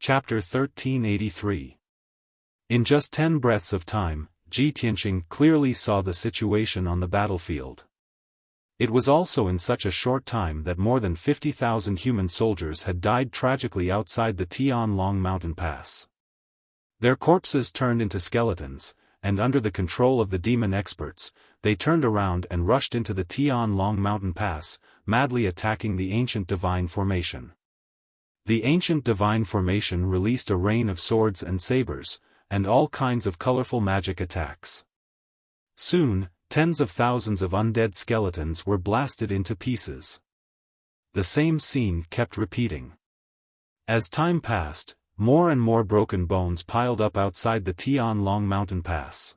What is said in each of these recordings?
Chapter 1383. In just 10 breaths of time, Ji Tianqing clearly saw the situation on the battlefield. It was also in such a short time that more than 50,000 human soldiers had died tragically outside the Tianlong mountain pass. Their corpses turned into skeletons, and under the control of the demon experts, they turned around and rushed into the Tianlong mountain pass, madly attacking the ancient divine formation. The ancient divine formation released a rain of swords and sabers, and all kinds of colorful magic attacks. Soon, tens of thousands of undead skeletons were blasted into pieces. The same scene kept repeating. As time passed, more and more broken bones piled up outside the Tianlong mountain pass.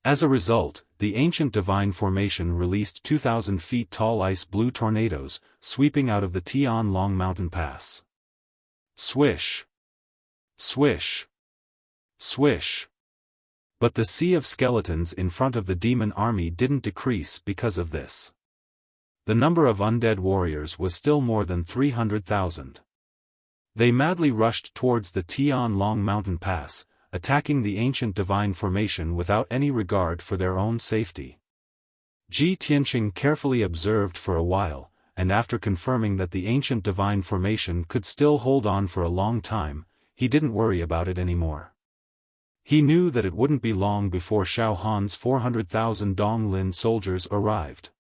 As a result, the ancient divine formation released 2,000 feet tall ice-blue tornadoes, sweeping out of the Tianlong mountain pass. Swish! Swish! Swish! But the sea of skeletons in front of the demon army didn't decrease because of this. The number of undead warriors was still more than 300,000. They madly rushed towards the Tianlong mountain pass, attacking the ancient divine formation without any regard for their own safety. Ji Tianqing carefully observed for a while, and after confirming that the ancient divine formation could still hold on for a long time, he didn't worry about it anymore. He knew that it wouldn't be long before Xiaofan's 400,000 Donglin soldiers arrived.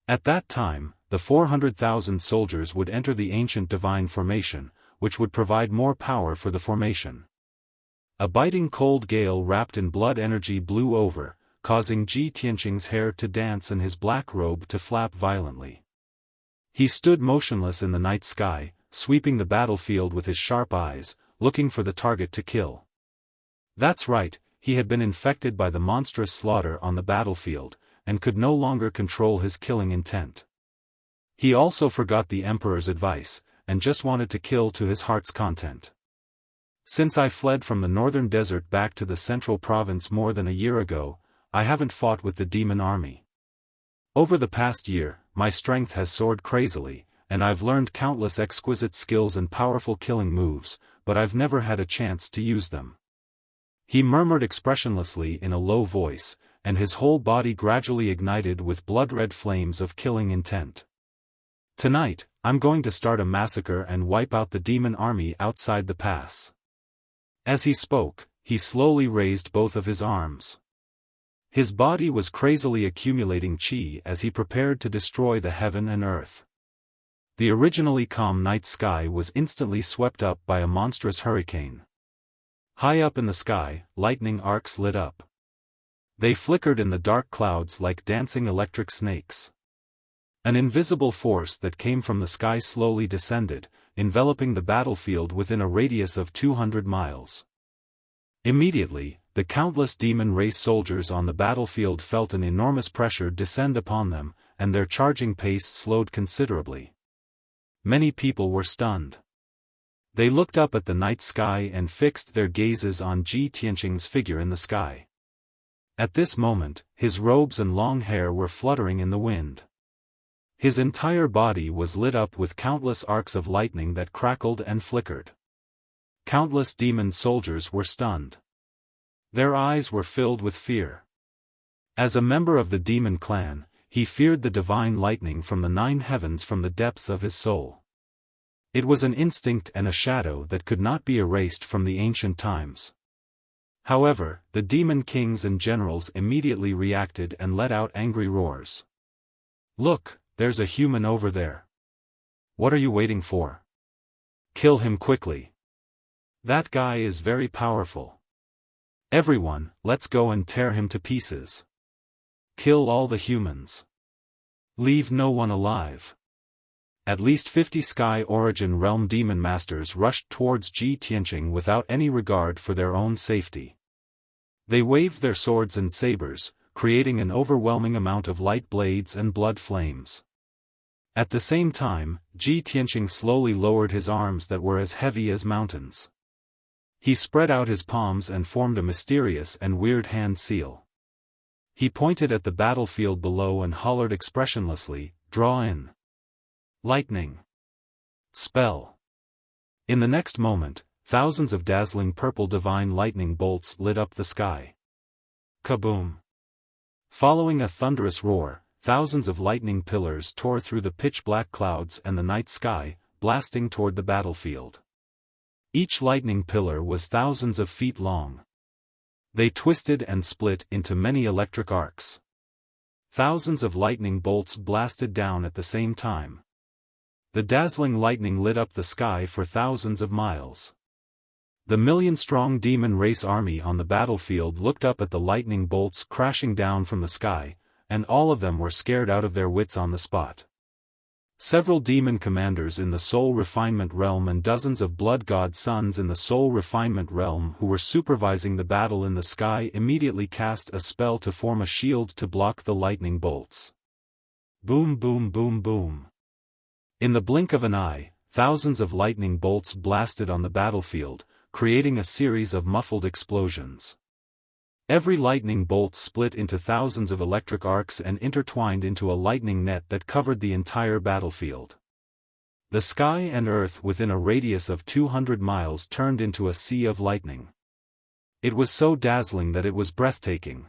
At that time, the 400,000 soldiers would enter the ancient divine formation, which would provide more power for the formation. A biting cold gale wrapped in blood energy blew over, causing Ji Tianqing's hair to dance and his black robe to flap violently. He stood motionless in the night sky, sweeping the battlefield with his sharp eyes, looking for the target to kill. That's right, he had been infected by the monstrous slaughter on the battlefield, and could no longer control his killing intent. He also forgot the emperor's advice, and just wanted to kill to his heart's content. Since I fled from the northern desert back to the central province more than a year ago, I haven't fought with the demon army. Over the past year, my strength has soared crazily, and I've learned countless exquisite skills and powerful killing moves, but I've never had a chance to use them. He murmured expressionlessly in a low voice, and his whole body gradually ignited with blood-red flames of killing intent. Tonight, I'm going to start a massacre and wipe out the demon army outside the pass. As he spoke, he slowly raised both of his arms. His body was crazily accumulating qi as he prepared to destroy the heaven and earth. The originally calm night sky was instantly swept up by a monstrous hurricane. High up in the sky, lightning arcs lit up. They flickered in the dark clouds like dancing electric snakes. An invisible force that came from the sky slowly descended, enveloping the battlefield within a radius of 200 miles. Immediately, the countless demon race soldiers on the battlefield felt an enormous pressure descend upon them, and their charging pace slowed considerably. Many people were stunned. They looked up at the night sky and fixed their gazes on Ji Tianqing's figure in the sky. At this moment, his robes and long hair were fluttering in the wind. His entire body was lit up with countless arcs of lightning that crackled and flickered. Countless demon soldiers were stunned. Their eyes were filled with fear. As a member of the demon clan, he feared the divine lightning from the 9 heavens from the depths of his soul. It was an instinct and a shadow that could not be erased from the ancient times. However, the demon kings and generals immediately reacted and let out angry roars. "Look, there's a human over there. What are you waiting for? Kill him quickly. That guy is very powerful. Everyone, let's go and tear him to pieces. Kill all the humans. Leave no one alive." At least 50 Sky Origin Realm Demon Masters rushed towards Ji Tianqing without any regard for their own safety. They waved their swords and sabers, creating an overwhelming amount of light blades and blood flames. At the same time, Ji Tianqing slowly lowered his arms that were as heavy as mountains. He spread out his palms and formed a mysterious and weird hand seal. He pointed at the battlefield below and hollered expressionlessly, "Draw in. Lightning. Spell." In the next moment, thousands of dazzling purple divine lightning bolts lit up the sky. Kaboom! Following a thunderous roar, thousands of lightning pillars tore through the pitch-black clouds and the night sky, blasting toward the battlefield. Each lightning pillar was thousands of feet long. They twisted and split into many electric arcs. Thousands of lightning bolts blasted down at the same time. The dazzling lightning lit up the sky for thousands of miles. The million-strong demon race army on the battlefield looked up at the lightning bolts crashing down from the sky, and all of them were scared out of their wits on the spot. Several demon commanders in the soul refinement realm and dozens of blood god sons in the soul refinement realm who were supervising the battle in the sky immediately cast a spell to form a shield to block the lightning bolts. Boom, boom, boom, boom. In the blink of an eye, thousands of lightning bolts blasted on the battlefield, creating a series of muffled explosions. Every lightning bolt split into thousands of electric arcs and intertwined into a lightning net that covered the entire battlefield. The sky and earth within a radius of 200 miles turned into a sea of lightning. It was so dazzling that it was breathtaking.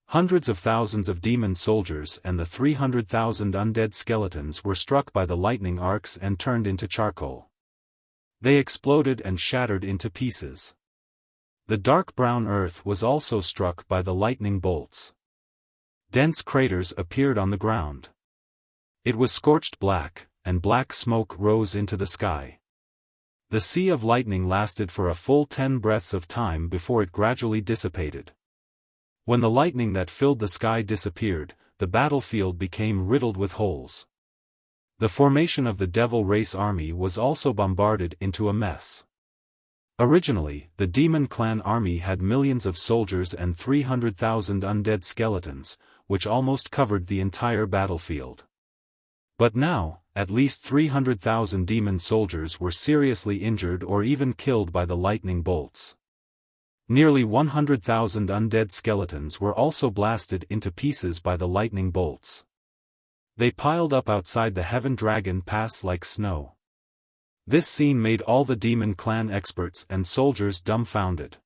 Hundreds of thousands of demon soldiers and the 300,000 undead skeletons were struck by the lightning arcs and turned into charcoal. They exploded and shattered into pieces. The dark brown earth was also struck by the lightning bolts. Dense craters appeared on the ground. It was scorched black, and black smoke rose into the sky. The sea of lightning lasted for a full 10 breaths of time before it gradually dissipated. When the lightning that filled the sky disappeared, the battlefield became riddled with holes. The formation of the Devil Race Army was also bombarded into a mess. Originally, the Demon Clan army had millions of soldiers and 300,000 undead skeletons, which almost covered the entire battlefield. But now, at least 300,000 demon soldiers were seriously injured or even killed by the lightning bolts. Nearly 100,000 undead skeletons were also blasted into pieces by the lightning bolts. They piled up outside the Heaven Dragon Pass like snow. This scene made all the Demon Clan experts and soldiers dumbfounded.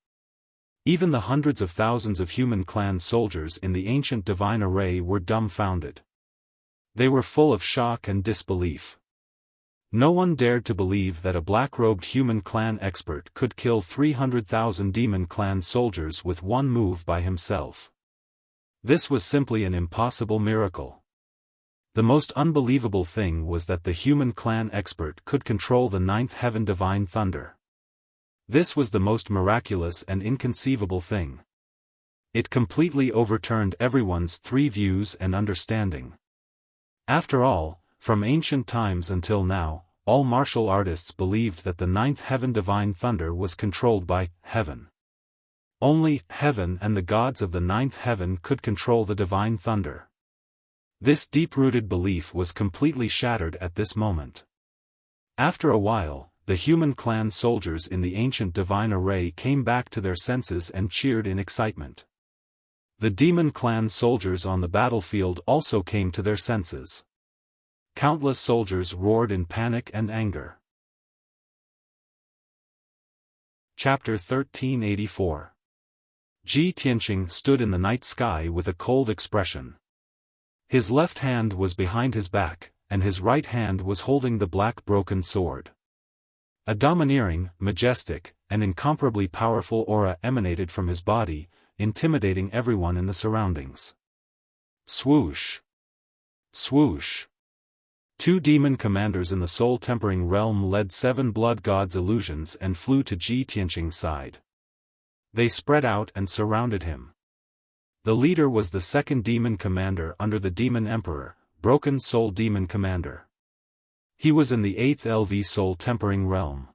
Even the hundreds of thousands of human clan soldiers in the ancient divine array were dumbfounded. They were full of shock and disbelief. No one dared to believe that a black-robed human clan expert could kill 300,000 Demon Clan soldiers with one move by himself. This was simply an impossible miracle. The most unbelievable thing was that the human clan expert could control the ninth heaven divine thunder. This was the most miraculous and inconceivable thing. It completely overturned everyone's three views and understanding. After all, from ancient times until now, all martial artists believed that the ninth heaven divine thunder was controlled by heaven. Only heaven and the gods of the ninth heaven could control the divine thunder. This deep-rooted belief was completely shattered at this moment. After a while, the human clan soldiers in the ancient divine array came back to their senses and cheered in excitement. The demon clan soldiers on the battlefield also came to their senses. Countless soldiers roared in panic and anger. Chapter 1384. Ji Tianqing stood in the night sky with a cold expression. His left hand was behind his back, and his right hand was holding the black broken sword. A domineering, majestic, and incomparably powerful aura emanated from his body, intimidating everyone in the surroundings. Swoosh! Swoosh! Two demon commanders in the soul-tempering realm led 7 blood gods' illusions and flew to Ji Tianqing's side. They spread out and surrounded him. The leader was the second demon commander under the Demon Emperor, Broken Soul Demon Commander. He was in the 8th LV Soul Tempering Realm.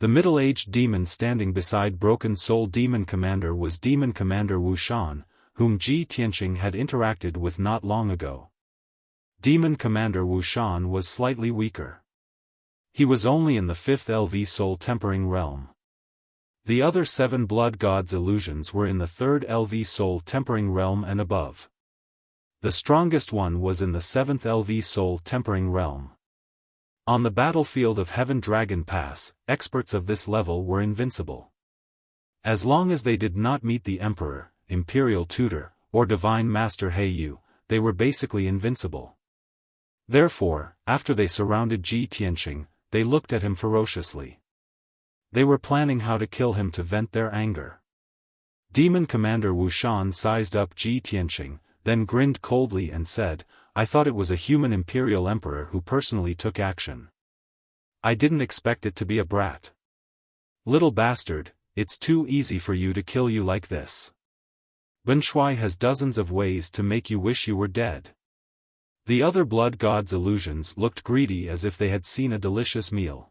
The middle-aged demon standing beside Broken Soul Demon Commander was Demon Commander Wuxia, whom Ji Tianqing had interacted with not long ago. Demon Commander Wuxia was slightly weaker. He was only in the 5th LV Soul Tempering Realm. The other 7 blood gods' illusions were in the 3rd LV Soul Tempering Realm and above. The strongest one was in the 7th LV Soul Tempering Realm. On the battlefield of Heaven Dragon Pass, experts of this level were invincible. As long as they did not meet the Emperor, Imperial Tutor, or Divine Master Heiyu, they were basically invincible. Therefore, after they surrounded Ji Tianqing, they looked at him ferociously. They were planning how to kill him to vent their anger. Demon Commander Wuxian sized up Ji Tianqing, then grinned coldly and said, "I thought it was a human Imperial Emperor who personally took action. I didn't expect it to be a brat. Little bastard, it's too easy for you to kill you like this. Ben Shui has dozens of ways to make you wish you were dead." The other blood gods' illusions looked greedy as if they had seen a delicious meal.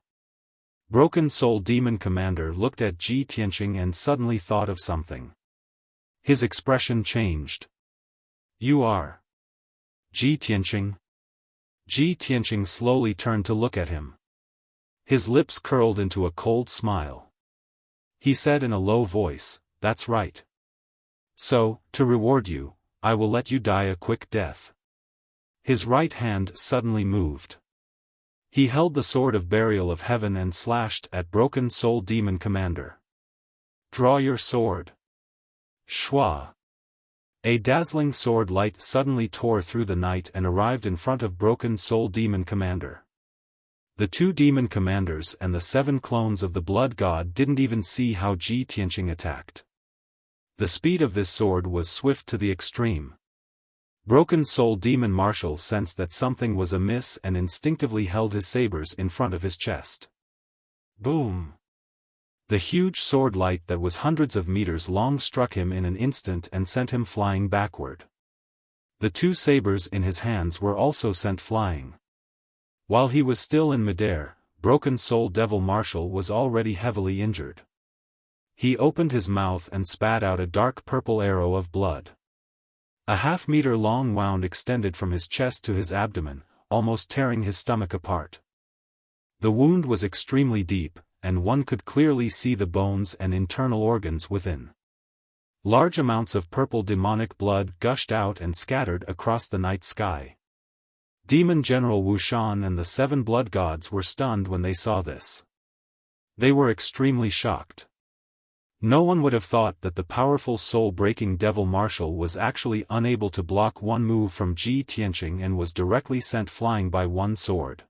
Broken Soul Demon Commander looked at Ji Tianqing and suddenly thought of something. His expression changed. "You are Ji Tianqing?" Ji Tianqing slowly turned to look at him. His lips curled into a cold smile. He said in a low voice, "That's right. So, to reward you, I will let you die a quick death." His right hand suddenly moved. He held the Sword of Burial of Heaven and slashed at Broken Soul Demon Commander. "Draw your sword." Shwa. A dazzling sword light suddenly tore through the night and arrived in front of Broken Soul Demon Commander. The two demon commanders and the 7 clones of the blood god didn't even see how Ji Tianqing attacked. The speed of this sword was swift to the extreme. Broken Soul Demon Marshal sensed that something was amiss and instinctively held his sabers in front of his chest. Boom! The huge sword light that was hundreds of meters long struck him in an instant and sent him flying backward. The 2 sabers in his hands were also sent flying. While he was still in midair, Broken Soul Devil Marshal was already heavily injured. He opened his mouth and spat out a dark purple arrow of blood. A half-meter long wound extended from his chest to his abdomen, almost tearing his stomach apart. The wound was extremely deep, and one could clearly see the bones and internal organs within. Large amounts of purple demonic blood gushed out and scattered across the night sky. Demon General Wuxian and the 7 blood gods were stunned when they saw this. They were extremely shocked. No one would have thought that the powerful soul-breaking Devil Marshal was actually unable to block one move from Ji Tianqing and was directly sent flying by one sword.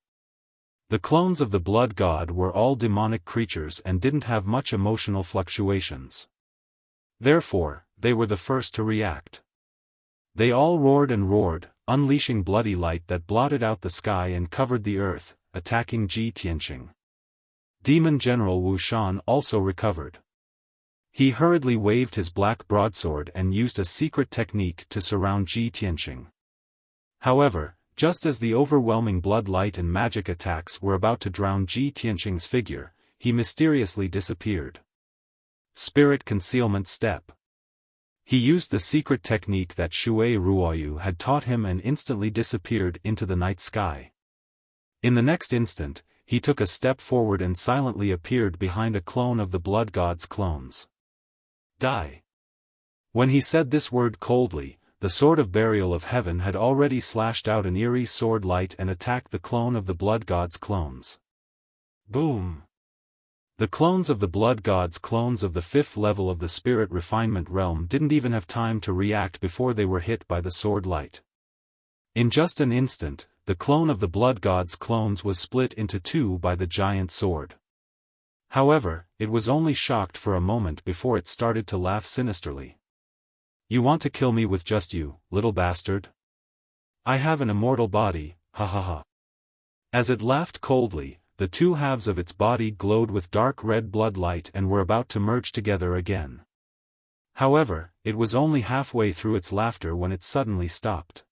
The clones of the blood god were all demonic creatures and didn't have much emotional fluctuations. Therefore, they were the first to react. They all roared and roared, unleashing bloody light that blotted out the sky and covered the earth, attacking Ji Tianqing. Demon General Wuxian also recovered. He hurriedly waved his black broadsword and used a secret technique to surround Ji Tianqing. However, just as the overwhelming blood light and magic attacks were about to drown Ji Tianqing's figure, he mysteriously disappeared. Spirit Concealment Step. He used the secret technique that Shui Ruoyu had taught him and instantly disappeared into the night sky. In the next instant, he took a step forward and silently appeared behind a clone of the blood god's clones. Die. When he said this word coldly, the Sword of Burial of Heaven had already slashed out an eerie sword light and attacked the clone of the blood god's clones. Boom! The clones of the blood god's clones of the 5th level of the spirit refinement realm didn't even have time to react before they were hit by the sword light. In just an instant, the clone of the blood god's clones was split into 2 by the giant sword. However, it was only shocked for a moment before it started to laugh sinisterly. "You want to kill me with just you, little bastard? I have an immortal body, ha ha ha." As it laughed coldly, the 2 halves of its body glowed with dark red blood light and were about to merge together again. However, it was only halfway through its laughter when it suddenly stopped.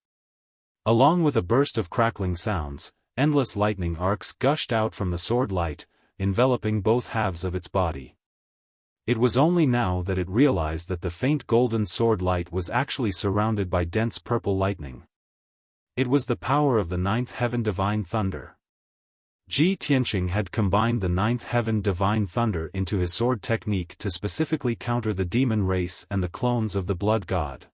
Along with a burst of crackling sounds, endless lightning arcs gushed out from the sword light, enveloping both halves of its body. It was only now that it realized that the faint golden sword light was actually surrounded by dense purple lightning. It was the power of the 9th heaven divine thunder. Ji Tianqing had combined the 9th heaven divine thunder into his sword technique to specifically counter the demon race and the clones of the blood god.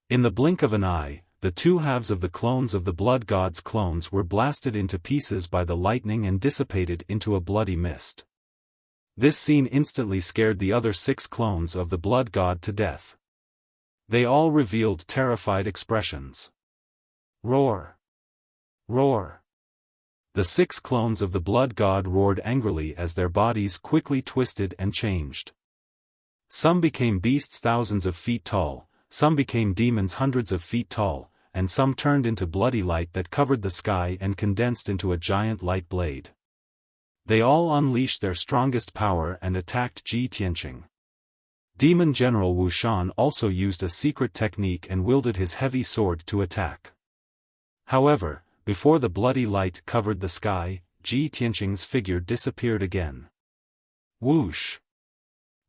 In the blink of an eye, the two halves of the clones of the blood god's clones were blasted into pieces by the lightning and dissipated into a bloody mist. This scene instantly scared the other 6 clones of the blood god to death. They all revealed terrified expressions. Roar! Roar! The 6 clones of the blood god roared angrily as their bodies quickly twisted and changed. Some became beasts thousands of feet tall, some became demons hundreds of feet tall, and some turned into bloody light that covered the sky and condensed into a giant light blade. They all unleashed their strongest power and attacked Ji Tianqing. Demon General Wuxian also used a secret technique and wielded his heavy sword to attack. However, before the bloody light covered the sky, Ji Tianqing's figure disappeared again. Whoosh!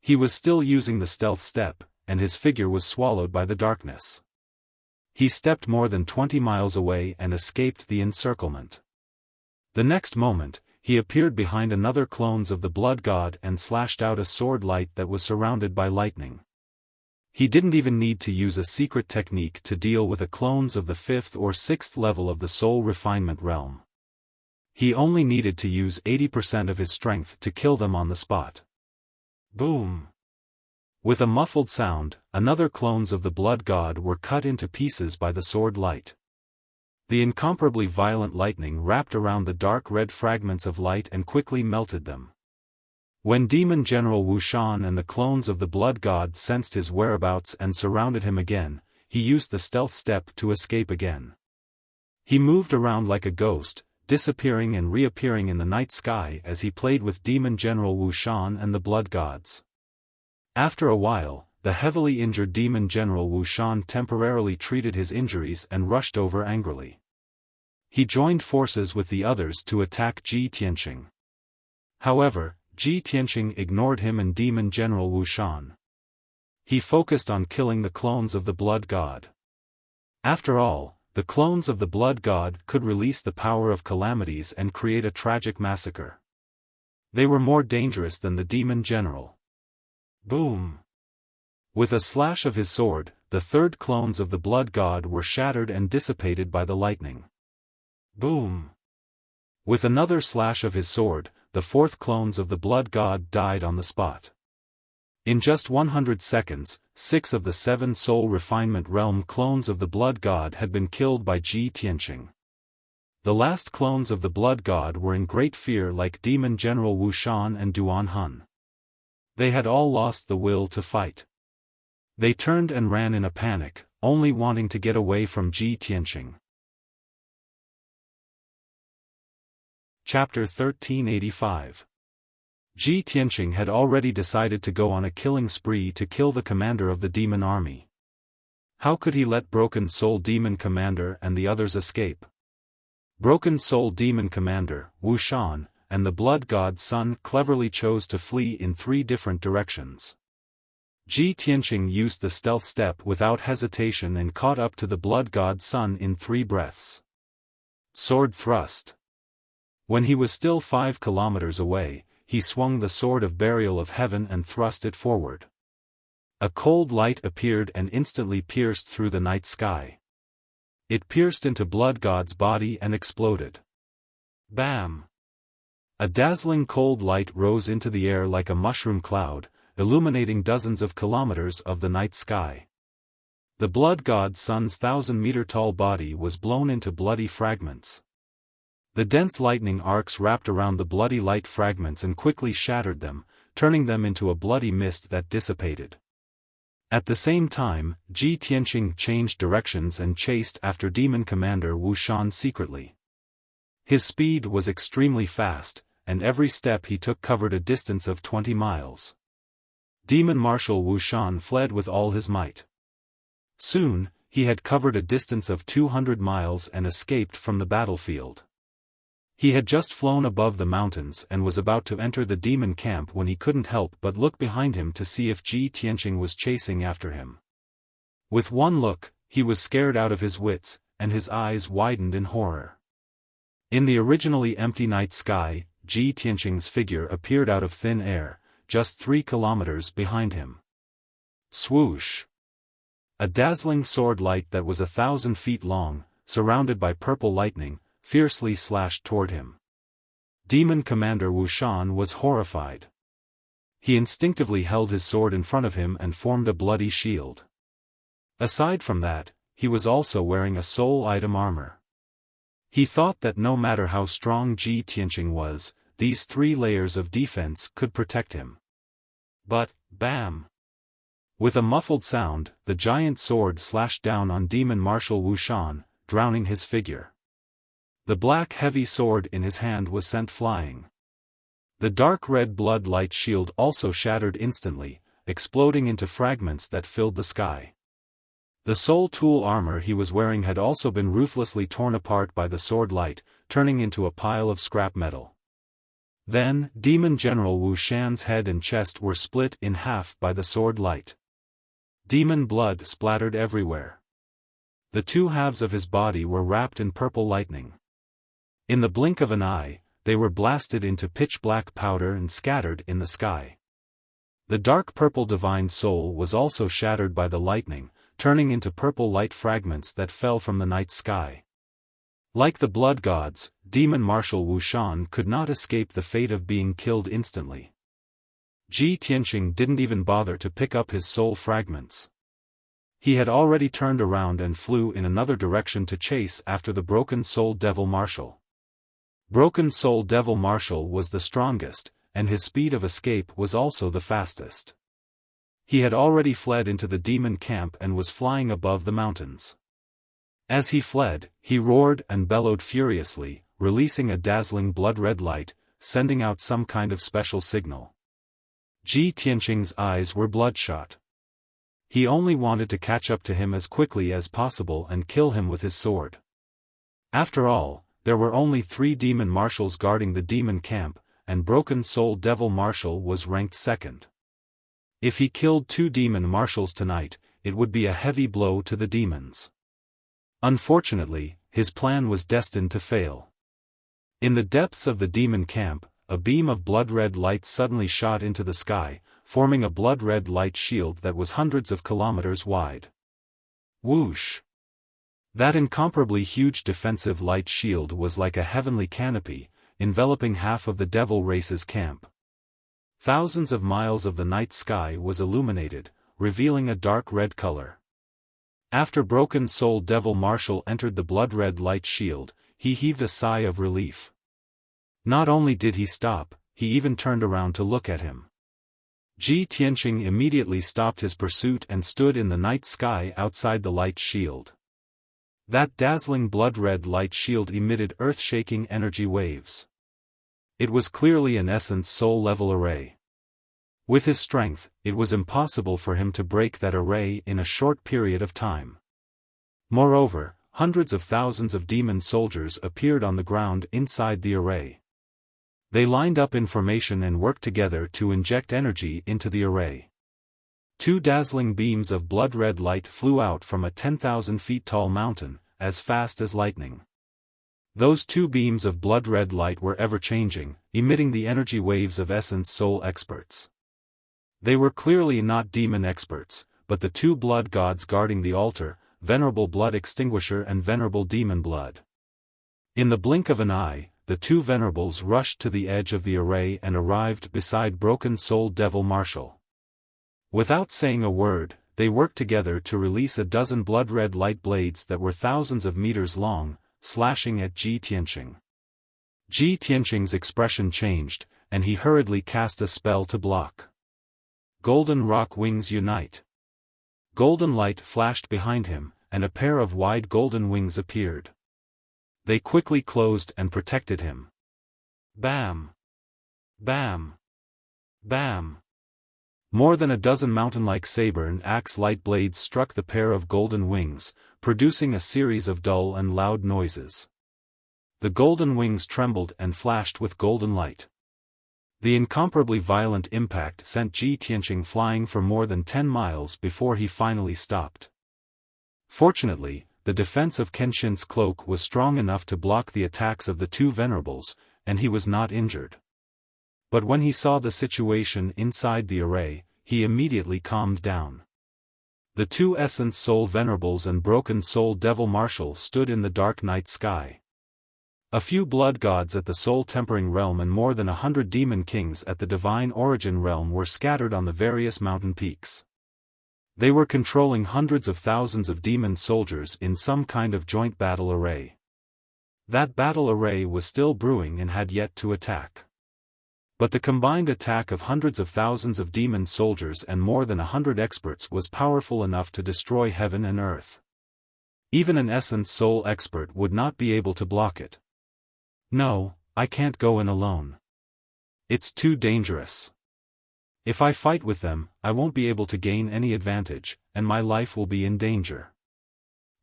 He was still using the stealth step, and his figure was swallowed by the darkness. He stepped more than 20 miles away and escaped the encirclement. The next moment, he appeared behind another clones of the blood god and slashed out a sword light that was surrounded by lightning. He didn't even need to use a secret technique to deal with the clones of the 5th or 6th level of the soul refinement realm. He only needed to use 80% of his strength to kill them on the spot. Boom! With a muffled sound, another clones of the blood god were cut into pieces by the sword light. The incomparably violent lightning wrapped around the dark red fragments of light and quickly melted them. When Demon General Wuxian and the clones of the blood god sensed his whereabouts and surrounded him again, he used the stealth step to escape again. He moved around like a ghost, disappearing and reappearing in the night sky as he played with Demon General Wuxian and the blood gods. After a while, the heavily injured Demon General Wuxian temporarily treated his injuries and rushed over angrily. He joined forces with the others to attack Ji Tianqing. However, Ji Tianqing ignored him and Demon General Wuxian. He focused on killing the clones of the blood god. After all, the clones of the blood god could release the power of calamities and create a tragic massacre. They were more dangerous than the Demon General. Boom! With a slash of his sword, the 3rd clones of the blood god were shattered and dissipated by the lightning. Boom! With another slash of his sword, the 4th clones of the blood god died on the spot. In just 100 seconds, 6 of the 7 soul refinement realm clones of the blood god had been killed by Ji Tianqing. The last clones of the blood god were in great fear like Demon General Wuxian and Duan Hun. They had all lost the will to fight. They turned and ran in a panic, only wanting to get away from Ji Tianqing. Chapter 1385. Ji Tianqing had already decided to go on a killing spree to kill the commander of the demon army. How could he let Broken Soul Demon Commander and the others escape? Broken Soul Demon Commander, Wuxian, and the Blood God's son cleverly chose to flee in 3 different directions. Ji Tianqing used the stealth step without hesitation and caught up to the Blood God's son in 3 breaths. Sword thrust. When he was still 5 kilometers away, he swung the sword of burial of heaven and thrust it forward. A cold light appeared and instantly pierced through the night sky. It pierced into Blood God's body and exploded. Bam! A dazzling cold light rose into the air like a mushroom cloud, illuminating dozens of kilometers of the night sky. The Blood God's son's 1,000-meter-tall body was blown into bloody fragments. The dense lightning arcs wrapped around the bloody light fragments and quickly shattered them, turning them into a bloody mist that dissipated. At the same time, Ji Tianqing changed directions and chased after Demon Commander Wuxian secretly. His speed was extremely fast, and every step he took covered a distance of 20 miles. Demon Marshal Wuxian fled with all his might. Soon, he had covered a distance of 200 miles and escaped from the battlefield. He had just flown above the mountains and was about to enter the demon camp when he couldn't help but look behind him to see if Ji Tianqing was chasing after him. With one look, he was scared out of his wits, and his eyes widened in horror. In the originally empty night sky, Ji Tianqing's figure appeared out of thin air, just 3 kilometers behind him. Swoosh! A dazzling sword light that was 1,000 feet long, surrounded by purple lightning, fiercely slashed toward him. Demon Commander Wuxian was horrified. He instinctively held his sword in front of him and formed a bloody shield. Aside from that, he was also wearing a soul item armor. He thought that no matter how strong Ji Tianqing was, these 3 layers of defense could protect him. But, bam! With a muffled sound, the giant sword slashed down on Demon Marshal Wuxian, drowning his figure. The black heavy sword in his hand was sent flying. The dark red blood light shield also shattered instantly, exploding into fragments that filled the sky. The soul tool armor he was wearing had also been ruthlessly torn apart by the sword light, turning into a pile of scrap metal. Then, Demon General Wuxian's head and chest were split in half by the sword light. Demon blood splattered everywhere. The 2 halves of his body were wrapped in purple lightning. In the blink of an eye, they were blasted into pitch-black powder and scattered in the sky. The dark purple divine soul was also shattered by the lightning, turning into purple light fragments that fell from the night sky. Like the blood gods, Demon Marshal Wuxian could not escape the fate of being killed instantly. Ji Tianqing didn't even bother to pick up his soul fragments. He had already turned around and flew in another direction to chase after the Broken Soul Devil Marshal. Broken Soul Devil Marshal was the strongest, and his speed of escape was also the fastest. He had already fled into the demon camp and was flying above the mountains. As he fled, he roared and bellowed furiously, releasing a dazzling blood-red light, sending out some kind of special signal. Ji Tianqing's eyes were bloodshot. He only wanted to catch up to him as quickly as possible and kill him with his sword. After all, there were only 3 demon marshals guarding the demon camp, and Broken Soul Devil Marshal was ranked 2nd. If he killed 2 demon marshals tonight, it would be a heavy blow to the demons. Unfortunately, his plan was destined to fail. In the depths of the demon camp, a beam of blood-red light suddenly shot into the sky, forming a blood-red light shield that was hundreds of kilometers wide. Whoosh! That incomparably huge defensive light shield was like a heavenly canopy, enveloping half of the devil race's camp. Thousands of miles of the night sky was illuminated, revealing a dark red color. After Broken Soul Devil Marshal entered the blood-red light shield, he heaved a sigh of relief. Not only did he stop, he even turned around to look at him. Ji Tianqing immediately stopped his pursuit and stood in the night sky outside the light shield. That dazzling blood-red light shield emitted earth-shaking energy waves. It was clearly an Essence Soul-level array. With his strength, it was impossible for him to break that array in a short period of time. Moreover, hundreds of thousands of demon soldiers appeared on the ground inside the array. They lined up in formation and worked together to inject energy into the array. 2 dazzling beams of blood-red light flew out from a 10,000 feet tall mountain, as fast as lightning. Those 2 beams of blood-red light were ever-changing, emitting the energy waves of Essence Soul experts. They were clearly not demon experts, but the 2 blood gods guarding the altar, Venerable Blood Extinguisher and Venerable Demon Blood. In the blink of an eye, the 2 venerables rushed to the edge of the array and arrived beside Broken Soul Devil Marshal. Without saying a word, they worked together to release a dozen blood-red light blades that were thousands of meters long, slashing at Ji Tianqing. Ji Tianqing's expression changed, and he hurriedly cast a spell to block. Golden Rock Wings Unite. Golden light flashed behind him, and a pair of wide golden wings appeared. They quickly closed and protected him. Bam! Bam! Bam! More than a dozen mountain-like saber and axe-light blades struck the pair of golden wings, producing a series of dull and loud noises. The golden wings trembled and flashed with golden light. The incomparably violent impact sent Ji Tianqing flying for more than 10 miles before he finally stopped. Fortunately, the defense of Kenshin's cloak was strong enough to block the attacks of the 2 venerables, and he was not injured. But when he saw the situation inside the array, he immediately calmed down. The two Essence Soul Venerables and Broken Soul Devil Marshal stood in the dark night sky. A few blood gods at the Soul Tempering Realm and more than 100 demon kings at the Divine Origin Realm were scattered on the various mountain peaks. They were controlling hundreds of thousands of demon soldiers in some kind of joint battle array. That battle array was still brewing and had yet to attack. But the combined attack of hundreds of thousands of demon soldiers and more than 100 experts was powerful enough to destroy heaven and earth. Even an Essence Soul expert would not be able to block it. No, I can't go in alone. It's too dangerous. If I fight with them, I won't be able to gain any advantage, and my life will be in danger.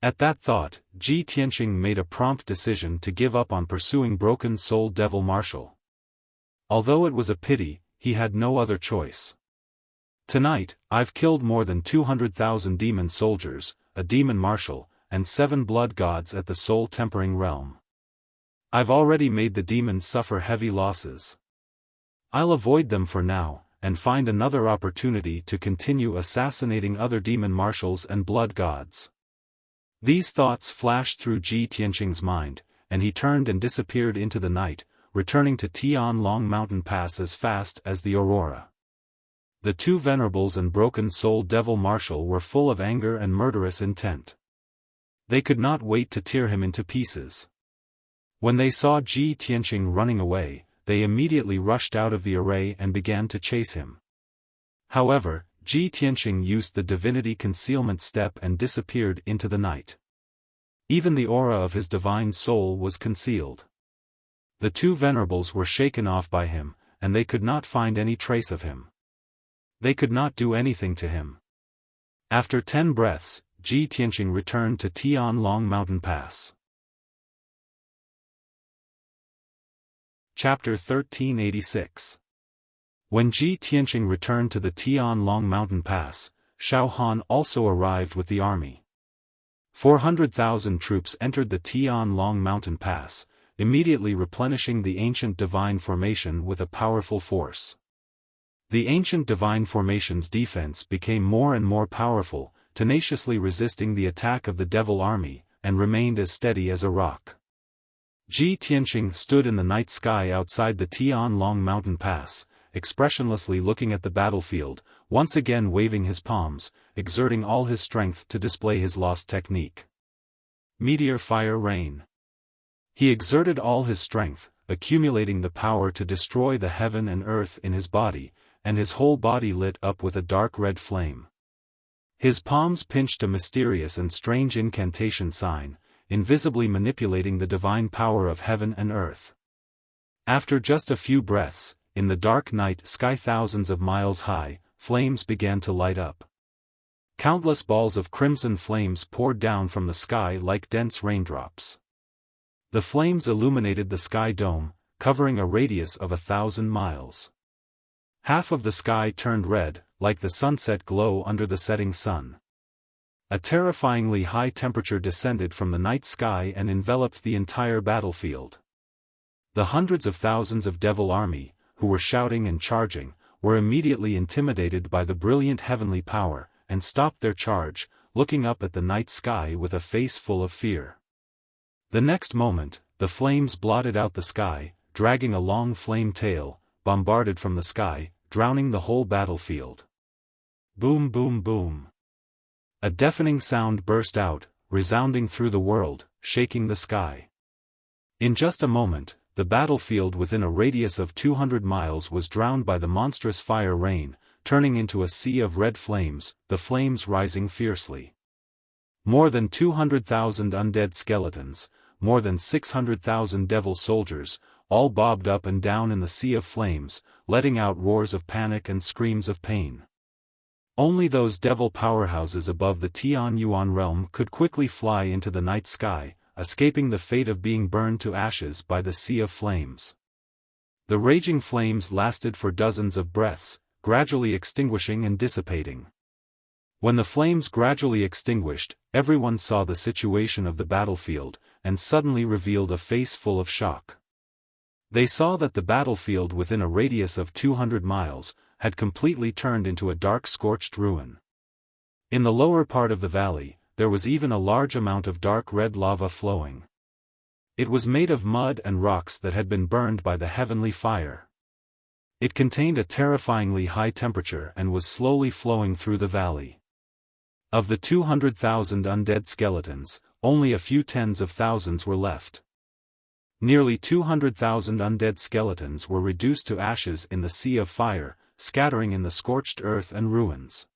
At that thought, Ji Tianqing made a prompt decision to give up on pursuing Broken Soul Devil Marshal. Although it was a pity, he had no other choice. Tonight, I've killed more than 200,000 demon soldiers, a demon marshal, and 7 blood gods at the Soul Tempering Realm. I've already made the demons suffer heavy losses. I'll avoid them for now, and find another opportunity to continue assassinating other demon marshals and blood gods. These thoughts flashed through Ji Tianqing's mind, and he turned and disappeared into the night, returning to Tianlong Mountain Pass as fast as the aurora. The two Venerables and Broken Soul Devil Marshal were full of anger and murderous intent. They could not wait to tear him into pieces. When they saw Ji Tianqing running away, they immediately rushed out of the array and began to chase him. However, Ji Tianqing used the divinity concealment step and disappeared into the night. Even the aura of his divine soul was concealed. The two Venerables were shaken off by him, and they could not find any trace of him. They could not do anything to him. After 10 breaths, Ji Tianqing returned to Tianlong Mountain Pass. Chapter 1386. When Ji Tianqing returned to the Tianlong Mountain Pass, Xiaofan also arrived with the army. 400,000 troops entered the Tianlong Mountain Pass, immediately replenishing the ancient divine formation with a powerful force. The ancient divine formation's defense became more and more powerful, tenaciously resisting the attack of the devil army, and remained as steady as a rock. Ji Tianqing stood in the night sky outside the Tianlong Mountain Pass, expressionlessly looking at the battlefield, once again waving his palms, exerting all his strength to display his lost technique. Meteor Fire Rain. He exerted all his strength, accumulating the power to destroy the heaven and earth in his body, and his whole body lit up with a dark red flame. His palms pinched a mysterious and strange incantation sign, invisibly manipulating the divine power of heaven and earth. After just a few breaths, in the dark night sky thousands of miles high, flames began to light up. Countless balls of crimson flames poured down from the sky like dense raindrops. The flames illuminated the sky dome, covering a radius of 1,000 miles. Half of the sky turned red, like the sunset glow under the setting sun. A terrifyingly high temperature descended from the night sky and enveloped the entire battlefield. The hundreds of thousands of devil army, who were shouting and charging, were immediately intimidated by the brilliant heavenly power, and stopped their charge, looking up at the night sky with a face full of fear. The next moment, the flames blotted out the sky, dragging a long flame tail, bombarded from the sky, drowning the whole battlefield. Boom, boom, boom. A deafening sound burst out, resounding through the world, shaking the sky. In just a moment, the battlefield within a radius of 200 miles was drowned by the monstrous fire rain, turning into a sea of red flames, the flames rising fiercely. More than 200,000 undead skeletons, more than 600,000 devil soldiers, all bobbed up and down in the sea of flames, letting out roars of panic and screams of pain. Only those devil powerhouses above the Tianyuan realm could quickly fly into the night sky, escaping the fate of being burned to ashes by the sea of flames. The raging flames lasted for dozens of breaths, gradually extinguishing and dissipating. When the flames gradually extinguished, everyone saw the situation of the battlefield, and suddenly revealed a face full of shock. They saw that the battlefield within a radius of 200 miles, had completely turned into a dark scorched ruin. In the lower part of the valley, there was even a large amount of dark red lava flowing. It was made of mud and rocks that had been burned by the heavenly fire. It contained a terrifyingly high temperature and was slowly flowing through the valley. Of the 200,000 undead skeletons, only a few tens of thousands were left. Nearly 200,000 undead skeletons were reduced to ashes in the sea of fire, scattering in the scorched earth and ruins.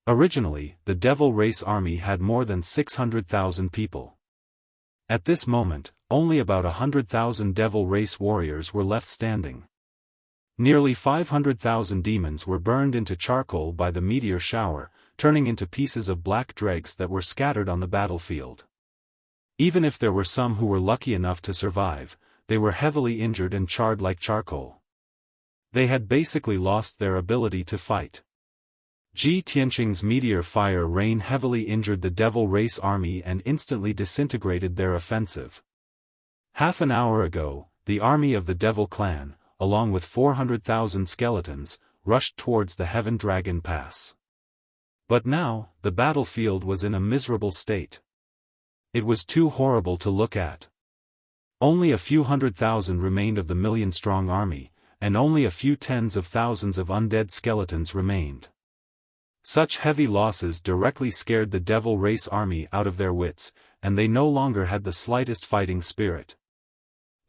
Originally, the Devil Race army had more than 600,000 people. At this moment, only about 100,000 Devil Race warriors were left standing. Nearly 500,000 demons were burned into charcoal by the meteor shower, turning into pieces of black dregs that were scattered on the battlefield. Even if there were some who were lucky enough to survive, they were heavily injured and charred like charcoal. They had basically lost their ability to fight. Ji Tianqing's meteor fire rain heavily injured the Devil Race army and instantly disintegrated their offensive. Half an hour ago, the army of the Devil clan, along with 400,000 skeletons, rushed towards the Heaven Dragon Pass. But now, the battlefield was in a miserable state. It was too horrible to look at. Only a few 100,000 remained of the million-strong army, and only a few tens of thousands of undead skeletons remained. Such heavy losses directly scared the Devil Race army out of their wits, and they no longer had the slightest fighting spirit.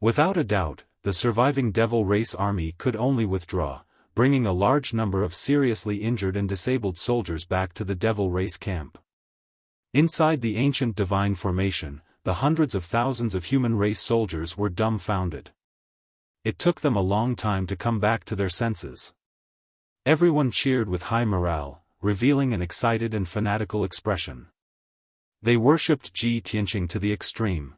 Without a doubt, the surviving Devil Race army could only withdraw, bringing a large number of seriously injured and disabled soldiers back to the Devil Race camp. Inside the ancient divine formation, the hundreds of thousands of human race soldiers were dumbfounded. It took them a long time to come back to their senses. Everyone cheered with high morale, revealing an excited and fanatical expression. They worshipped Ji Tianqing to the extreme.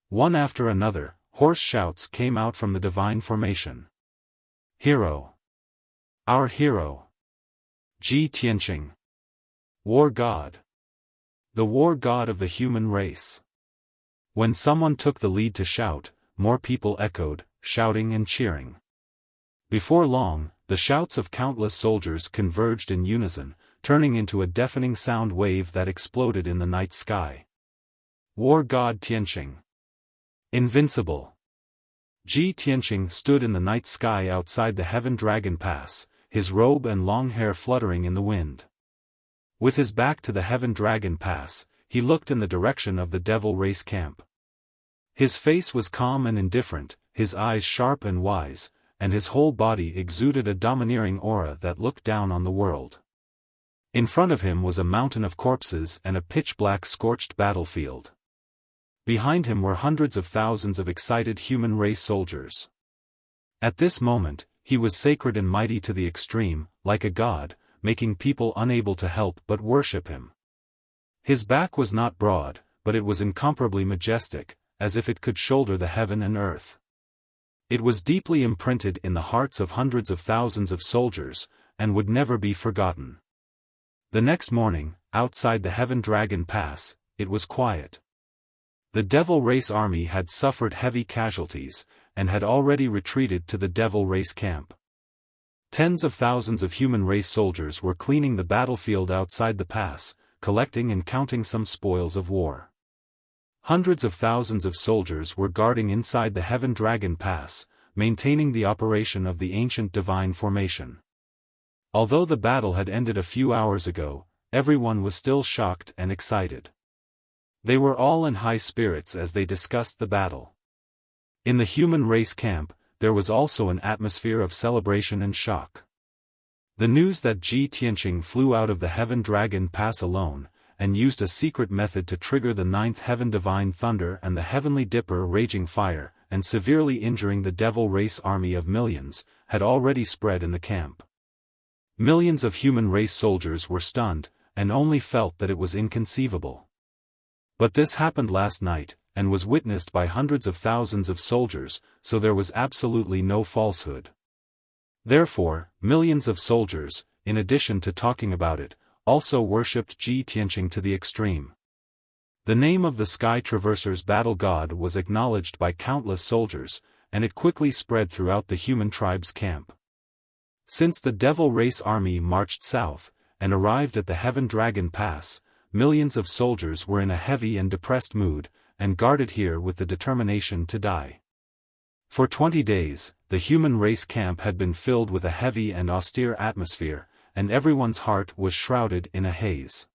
One after another, hoarse shouts came out from the divine formation. Hero! Our hero! Ji Tianqing! War God! The war god of the human race! When someone took the lead to shout, more people echoed, shouting and cheering. Before long, the shouts of countless soldiers converged in unison, turning into a deafening sound wave that exploded in the night sky. War God Tianqing! Invincible! Ji Tianqing stood in the night sky outside the Heaven Dragon Pass, his robe and long hair fluttering in the wind. With his back to the Heaven Dragon Pass, he looked in the direction of the Devil Race camp. His face was calm and indifferent, his eyes sharp and wise, and his whole body exuded a domineering aura that looked down on the world. In front of him was a mountain of corpses and a pitch-black scorched battlefield. Behind him were hundreds of thousands of excited human race soldiers. At this moment, he was sacred and mighty to the extreme, like a god, making people unable to help but worship him. His back was not broad, but it was incomparably majestic, as if it could shoulder the heaven and earth. It was deeply imprinted in the hearts of hundreds of thousands of soldiers, and would never be forgotten. The next morning, outside the Heaven Dragon Pass, it was quiet. The Devil Race army had suffered heavy casualties, and had already retreated to the Devil Race camp. Tens of thousands of human race soldiers were cleaning the battlefield outside the pass, collecting and counting some spoils of war. Hundreds of thousands of soldiers were guarding inside the Heaven Dragon Pass, maintaining the operation of the ancient divine formation. Although the battle had ended a few hours ago, everyone was still shocked and excited. They were all in high spirits as they discussed the battle. In the human race camp, there was also an atmosphere of celebration and shock. The news that Ji Tianqing flew out of the Heaven Dragon Pass alone, and used a secret method to trigger the ninth heaven divine thunder and the heavenly dipper raging fire, and severely injuring the Devil Race army of millions, had already spread in the camp. Millions of human race soldiers were stunned, and only felt that it was inconceivable. But this happened last night, and was witnessed by hundreds of thousands of soldiers, so there was absolutely no falsehood. Therefore, millions of soldiers, in addition to talking about it, also worshipped Ji Tianqing to the extreme. The name of the Sky Traverser's battle god was acknowledged by countless soldiers, and it quickly spread throughout the human tribe's camp. Since the Devil Race army marched south, and arrived at the Heaven Dragon Pass, millions of soldiers were in a heavy and depressed mood, and guarded here with the determination to die. For 20 days, the human race camp had been filled with a heavy and austere atmosphere, and everyone's heart was shrouded in a haze.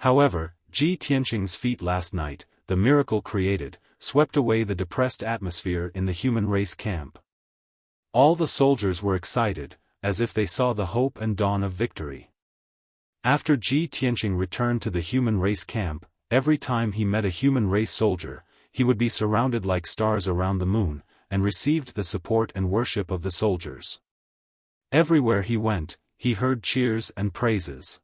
However, Ji Tianqing's feat last night, the miracle created, swept away the depressed atmosphere in the human race camp. All the soldiers were excited, as if they saw the hope and dawn of victory. After Ji Tianqing returned to the human race camp, every time he met a human race soldier, he would be surrounded like stars around the moon, and received the support and worship of the soldiers. Everywhere he went, he heard cheers and praises.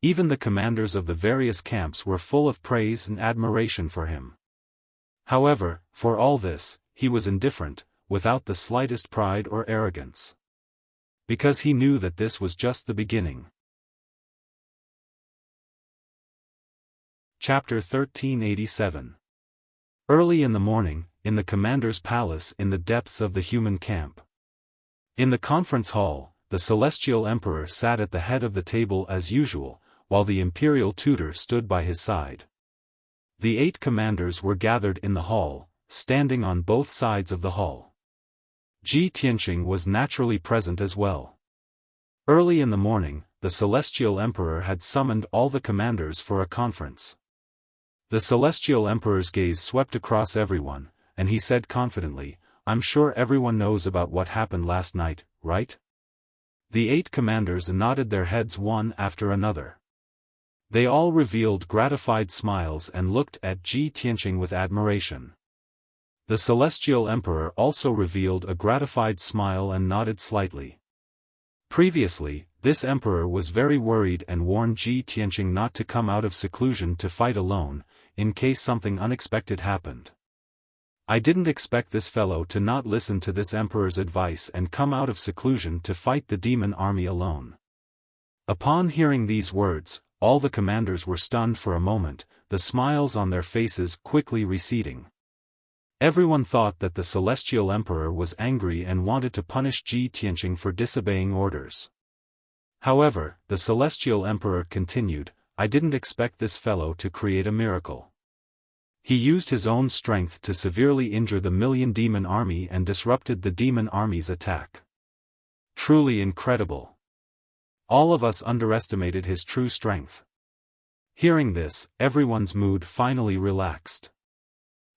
Even the commanders of the various camps were full of praise and admiration for him. However, for all this, he was indifferent, without the slightest pride or arrogance. Because he knew that this was just the beginning. Chapter 1387. Early in the morning, in the commander's palace in the depths of the human camp. In the conference hall, the celestial emperor sat at the head of the table as usual, while the imperial tutor stood by his side. The 8 commanders were gathered in the hall, standing on both sides of the hall. Ji Tianqing was naturally present as well. Early in the morning, the celestial emperor had summoned all the commanders for a conference. The celestial emperor's gaze swept across everyone, and he said confidently, "I'm sure everyone knows about what happened last night, right?" The 8 commanders nodded their heads one after another. They all revealed gratified smiles and looked at Ji Tianqing with admiration. The celestial emperor also revealed a gratified smile and nodded slightly. Previously, this emperor was very worried and warned Ji Tianqing not to come out of seclusion to fight alone, in case something unexpected happened. "I didn't expect this fellow to not listen to this emperor's advice and come out of seclusion to fight the demon army alone." Upon hearing these words, all the commanders were stunned for a moment, the smiles on their faces quickly receding. Everyone thought that the celestial emperor was angry and wanted to punish Ji Tianqing for disobeying orders. However, the celestial emperor continued, "I didn't expect this fellow to create a miracle. He used his own strength to severely injure the million demon army and disrupted the demon army's attack. Truly incredible. All of us underestimated his true strength." Hearing this, everyone's mood finally relaxed.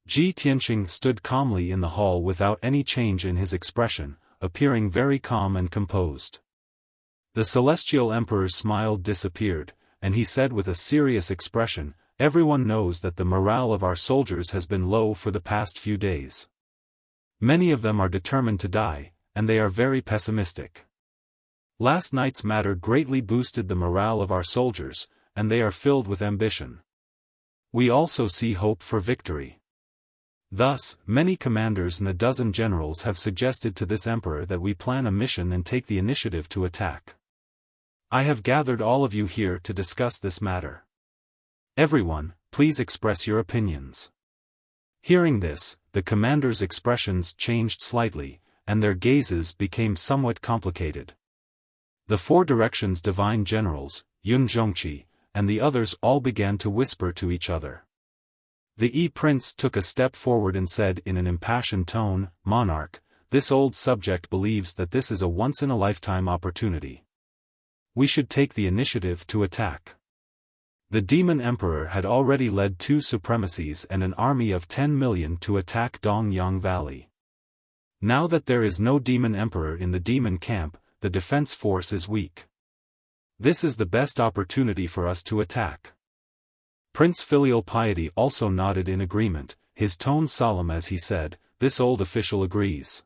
Ji Tianqing stood calmly in the hall without any change in his expression, appearing very calm and composed. The celestial emperor's smile disappeared, and he said with a serious expression, "Everyone knows that the morale of our soldiers has been low for the past few days. Many of them are determined to die, and they are very pessimistic. Last night's matter greatly boosted the morale of our soldiers, and they are filled with ambition. We also see hope for victory. Thus, many commanders and a dozen generals have suggested to this emperor that we plan a mission and take the initiative to attack. I have gathered all of you here to discuss this matter. Everyone, please express your opinions." Hearing this, the commanders' expressions changed slightly, and their gazes became somewhat complicated. The 4 directions' divine generals, Yun Zhongqi, and the others all began to whisper to each other. The prince took a step forward and said in an impassioned tone, "Monarch, this old subject believes that this is a once-in-a-lifetime opportunity. We should take the initiative to attack." The demon emperor had already led 2 supremacies and an army of 10 million to attack Dongyang Valley. Now that there is no demon emperor in the demon camp, the defense force is weak. This is the best opportunity for us to attack. Prince Filial Piety also nodded in agreement, his tone solemn as he said, "This old official agrees.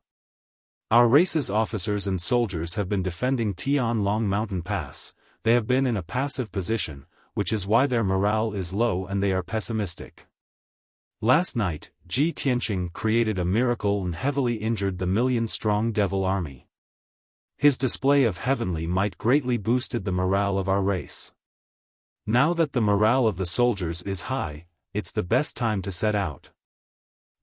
Our race's officers and soldiers have been defending Tianlong Mountain Pass. They have been in a passive position, which is why their morale is low and they are pessimistic. Last night, Ji Tianqing created a miracle and heavily injured the million-strong devil army. His display of heavenly might greatly boosted the morale of our race. Now that the morale of the soldiers is high, it's the best time to set out.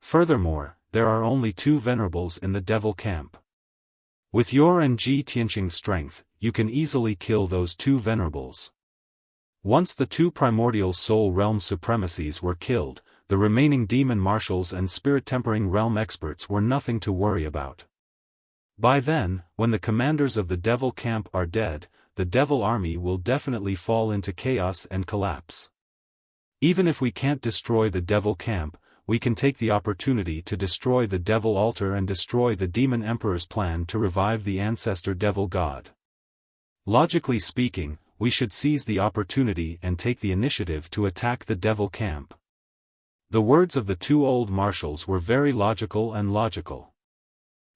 Furthermore, there are only 2 venerables in the devil camp. With your and Ji Tianqing's strength, you can easily kill those two venerables. Once the two primordial soul realm supremacies were killed, the remaining demon marshals and spirit-tempering realm experts were nothing to worry about. By then, when the commanders of the devil camp are dead, the devil army will definitely fall into chaos and collapse. Even if we can't destroy the devil camp, we can take the opportunity to destroy the devil altar and destroy the demon emperor's plan to revive the ancestor devil god. Logically speaking, we should seize the opportunity and take the initiative to attack the devil camp. The words of the two old marshals were very logical and logical.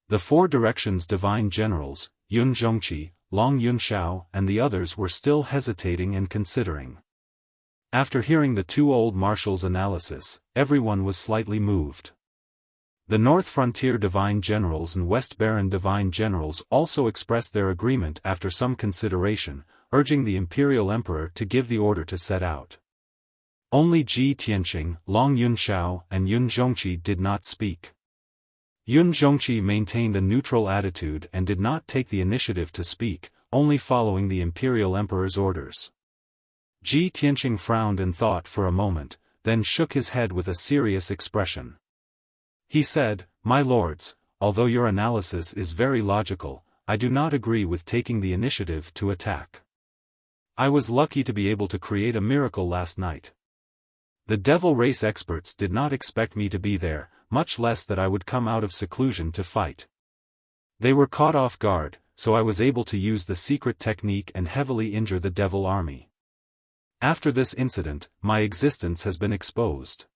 The four directions divine generals, Yun Zhongqi, Long Yunshao and the others were still hesitating and considering. After hearing the two old marshals' analysis, everyone was slightly moved. The North Frontier Divine Generals and West Baron Divine Generals also expressed their agreement after some consideration, urging the Imperial Emperor to give the order to set out. Only Ji Tianqing, Long Yunshao and Yun Zhongqi did not speak. Yun Zhongqi maintained a neutral attitude and did not take the initiative to speak, only following the Imperial Emperor's orders. Ji Tianqing frowned and thought for a moment, then shook his head with a serious expression. He said, "My lords, although your analysis is very logical, I do not agree with taking the initiative to attack. I was lucky to be able to create a miracle last night. The devil race experts did not expect me to be there, much less that I would come out of seclusion to fight. They were caught off guard, so I was able to use the secret technique and heavily injure the devil army. After this incident, my existence has been exposed.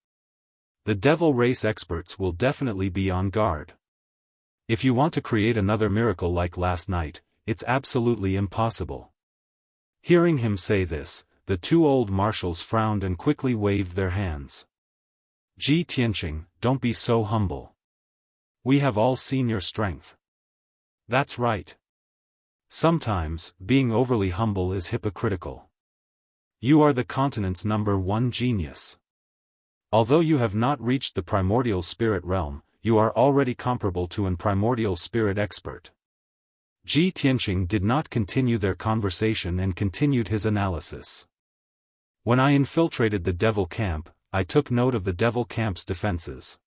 The devil race experts will definitely be on guard. If you want to create another miracle like last night, it's absolutely impossible." Hearing him say this, the two old marshals frowned and quickly waved their hands. "Ji Tianqing, don't be so humble. We have all seen your strength." "That's right. Sometimes, being overly humble is hypocritical. You are the continent's #1 genius. Although you have not reached the primordial spirit realm, you are already comparable to an primordial spirit expert." Ji Tianqing did not continue their conversation and continued his analysis. "When I infiltrated the devil camp, I took note of the devil camp's defenses.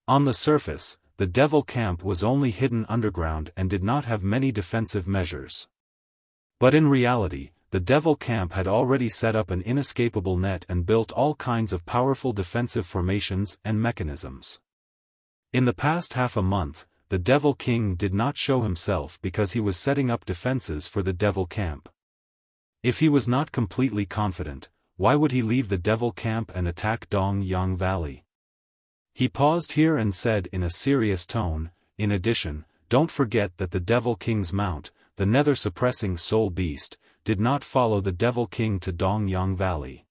On the surface, the devil camp was only hidden underground and did not have many defensive measures. But in reality, the devil camp had already set up an inescapable net and built all kinds of powerful defensive formations and mechanisms. In the past half a month, the Devil King did not show himself because he was setting up defenses for the devil camp. If he was not completely confident, why would he leave the devil camp and attack Dongyang Valley? He paused here and said in a serious tone, "In addition, don't forget that the Devil King's mount, the nether-suppressing soul beast, did not follow the Devil King to Dongyang Valley.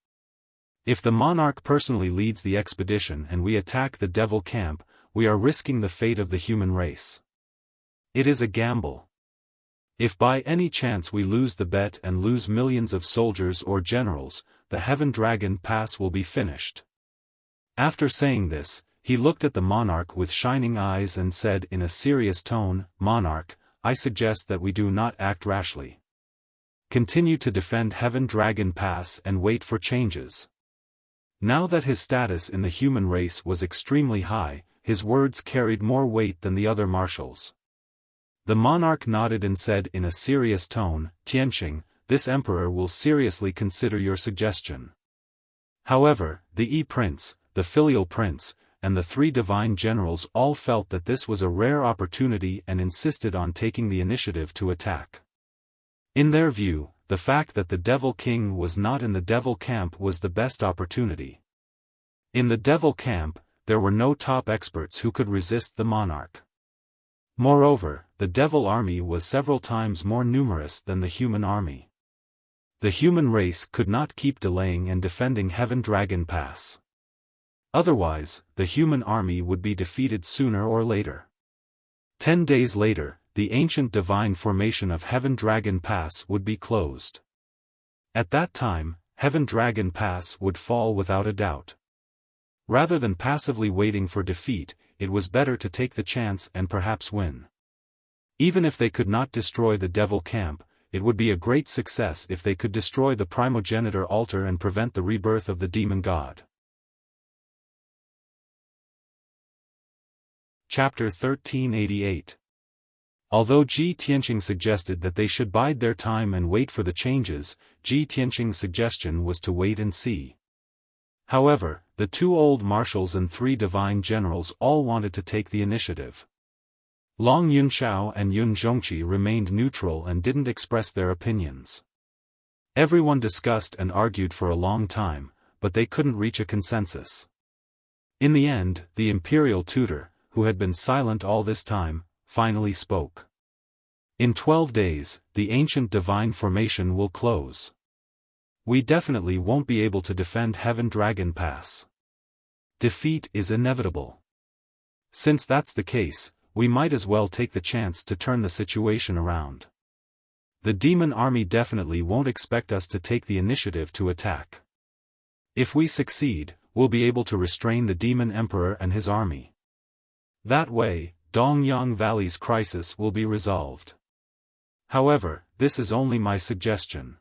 If the monarch personally leads the expedition and we attack the devil camp, we are risking the fate of the human race. It is a gamble. If by any chance we lose the bet and lose millions of soldiers or generals, the Heaven Dragon Pass will be finished." After saying this, he looked at the monarch with shining eyes and said in a serious tone, "Monarch, I suggest that we do not act rashly. Continue to defend Heaven Dragon Pass and wait for changes." Now that his status in the human race was extremely high, his words carried more weight than the other marshals. The monarch nodded and said in a serious tone, "Tianqing, this emperor will seriously consider your suggestion." However, the E-Prince, the Filial Prince, and the three divine generals all felt that this was a rare opportunity and insisted on taking the initiative to attack. In their view, the fact that the Devil King was not in the devil camp was the best opportunity. In the devil camp, there were no top experts who could resist the monarch. Moreover, the devil army was several times more numerous than the human army. The human race could not keep delaying and defending Heaven Dragon Pass. Otherwise, the human army would be defeated sooner or later. 10 days later, the ancient divine formation of Heaven Dragon Pass would be closed. At that time, Heaven Dragon Pass would fall without a doubt. Rather than passively waiting for defeat, it was better to take the chance and perhaps win. Even if they could not destroy the devil camp, it would be a great success if they could destroy the primogenitor altar and prevent the rebirth of the demon god. Chapter 1388. Although Ji Tianqing suggested that they should bide their time and wait for the changes, Ji Tianqing's suggestion was to wait and see. However, the 2 old marshals and 3 divine generals all wanted to take the initiative. Long Yunxiao and Yun Zhongqi remained neutral and didn't express their opinions. Everyone discussed and argued for a long time, but they couldn't reach a consensus. In the end, the imperial tutor, who had been silent all this time, finally spoke. In 12 days, the ancient divine formation will close. We definitely won't be able to defend Heaven Dragon Pass. Defeat is inevitable. Since that's the case, we might as well take the chance to turn the situation around. The demon army definitely won't expect us to take the initiative to attack. If we succeed, we'll be able to restrain the demon emperor and his army. That way, Dongyang Valley's crisis will be resolved. However, this is only my suggestion.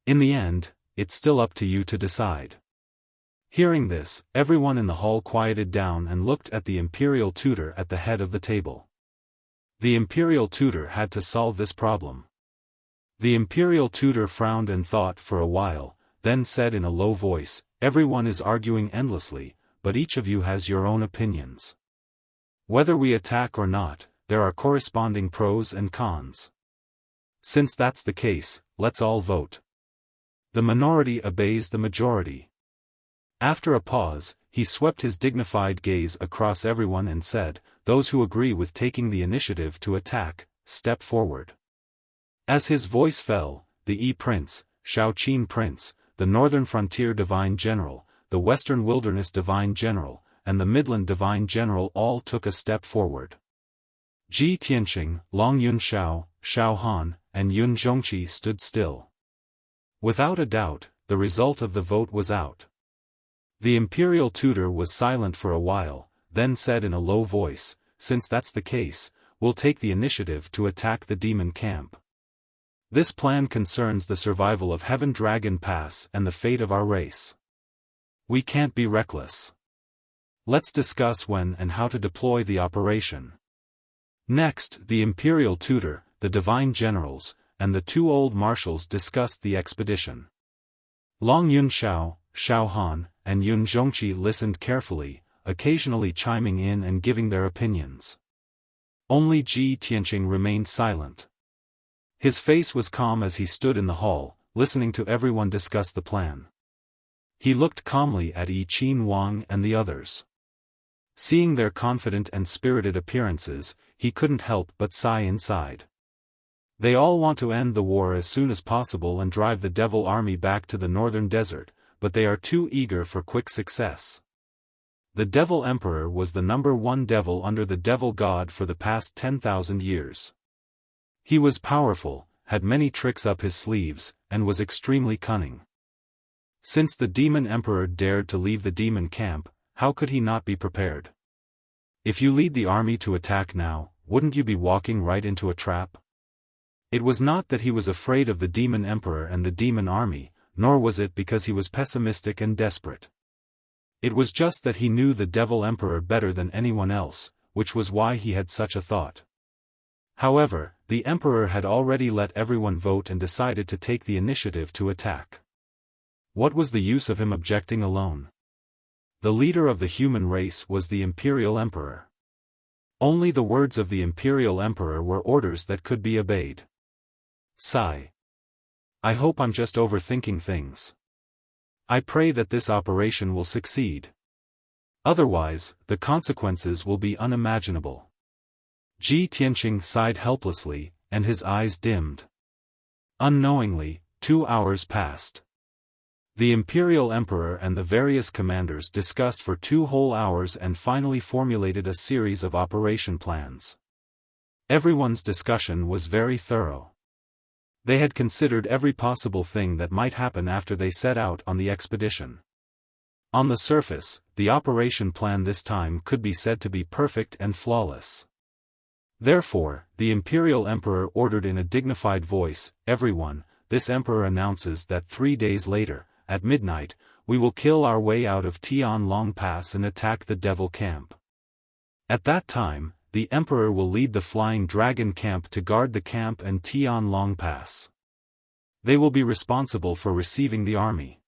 In the end, it's still up to you to decide. Hearing this, everyone in the hall quieted down and looked at the imperial tutor at the head of the table. The imperial tutor had to solve this problem. The imperial tutor frowned and thought for a while, then said in a low voice, "Everyone is arguing endlessly, but each of you has your own opinions. Whether we attack or not, there are corresponding pros and cons. Since that's the case, let's all vote." The minority obeys the majority. After a pause, he swept his dignified gaze across everyone and said, "Those who agree with taking the initiative to attack, step forward." As his voice fell, the Yi Prince, Shaoqin Prince, the Northern Frontier Divine General, the Western Wilderness Divine General, and the Midland Divine General all took a step forward. Ji Tianqing, Long Yunxiao, Xiaofan, and Yun Zhongqi stood still. Without a doubt, the result of the vote was out. The imperial tutor was silent for a while, then said in a low voice, "Since that's the case, we'll take the initiative to attack the demon camp. This plan concerns the survival of Heaven Dragon Pass and the fate of our race. We can't be reckless. Let's discuss when and how to deploy the operation." Next, the imperial tutor, the divine generals, and the 2 old marshals discussed the expedition. Long Yunxiao, Xiaohan, and Yun Zhongqi listened carefully, occasionally chiming in and giving their opinions. Only Ji Tianqing remained silent. His face was calm as he stood in the hall, listening to everyone discuss the plan. He looked calmly at Yi Qin Wang and the others. Seeing their confident and spirited appearances, he couldn't help but sigh inside. They all want to end the war as soon as possible and drive the devil army back to the northern desert, but they are too eager for quick success. The devil emperor was the #1 devil under the devil god for the past 10,000 years. He was powerful, had many tricks up his sleeves, and was extremely cunning. Since the demon emperor dared to leave the demon camp, how could he not be prepared? If you lead the army to attack now, wouldn't you be walking right into a trap? It was not that he was afraid of the demon emperor and the demon army, nor was it because he was pessimistic and desperate. It was just that he knew the devil emperor better than anyone else, which was why he had such a thought. However, the emperor had already let everyone vote and decided to take the initiative to attack. What was the use of him objecting alone? The leader of the human race was the imperial emperor. Only the words of the imperial emperor were orders that could be obeyed. Sigh. I hope I'm just overthinking things. I pray that this operation will succeed. Otherwise, the consequences will be unimaginable. Ji Tianqing sighed helplessly, and his eyes dimmed. Unknowingly, 2 hours passed. The imperial emperor and the various commanders discussed for 2 whole hours and finally formulated a series of operation plans. Everyone's discussion was very thorough. They had considered every possible thing that might happen after they set out on the expedition. On the surface, the operation plan this time could be said to be perfect and flawless. Therefore, the imperial emperor ordered in a dignified voice, "Everyone, this emperor announces that 3 days later, at midnight, we will kill our way out of Tianlong Pass and attack the devil camp. At that time, the emperor will lead the flying dragon camp to guard the camp and Tianlong Pass. They will be responsible for receiving the army.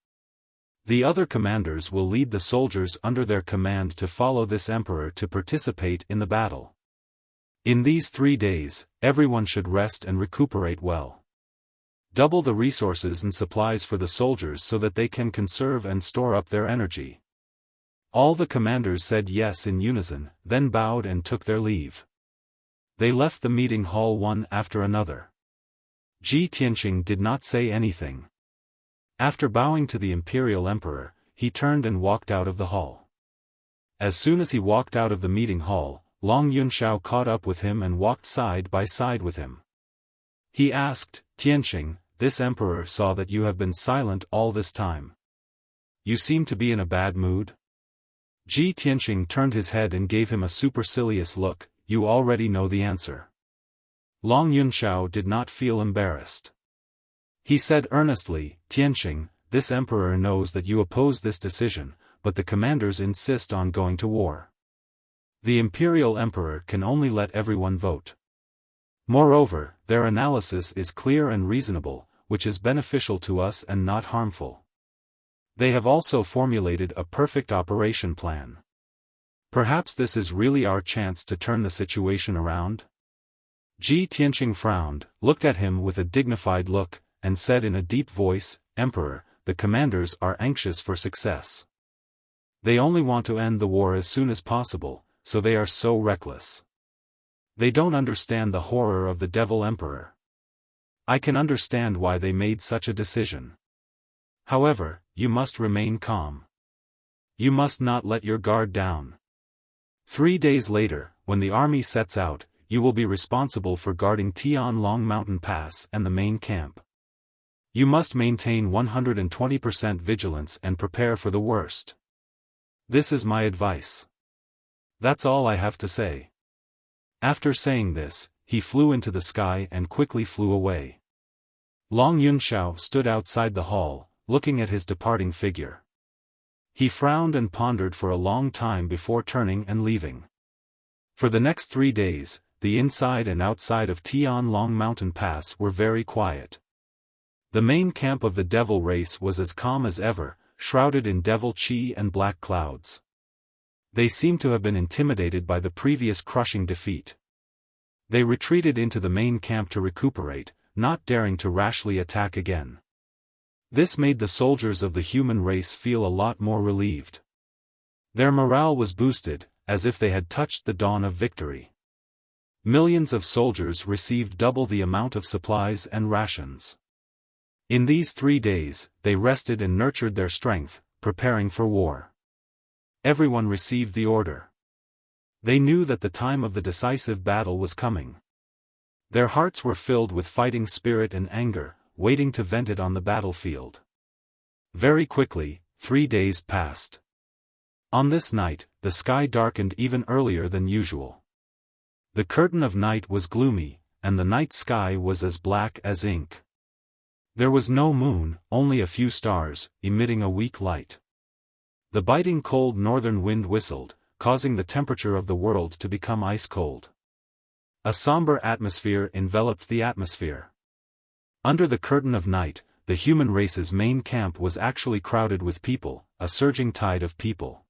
The other commanders will lead the soldiers under their command to follow this emperor to participate in the battle. In these 3 days, everyone should rest and recuperate well. Double the resources and supplies for the soldiers so that they can conserve and store up their energy." All the commanders said yes in unison, then bowed and took their leave. They left the meeting hall one after another. Ji Tianqing did not say anything. After bowing to the imperial emperor, he turned and walked out of the hall. As soon as he walked out of the meeting hall, Long Yunshao caught up with him and walked side by side with him. He asked, "Tianqing, this emperor saw that you have been silent all this time. You seem to be in a bad mood?" Ji Tianqing turned his head and gave him a supercilious look. "You already know the answer." Long Yunshao did not feel embarrassed. He said earnestly, "Tianqing, this emperor knows that you oppose this decision, but the commanders insist on going to war. The imperial emperor can only let everyone vote. Moreover, their analysis is clear and reasonable, which is beneficial to us and not harmful. They have also formulated a perfect operation plan. Perhaps this is really our chance to turn the situation around?" Ji Tianqing frowned, looked at him with a dignified look, and said in a deep voice, "Emperor, the commanders are anxious for success. They only want to end the war as soon as possible, so they are so reckless. They don't understand the horror of the devil emperor. I can understand why they made such a decision. However, you must remain calm. You must not let your guard down. 3 days later, when the army sets out, you will be responsible for guarding Tianlong Mountain Pass and the main camp. You must maintain 120% vigilance and prepare for the worst. This is my advice. That's all I have to say." After saying this, he flew into the sky and quickly flew away. Long Yunshao stood outside the hall, looking at his departing figure. He frowned and pondered for a long time before turning and leaving. For the next 3 days, the inside and outside of Tianlong Mountain Pass were very quiet. The main camp of the devil race was as calm as ever, shrouded in devil chi and black clouds. They seemed to have been intimidated by the previous crushing defeat. They retreated into the main camp to recuperate, not daring to rashly attack again. This made the soldiers of the human race feel a lot more relieved. Their morale was boosted, as if they had touched the dawn of victory. Millions of soldiers received double the amount of supplies and rations. In these 3 days, they rested and nurtured their strength, preparing for war. Everyone received the order. They knew that the time of the decisive battle was coming. Their hearts were filled with fighting spirit and anger, waiting to vent it on the battlefield. Very quickly, 3 days passed. On this night, the sky darkened even earlier than usual. The curtain of night was gloomy, and the night sky was as black as ink. There was no moon, only a few stars, emitting a weak light. The biting cold northern wind whistled, causing the temperature of the world to become ice cold. A somber atmosphere enveloped the atmosphere. Under the curtain of night, the human race's main camp was actually crowded with people, a surging tide of people.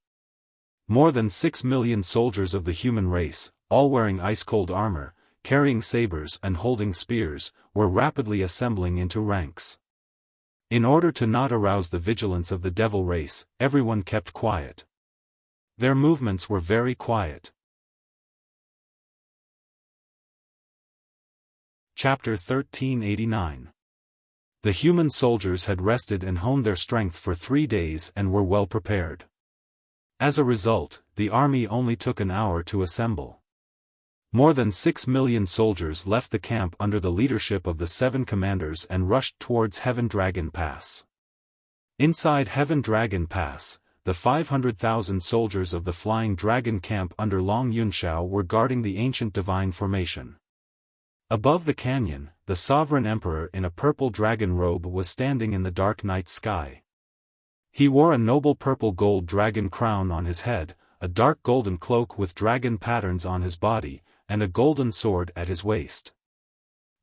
More than 6 million soldiers of the human race, all wearing ice-cold armor, carrying sabers and holding spears, were rapidly assembling into ranks. In order to not arouse the vigilance of the devil race, everyone kept quiet. Their movements were very quiet. Chapter 1389. The human soldiers had rested and honed their strength for 3 days and were well prepared. As a result, the army only took an hour to assemble. More than 6 million soldiers left the camp under the leadership of the 7 commanders and rushed towards Heaven Dragon Pass. Inside Heaven Dragon Pass, the 500,000 soldiers of the Flying Dragon camp under Long Yunxiao were guarding the ancient divine formation. Above the canyon, the sovereign emperor in a purple dragon robe was standing in the dark night sky. He wore a noble purple gold dragon crown on his head, a dark golden cloak with dragon patterns on his body, and a golden sword at his waist.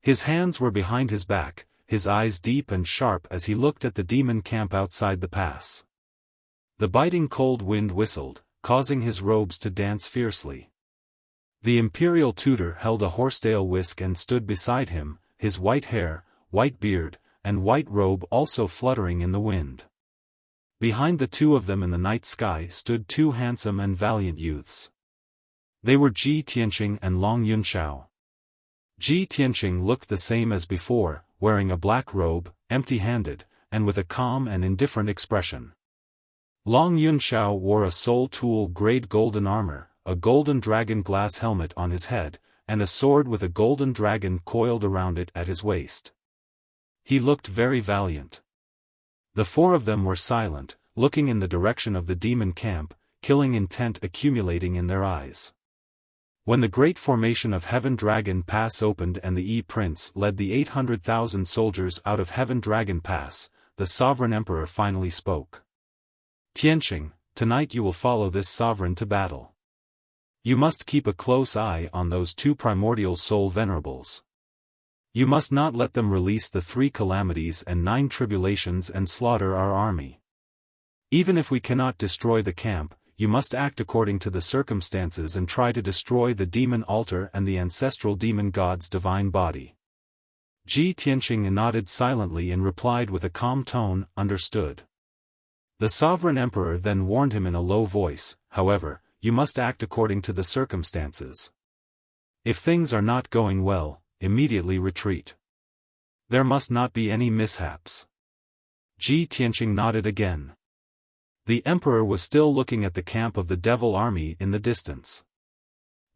His hands were behind his back, his eyes deep and sharp as he looked at the demon camp outside the pass. The biting cold wind whistled, causing his robes to dance fiercely. The imperial tutor held a horsetail whisk and stood beside him, his white hair, white beard, and white robe also fluttering in the wind. Behind the two of them in the night sky stood two handsome and valiant youths. They were Ji Tianqing and Long Yunxiao. Ji Tianqing looked the same as before, wearing a black robe, empty-handed, and with a calm and indifferent expression. Long Yunxiao wore a soul tool grade golden armor, a golden dragon glass helmet on his head, and a sword with a golden dragon coiled around it at his waist. He looked very valiant. The four of them were silent, looking in the direction of the demon camp, killing intent accumulating in their eyes. When the great formation of Heaven Dragon Pass opened and the Prince led the 800,000 soldiers out of Heaven Dragon Pass, the sovereign emperor finally spoke. Tianqing, tonight you will follow this sovereign to battle. You must keep a close eye on those two primordial soul venerables. You must not let them release the 3 calamities and 9 tribulations and slaughter our army. Even if we cannot destroy the camp, you must act according to the circumstances and try to destroy the demon altar and the ancestral demon god's divine body. Ji Tianqing nodded silently and replied with a calm tone, understood. The sovereign emperor then warned him in a low voice, however, you must act according to the circumstances. If things are not going well, immediately retreat. There must not be any mishaps. Ji Tianqing nodded again. The emperor was still looking at the camp of the devil army in the distance.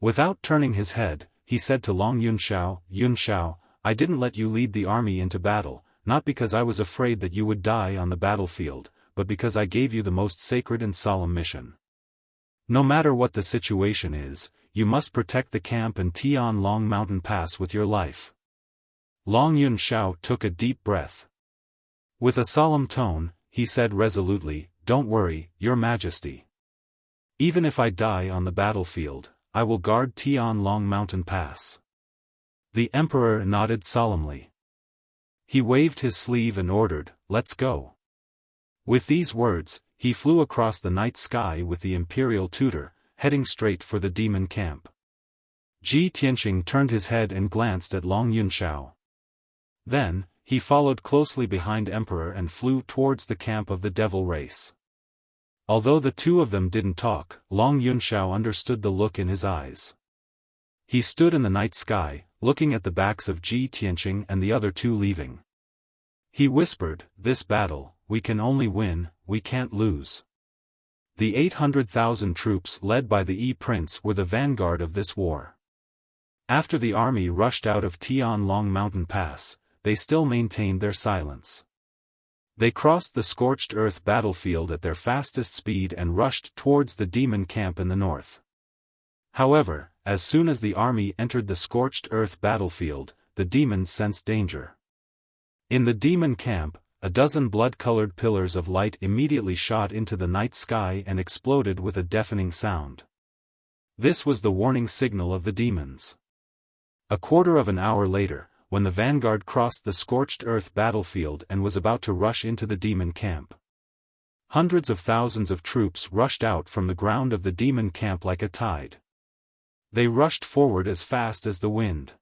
Without turning his head, he said to Long Yunxiao, Yunxiao, I didn't let you lead the army into battle, not because I was afraid that you would die on the battlefield, but because I gave you the most sacred and solemn mission. No matter what the situation is, you must protect the camp and Tian Long Mountain Pass with your life. Long Yunxiao took a deep breath. With a solemn tone, he said resolutely, Don't worry, Your Majesty. Even if I die on the battlefield, I will guard Tian Long Mountain Pass. The emperor nodded solemnly. He waved his sleeve and ordered, Let's go. With these words, he flew across the night sky with the imperial tutor, heading straight for the demon camp. Ji Tianqing turned his head and glanced at Long Yunxiao. Then, he followed closely behind Emperor and flew towards the camp of the devil race. Although the two of them didn't talk, Long Yunxiao understood the look in his eyes. He stood in the night sky, looking at the backs of Ji Tianqing and the other two leaving. He whispered, This battle, we can only win, we can't lose. The 800,000 troops led by the Prince were the vanguard of this war. After the army rushed out of Tian Long Mountain Pass, they still maintained their silence. They crossed the scorched earth battlefield at their fastest speed and rushed towards the demon camp in the north. However, as soon as the army entered the scorched earth battlefield, the demons sensed danger. In the demon camp, a dozen blood-colored pillars of light immediately shot into the night sky and exploded with a deafening sound. This was the warning signal of the demons. A quarter of an hour later, when the vanguard crossed the scorched earth battlefield and was about to rush into the demon camp, hundreds of thousands of troops rushed out from the ground of the demon camp like a tide. They rushed forward as fast as the wind.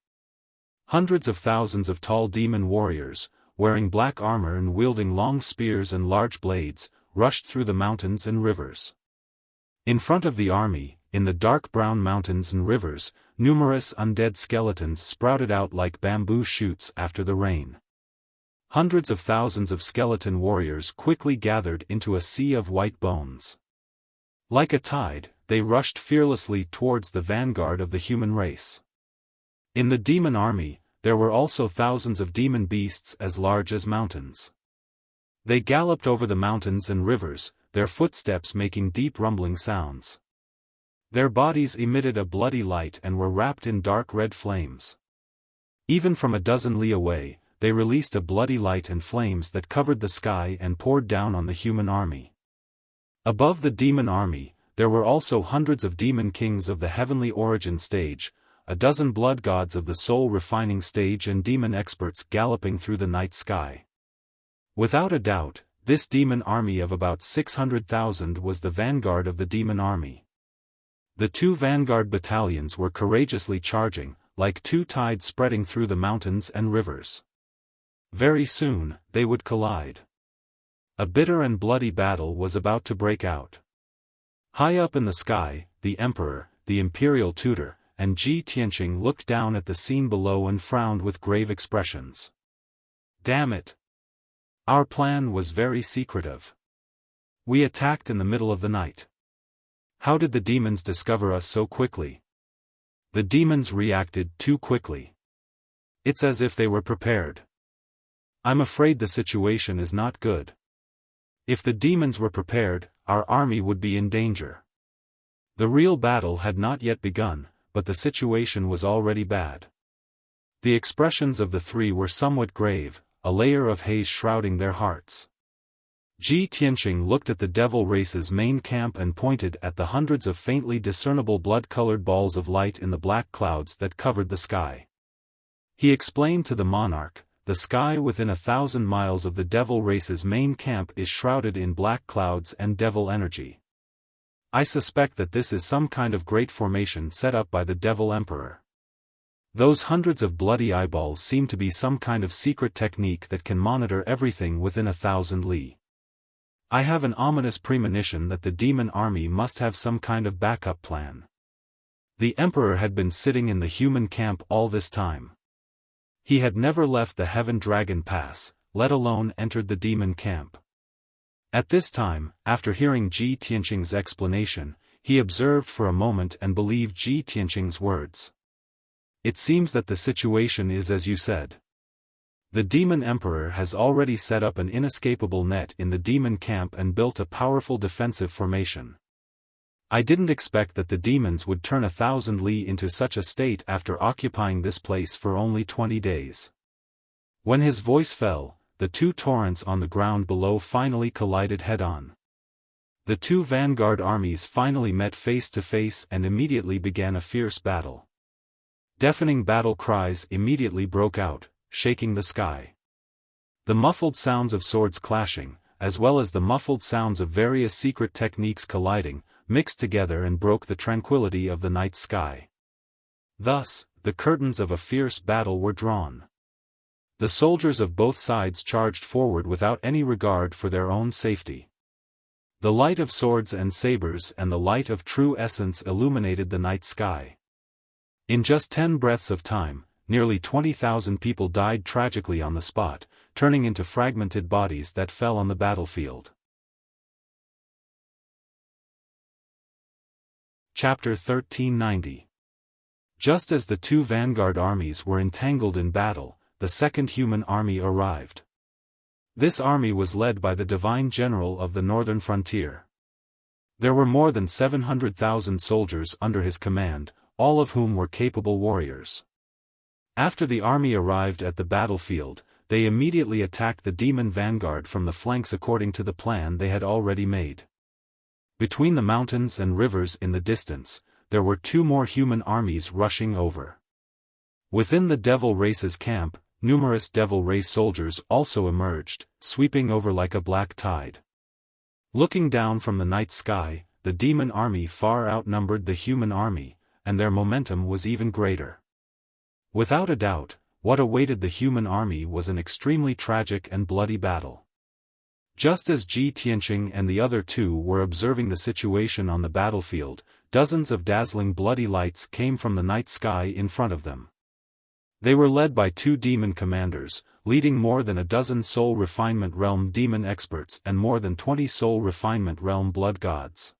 Hundreds of thousands of tall demon warriors, wearing black armor and wielding long spears and large blades, rushed through the mountains and rivers. In front of the army, in the dark brown mountains and rivers, numerous undead skeletons sprouted out like bamboo shoots after the rain. Hundreds of thousands of skeleton warriors quickly gathered into a sea of white bones. Like a tide, they rushed fearlessly towards the vanguard of the human race. In the demon army, there were also thousands of demon beasts as large as mountains. They galloped over the mountains and rivers, their footsteps making deep rumbling sounds. Their bodies emitted a bloody light and were wrapped in dark red flames. Even from a dozen li away, they released a bloody light and flames that covered the sky and poured down on the human army. Above the demon army, there were also hundreds of demon kings of the heavenly origin stage, a dozen blood gods of the soul refining stage and demon experts galloping through the night sky. Without a doubt, this demon army of about 600,000 was the vanguard of the demon army. The two vanguard battalions were courageously charging, like two tides spreading through the mountains and rivers. Very soon, they would collide. A bitter and bloody battle was about to break out. High up in the sky, the emperor, the imperial tutor, and Ji Tianqing looked down at the scene below and frowned with grave expressions. Damn it! Our plan was very secretive. We attacked in the middle of the night. How did the demons discover us so quickly? The demons reacted too quickly. It's as if they were prepared. I'm afraid the situation is not good. If the demons were prepared, our army would be in danger. The real battle had not yet begun, but the situation was already bad. The expressions of the three were somewhat grave, a layer of haze shrouding their hearts. Ji Tianqing looked at the devil race's main camp and pointed at the hundreds of faintly discernible blood-colored balls of light in the black clouds that covered the sky. He explained to the monarch, the sky within 1,000 miles of the devil race's main camp is shrouded in black clouds and devil energy. I suspect that this is some kind of great formation set up by the devil emperor. Those hundreds of bloody eyeballs seem to be some kind of secret technique that can monitor everything within 1,000 li. I have an ominous premonition that the demon army must have some kind of backup plan. The emperor had been sitting in the human camp all this time. He had never left the Heaven Dragon Pass, let alone entered the demon camp. At this time, after hearing Ji Tianqing's explanation, he observed for a moment and believed Ji Tianqing's words. It seems that the situation is as you said. The demon emperor has already set up an inescapable net in the demon camp and built a powerful defensive formation. I didn't expect that the demons would turn 1,000 li into such a state after occupying this place for only 20 days. When his voice fell, the two torrents on the ground below finally collided head-on. The two vanguard armies finally met face to face and immediately began a fierce battle. Deafening battle cries immediately broke out, shaking the sky. The muffled sounds of swords clashing, as well as the muffled sounds of various secret techniques colliding, mixed together and broke the tranquility of the night sky. Thus, the curtains of a fierce battle were drawn. The soldiers of both sides charged forward without any regard for their own safety. The light of swords and sabers and the light of true essence illuminated the night sky. In just 10 breaths of time, nearly 20,000 people died tragically on the spot, turning into fragmented bodies that fell on the battlefield. Chapter 1390. Just as the two vanguard armies were entangled in battle, the second human army arrived. This army was led by the divine general of the northern frontier. There were more than 700,000 soldiers under his command, all of whom were capable warriors. After the army arrived at the battlefield, they immediately attacked the demon vanguard from the flanks according to the plan they had already made. Between the mountains and rivers in the distance, there were two more human armies rushing over. Within the devil race's camp, numerous devil race soldiers also emerged, sweeping over like a black tide. Looking down from the night sky, the demon army far outnumbered the human army, and their momentum was even greater. Without a doubt, what awaited the human army was an extremely tragic and bloody battle. Just as Ji Tianqing and the other two were observing the situation on the battlefield, dozens of dazzling bloody lights came from the night sky in front of them. They were led by two demon commanders, leading more than a dozen Soul Refinement Realm demon experts and more than 20 Soul Refinement Realm blood gods.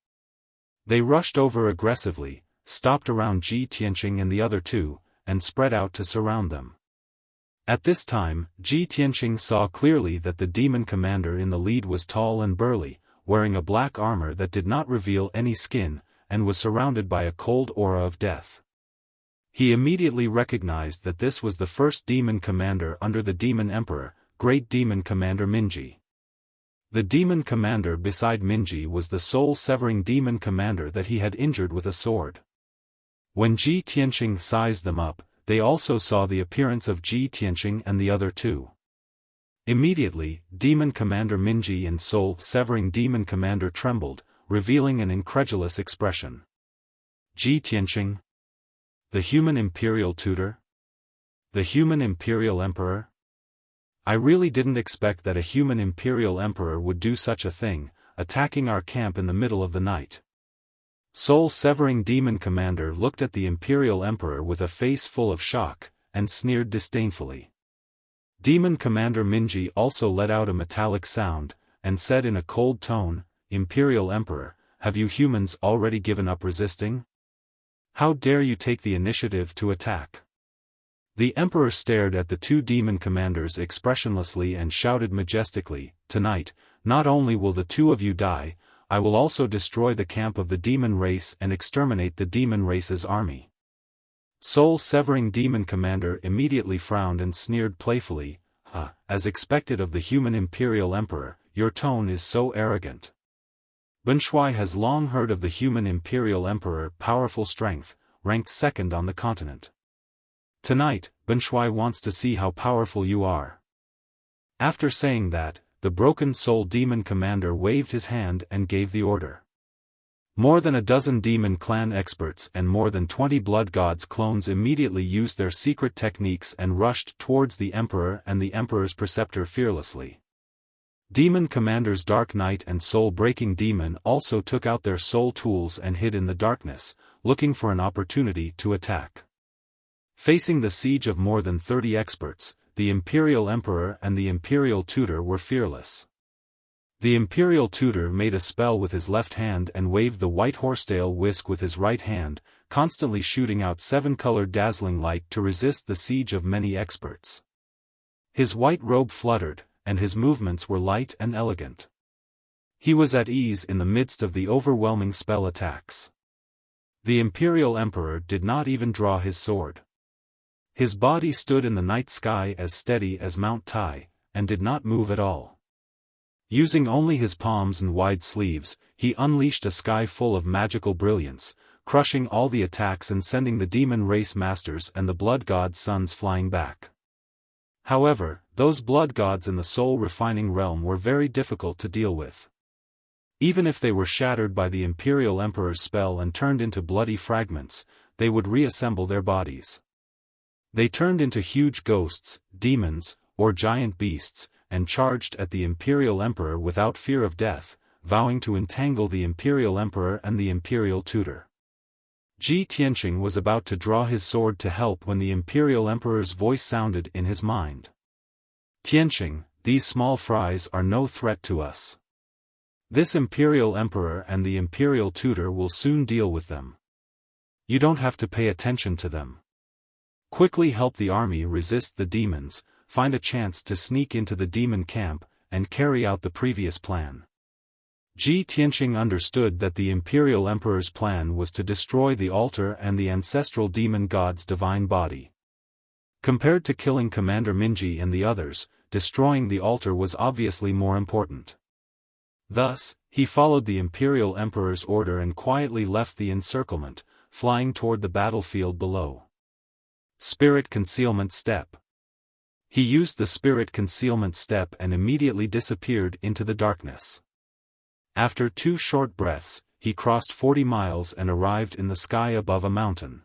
They rushed over aggressively, stopped around Ji Tianqing and the other two, and spread out to surround them. At this time, Ji Tianqing saw clearly that the demon commander in the lead was tall and burly, wearing a black armor that did not reveal any skin, and was surrounded by a cold aura of death. He immediately recognized that this was the first demon commander under the Demon Emperor, Great Demon Commander Minji. The demon commander beside Minji was the soul-severing demon commander that he had injured with a sword. When Ji Tianqing sized them up, they also saw the appearance of Ji Tianqing and the other two. Immediately, Demon Commander Minji and soul-severing demon commander trembled, revealing an incredulous expression. Ji Tianqing? The human imperial tutor? The human imperial emperor? I really didn't expect that a human imperial emperor would do such a thing, attacking our camp in the middle of the night. Soul-severing demon commander looked at the imperial emperor with a face full of shock, and sneered disdainfully. Demon Commander Minji also let out a metallic sound, and said in a cold tone, "Imperial Emperor, have you humans already given up resisting? How dare you take the initiative to attack?" The Emperor stared at the two demon commanders expressionlessly and shouted majestically, "Tonight, not only will the two of you die, I will also destroy the camp of the demon race and exterminate the demon race's army." Soul-severing demon commander immediately frowned and sneered playfully, "As expected of the human imperial emperor, your tone is so arrogant. Benshui has long heard of the human imperial emperor, powerful strength, ranked second on the continent. Tonight, Benshui wants to see how powerful you are." After saying that, the broken soul demon commander waved his hand and gave the order. More than a dozen demon clan experts and more than 20 blood gods clones immediately used their secret techniques and rushed towards the emperor and the emperor's preceptor fearlessly. Demon commanders Dark Knight and Soul-Breaking Demon also took out their soul tools and hid in the darkness, looking for an opportunity to attack. Facing the siege of more than 30 experts, the Imperial Emperor and the Imperial Tutor were fearless. The Imperial Tutor made a spell with his left hand and waved the white horsetail whisk with his right hand, constantly shooting out 7-colored dazzling light to resist the siege of many experts. His white robe fluttered, and his movements were light and elegant. He was at ease in the midst of the overwhelming spell attacks. The Imperial Emperor did not even draw his sword. His body stood in the night sky as steady as Mount Tai, and did not move at all. Using only his palms and wide sleeves, he unleashed a sky full of magical brilliance, crushing all the attacks and sending the demon race masters and the blood god's sons flying back. However, those blood gods in the soul-refining realm were very difficult to deal with. Even if they were shattered by the Imperial Emperor's spell and turned into bloody fragments, they would reassemble their bodies. They turned into huge ghosts, demons, or giant beasts, and charged at the Imperial Emperor without fear of death, vowing to entangle the Imperial Emperor and the Imperial Tutor. Ji Tianqing was about to draw his sword to help when the Imperial Emperor's voice sounded in his mind. "Tianqing, these small fries are no threat to us. This Imperial Emperor and the Imperial Tutor will soon deal with them. You don't have to pay attention to them. Quickly help the army resist the demons, find a chance to sneak into the demon camp, and carry out the previous plan." Ji Tianqing understood that the Imperial Emperor's plan was to destroy the altar and the ancestral demon god's divine body. Compared to killing Commander Minji and the others, destroying the altar was obviously more important. Thus, he followed the Imperial Emperor's order and quietly left the encirclement, flying toward the battlefield below. Spirit Concealment Step. He used the Spirit Concealment Step and immediately disappeared into the darkness. After 2 short breaths, he crossed 40 miles and arrived in the sky above a mountain.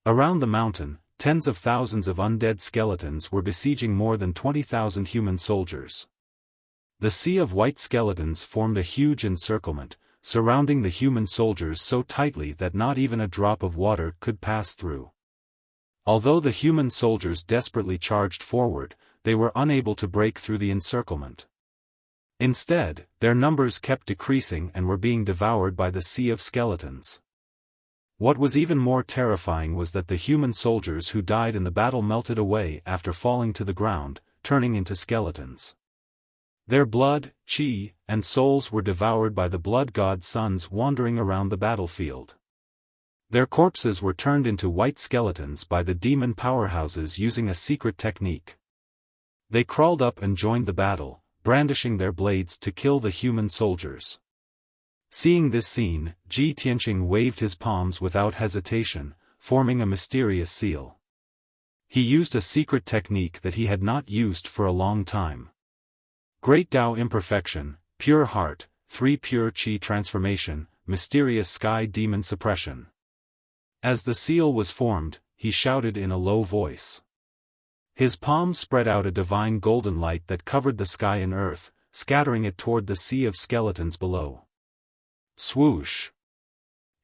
Around the mountain, tens of thousands of undead skeletons were besieging more than 20,000 human soldiers. The sea of white skeletons formed a huge encirclement, surrounding the human soldiers so tightly that not even a drop of water could pass through. Although the human soldiers desperately charged forward, they were unable to break through the encirclement. Instead, their numbers kept decreasing and were being devoured by the sea of skeletons. What was even more terrifying was that the human soldiers who died in the battle melted away after falling to the ground, turning into skeletons. Their blood, qi, and souls were devoured by the blood god's sons wandering around the battlefield. Their corpses were turned into white skeletons by the demon powerhouses using a secret technique. They crawled up and joined the battle, brandishing their blades to kill the human soldiers. Seeing this scene, Ji Tianqing waved his palms without hesitation, forming a mysterious seal. He used a secret technique that he had not used for a long time. Great Tao Imperfection, Pure Heart, 3 Pure Qi Transformation, Mysterious Sky Demon Suppression. As the seal was formed, he shouted in a low voice. His palms spread out a divine golden light that covered the sky and earth, scattering it toward the sea of skeletons below. Swoosh!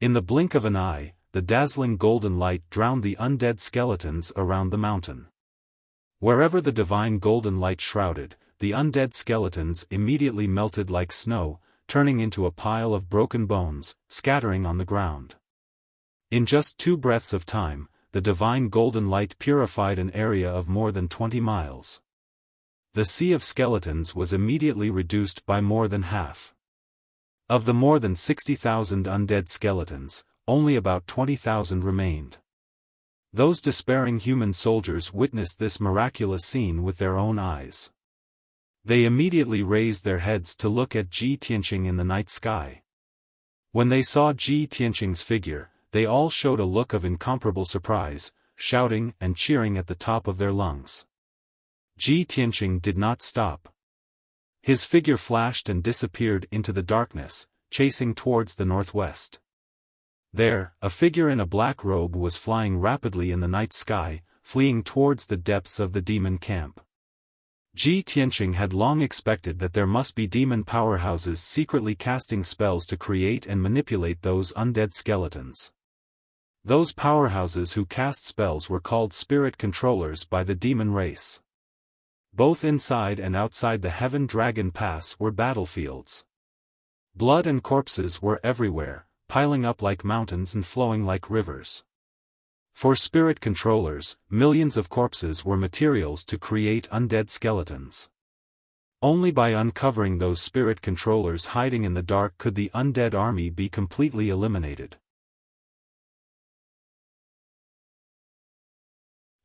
In the blink of an eye, the dazzling golden light drowned the undead skeletons around the mountain. Wherever the divine golden light shrouded, the undead skeletons immediately melted like snow, turning into a pile of broken bones, scattering on the ground. In just 2 breaths of time, the divine golden light purified an area of more than 20 miles. The sea of skeletons was immediately reduced by more than half. Of the more than 60,000 undead skeletons, only about 20,000 remained. Those despairing human soldiers witnessed this miraculous scene with their own eyes. They immediately raised their heads to look at Ji Tianqing in the night sky. When they saw Ji Tianqing's figure, they all showed a look of incomparable surprise, shouting and cheering at the top of their lungs. Ji Tianqing did not stop. His figure flashed and disappeared into the darkness, chasing towards the northwest. There, a figure in a black robe was flying rapidly in the night sky, fleeing towards the depths of the demon camp. Ji Tianqing had long expected that there must be demon powerhouses secretly casting spells to create and manipulate those undead skeletons. Those powerhouses who cast spells were called spirit controllers by the demon race. Both inside and outside the Heaven Dragon Pass were battlefields. Blood and corpses were everywhere, piling up like mountains and flowing like rivers. For spirit controllers, millions of corpses were materials to create undead skeletons. Only by uncovering those spirit controllers hiding in the dark could the undead army be completely eliminated.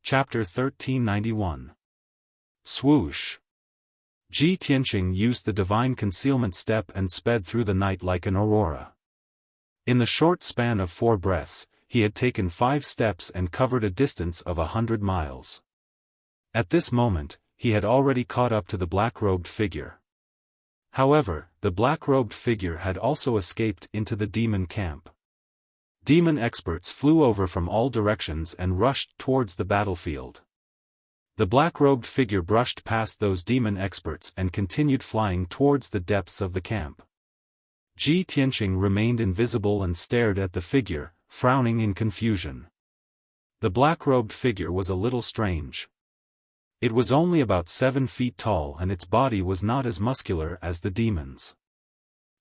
Chapter 1391. Swoosh! Ji Tianqing used the divine concealment step and sped through the night like an aurora. In the short span of 4 breaths, he had taken 5 steps and covered a distance of 100 miles. At this moment, he had already caught up to the black-robed figure. However, the black-robed figure had also escaped into the demon camp. Demon experts flew over from all directions and rushed towards the battlefield. The black-robed figure brushed past those demon experts and continued flying towards the depths of the camp. Ji Tianqing remained invisible and stared at the figure, frowning in confusion. The black-robed figure was a little strange. It was only about 7 feet tall and its body was not as muscular as the demons.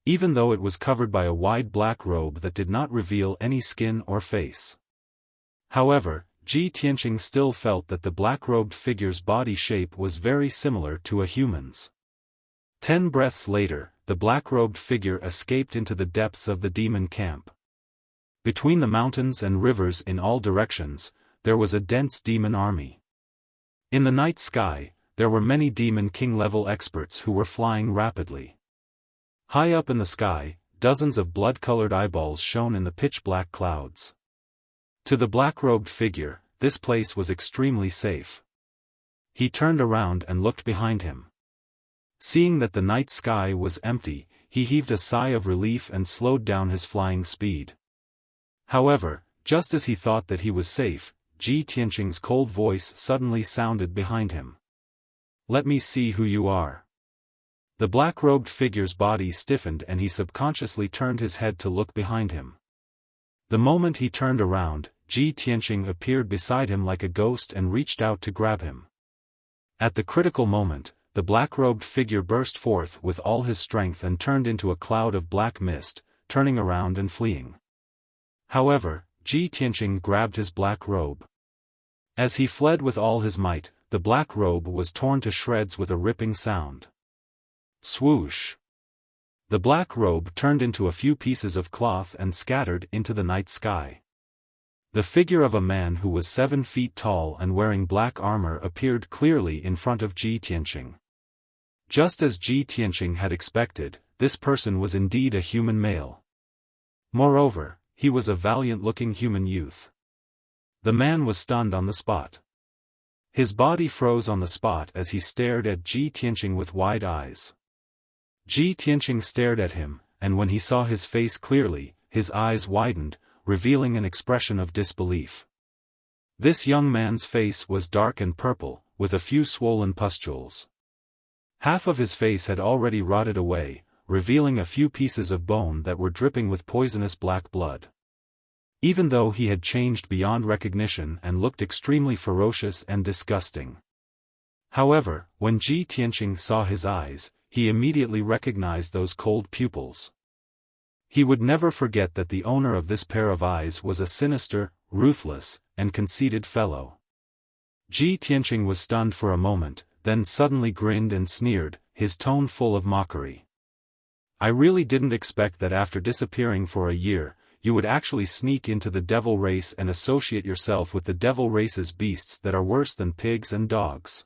Even though it was covered by a wide black robe that did not reveal any skin or face. However, Ji Tianqing still felt that the black-robed figure's body shape was very similar to a human's. 10 breaths later, the black-robed figure escaped into the depths of the demon camp. Between the mountains and rivers in all directions, there was a dense demon army. In the night sky, there were many demon king-level experts who were flying rapidly. High up in the sky, dozens of blood-colored eyeballs shone in the pitch-black clouds. To the black-robed figure, this place was extremely safe. He turned around and looked behind him. Seeing that the night sky was empty, he heaved a sigh of relief and slowed down his flying speed. However, just as he thought that he was safe, Ji Tianqing's cold voice suddenly sounded behind him. "Let me see who you are." The black-robed figure's body stiffened and he subconsciously turned his head to look behind him. The moment he turned around, Ji Tianqing appeared beside him like a ghost and reached out to grab him. At the critical moment, the black-robed figure burst forth with all his strength and turned into a cloud of black mist, turning around and fleeing. However, Ji Tianqing grabbed his black robe. As he fled with all his might, the black robe was torn to shreds with a ripping sound. Swoosh! The black robe turned into a few pieces of cloth and scattered into the night sky. The figure of a man who was 7 feet tall and wearing black armor appeared clearly in front of Ji Tianqing. Just as Ji Tianqing had expected, this person was indeed a human male. Moreover, he was a valiant-looking human youth. The man was stunned on the spot. His body froze on the spot as he stared at Ji Tianqing with wide eyes. Ji Tianqing stared at him, and when he saw his face clearly, his eyes widened, revealing an expression of disbelief. This young man's face was dark and purple, with a few swollen pustules. Half of his face had already rotted away, revealing a few pieces of bone that were dripping with poisonous black blood. Even though he had changed beyond recognition and looked extremely ferocious and disgusting. However, when Ji Tianqing saw his eyes, he immediately recognized those cold pupils. He would never forget that the owner of this pair of eyes was a sinister, ruthless, and conceited fellow. Ji Tianqing was stunned for a moment, then suddenly grinned and sneered, his tone full of mockery. I really didn't expect that after disappearing for a year, you would actually sneak into the devil race and associate yourself with the devil race's beasts that are worse than pigs and dogs.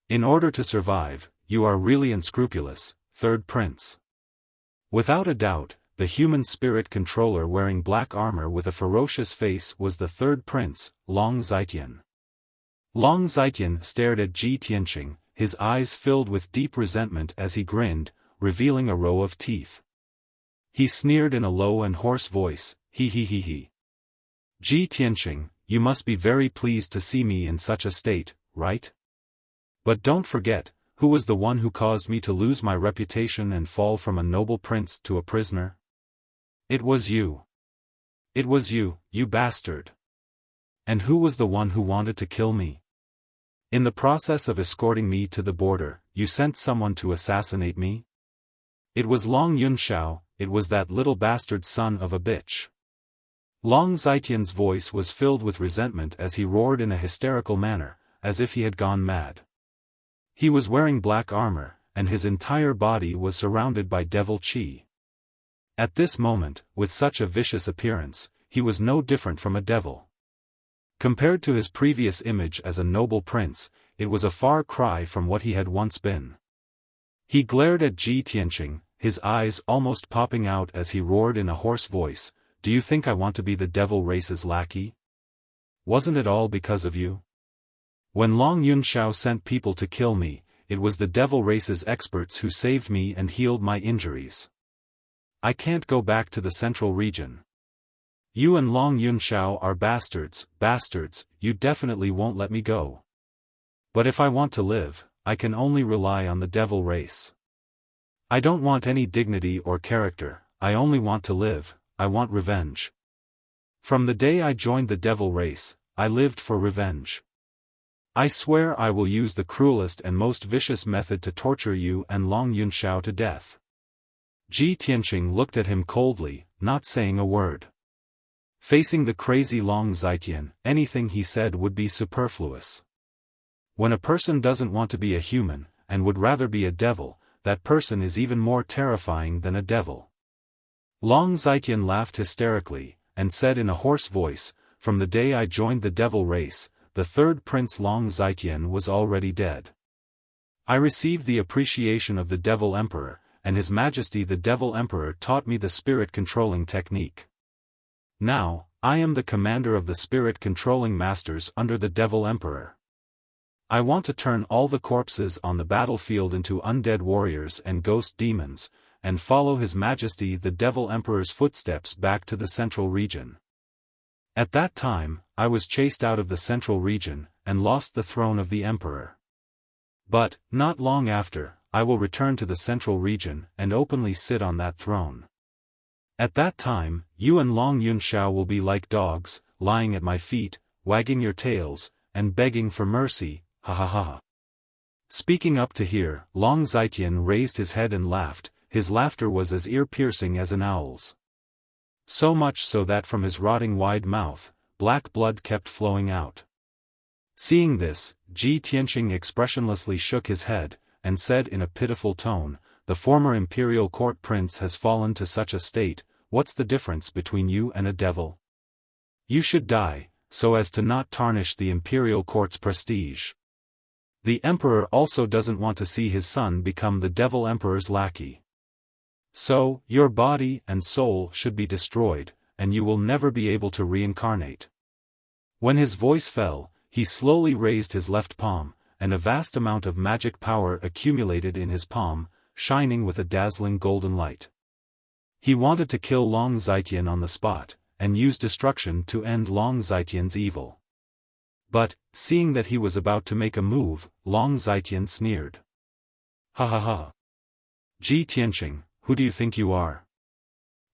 In order to survive, you are really unscrupulous, Third Prince. Without a doubt, the human spirit controller wearing black armor with a ferocious face was the Third Prince, Long Zitian. Long Zitian stared at Ji Tianqing, his eyes filled with deep resentment as he grinned, revealing a row of teeth. He sneered in a low and hoarse voice, he. Ji Tianqing, you must be very pleased to see me in such a state, right? But don't forget, who was the one who caused me to lose my reputation and fall from a noble prince to a prisoner? It was you. It was you, you bastard. And who was the one who wanted to kill me? In the process of escorting me to the border, you sent someone to assassinate me? It was Long Yunxiao, it was that little bastard son of a bitch. Long Zitian's voice was filled with resentment as he roared in a hysterical manner, as if he had gone mad. He was wearing black armor, and his entire body was surrounded by devil qi. At this moment, with such a vicious appearance, he was no different from a devil. Compared to his previous image as a noble prince, it was a far cry from what he had once been. He glared at Ji Tianqing, his eyes almost popping out as he roared in a hoarse voice, "Do you think I want to be the devil race's lackey? Wasn't it all because of you? When Long Yunxiao sent people to kill me, it was the devil race's experts who saved me and healed my injuries. I can't go back to the central region. You and Long Yunxiao are bastards, you definitely won't let me go. But if I want to live, I can only rely on the devil race. I don't want any dignity or character, I only want to live, I want revenge. From the day I joined the devil race, I lived for revenge. I swear I will use the cruelest and most vicious method to torture you and Long Yunxiao to death." Ji Tianqing looked at him coldly, not saying a word. Facing the crazy Long Zitian, anything he said would be superfluous. When a person doesn't want to be a human, and would rather be a devil, that person is even more terrifying than a devil. Long Zitian laughed hysterically, and said in a hoarse voice, "From the day I joined the devil race, the third prince Long Zitian was already dead. I received the appreciation of the devil emperor, and His Majesty the devil emperor taught me the spirit controlling technique. Now, I am the commander of the spirit controlling masters under the devil emperor. I want to turn all the corpses on the battlefield into undead warriors and ghost demons, and follow His Majesty the devil emperor's footsteps back to the central region. At that time, I was chased out of the central region, and lost the throne of the emperor. But, not long after, I will return to the central region and openly sit on that throne. At that time, you and Long Yunxiao will be like dogs, lying at my feet, wagging your tails, and begging for mercy, ha ha ha." Speaking up to here, Long Zitian raised his head and laughed. His laughter was as ear-piercing as an owl's. So much so that from his rotting wide mouth, black blood kept flowing out. Seeing this, Ji Tianqing expressionlessly shook his head, and said in a pitiful tone, "The former imperial court prince has fallen to such a state. What's the difference between you and a devil? You should die, so as to not tarnish the imperial court's prestige." The emperor also doesn't want to see his son become the devil emperor's lackey. So, your body and soul should be destroyed, and you will never be able to reincarnate. When his voice fell, he slowly raised his left palm, and a vast amount of magic power accumulated in his palm, shining with a dazzling golden light. He wanted to kill Long Zetian on the spot, and use destruction to end Long Zetian's evil. But, seeing that he was about to make a move, Long Zetian sneered. "Ha ha ha. Ji Tianqing, who do you think you are?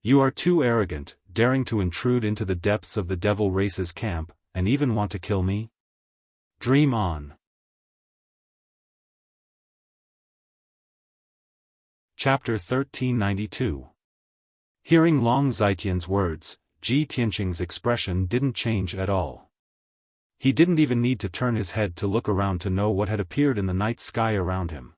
You are too arrogant, daring to intrude into the depths of the devil race's camp, and even want to kill me? Dream on." Chapter 1392. Hearing Long Zetian's words, Ji Tianqing's expression didn't change at all. He didn't even need to turn his head to look around to know what had appeared in the night sky around him.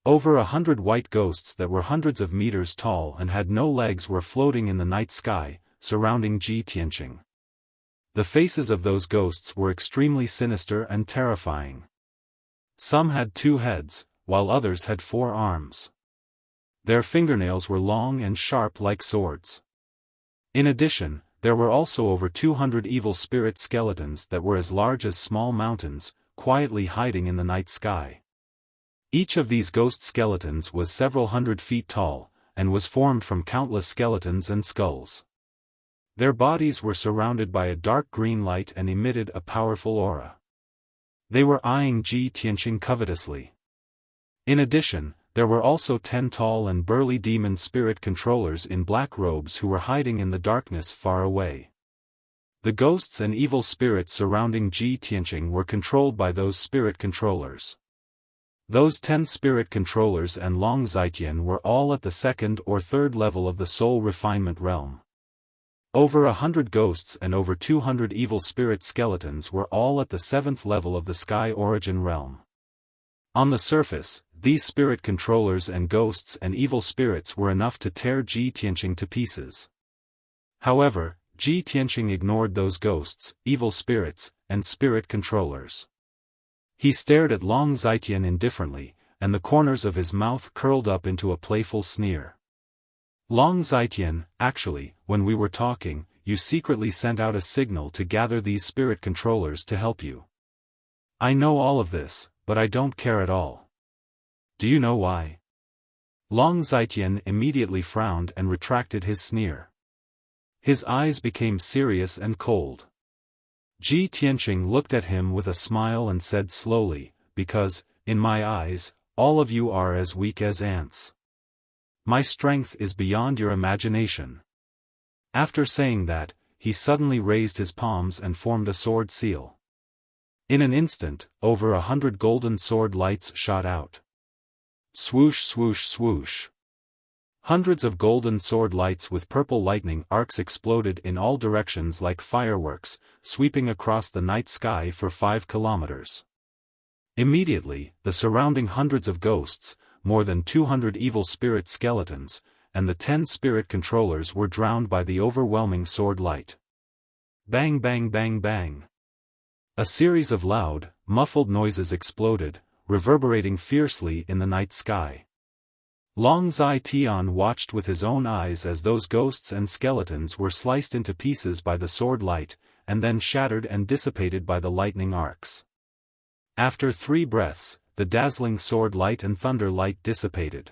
Over 100 white ghosts that were hundreds of meters tall and had no legs were floating in the night sky, surrounding Ji Tianqing. The faces of those ghosts were extremely sinister and terrifying. Some had 2 heads, while others had 4 arms. Their fingernails were long and sharp like swords. In addition, there were also over 200 evil spirit skeletons that were as large as small mountains, quietly hiding in the night sky. Each of these ghost skeletons was several hundred feet tall, and was formed from countless skeletons and skulls. Their bodies were surrounded by a dark green light and emitted a powerful aura. They were eyeing Ji Tianqing covetously. In addition, there were also 10 tall and burly demon spirit controllers in black robes who were hiding in the darkness far away. The ghosts and evil spirits surrounding Ji Tianqing were controlled by those spirit controllers. Those 10 spirit controllers and Long Zetian were all at the 2nd or 3rd level of the soul refinement realm. Over 100 ghosts and over 200 evil spirit skeletons were all at the 7th level of the sky origin realm. On the surface, these spirit controllers and ghosts and evil spirits were enough to tear Ji Tianqing to pieces. However, Ji Tianqing ignored those ghosts, evil spirits, and spirit controllers. He stared at Long Zetian indifferently, and the corners of his mouth curled up into a playful sneer. "Long Zetian, actually, when we were talking, you secretly sent out a signal to gather these spirit controllers to help you. I know all of this, but I don't care at all. Do you know why?" Long Zetian immediately frowned and retracted his sneer. His eyes became serious and cold. Ji Tianqing looked at him with a smile and said slowly, "Because, in my eyes, all of you are as weak as ants. My strength is beyond your imagination." After saying that, he suddenly raised his palms and formed a sword seal. In an instant, over 100 golden sword lights shot out. Swoosh swoosh swoosh. Hundreds of golden sword lights with purple lightning arcs exploded in all directions like fireworks, sweeping across the night sky for 5 kilometers. Immediately, the surrounding hundreds of ghosts, more than 200 evil spirit skeletons, and the 10 spirit controllers were drowned by the overwhelming sword light. Bang bang bang bang. A series of loud, muffled noises exploded, reverberating fiercely in the night sky. Long Zetian watched with his own eyes as those ghosts and skeletons were sliced into pieces by the sword light, and then shattered and dissipated by the lightning arcs. After 3 breaths, the dazzling sword light and thunder light dissipated.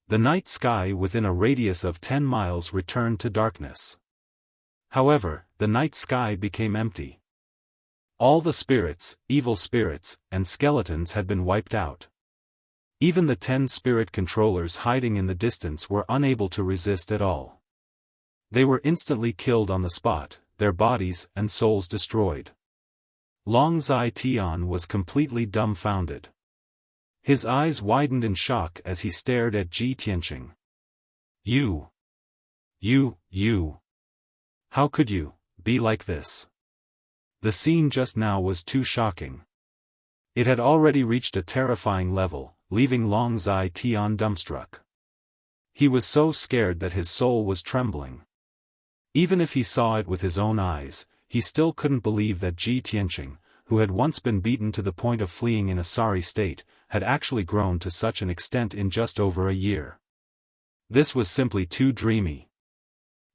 The night sky within a radius of 10 miles returned to darkness. However, the night sky became empty. All the spirits, evil spirits, and skeletons had been wiped out. Even the 10 spirit controllers hiding in the distance were unable to resist at all. They were instantly killed on the spot, their bodies and souls destroyed. Long Zetian was completely dumbfounded. His eyes widened in shock as he stared at Ji Tianqing. You. How could you be like this? The scene just now was too shocking. It had already reached a terrifying level, leaving Long Zai Tian dumbstruck. He was so scared that his soul was trembling. Even if he saw it with his own eyes, he still couldn't believe that Ji Tianqing, who had once been beaten to the point of fleeing in a sorry state, had actually grown to such an extent in just over a year. This was simply too dreamy.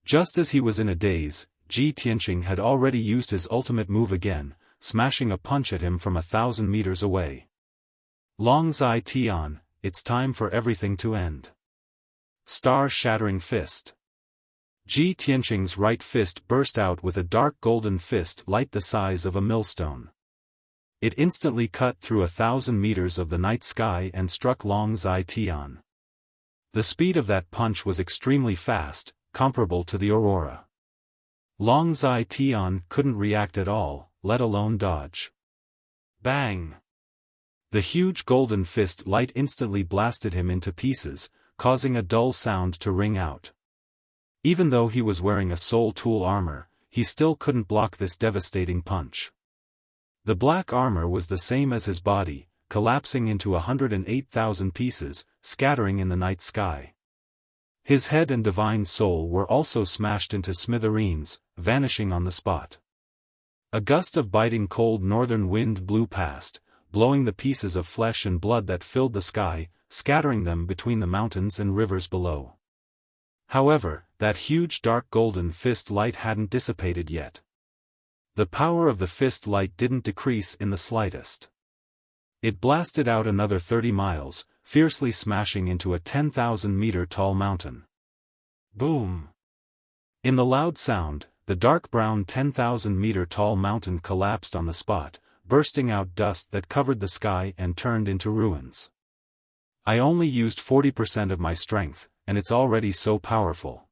Just as he was in a daze, Ji Tianqing had already used his ultimate move again, smashing a punch at him from 1,000 meters away. Long Zai Tian, it's time for everything to end. Star-shattering fist. Ji Tianqing's right fist burst out with a dark golden fist light the size of a millstone. It instantly cut through 1,000 meters of the night sky and struck Long Zai Tian. The speed of that punch was extremely fast, comparable to the aurora. Long Zai Tian couldn't react at all, let alone dodge. Bang! The huge golden fist light instantly blasted him into pieces, causing a dull sound to ring out. Even though he was wearing a soul tool armor, he still couldn't block this devastating punch. The black armor was the same as his body, collapsing into 108,000 pieces, scattering in the night sky. His head and divine soul were also smashed into smithereens, vanishing on the spot. A gust of biting cold northern wind blew past, blowing the pieces of flesh and blood that filled the sky, scattering them between the mountains and rivers below. However, that huge dark golden fist light hadn't dissipated yet. The power of the fist light didn't decrease in the slightest. It blasted out another 30 miles, fiercely smashing into a 10,000-meter tall mountain. Boom! In the loud sound, the dark brown 10,000-meter tall mountain collapsed on the spot, bursting out dust that covered the sky and turned into ruins. I only used 40% of my strength, and it's already so powerful.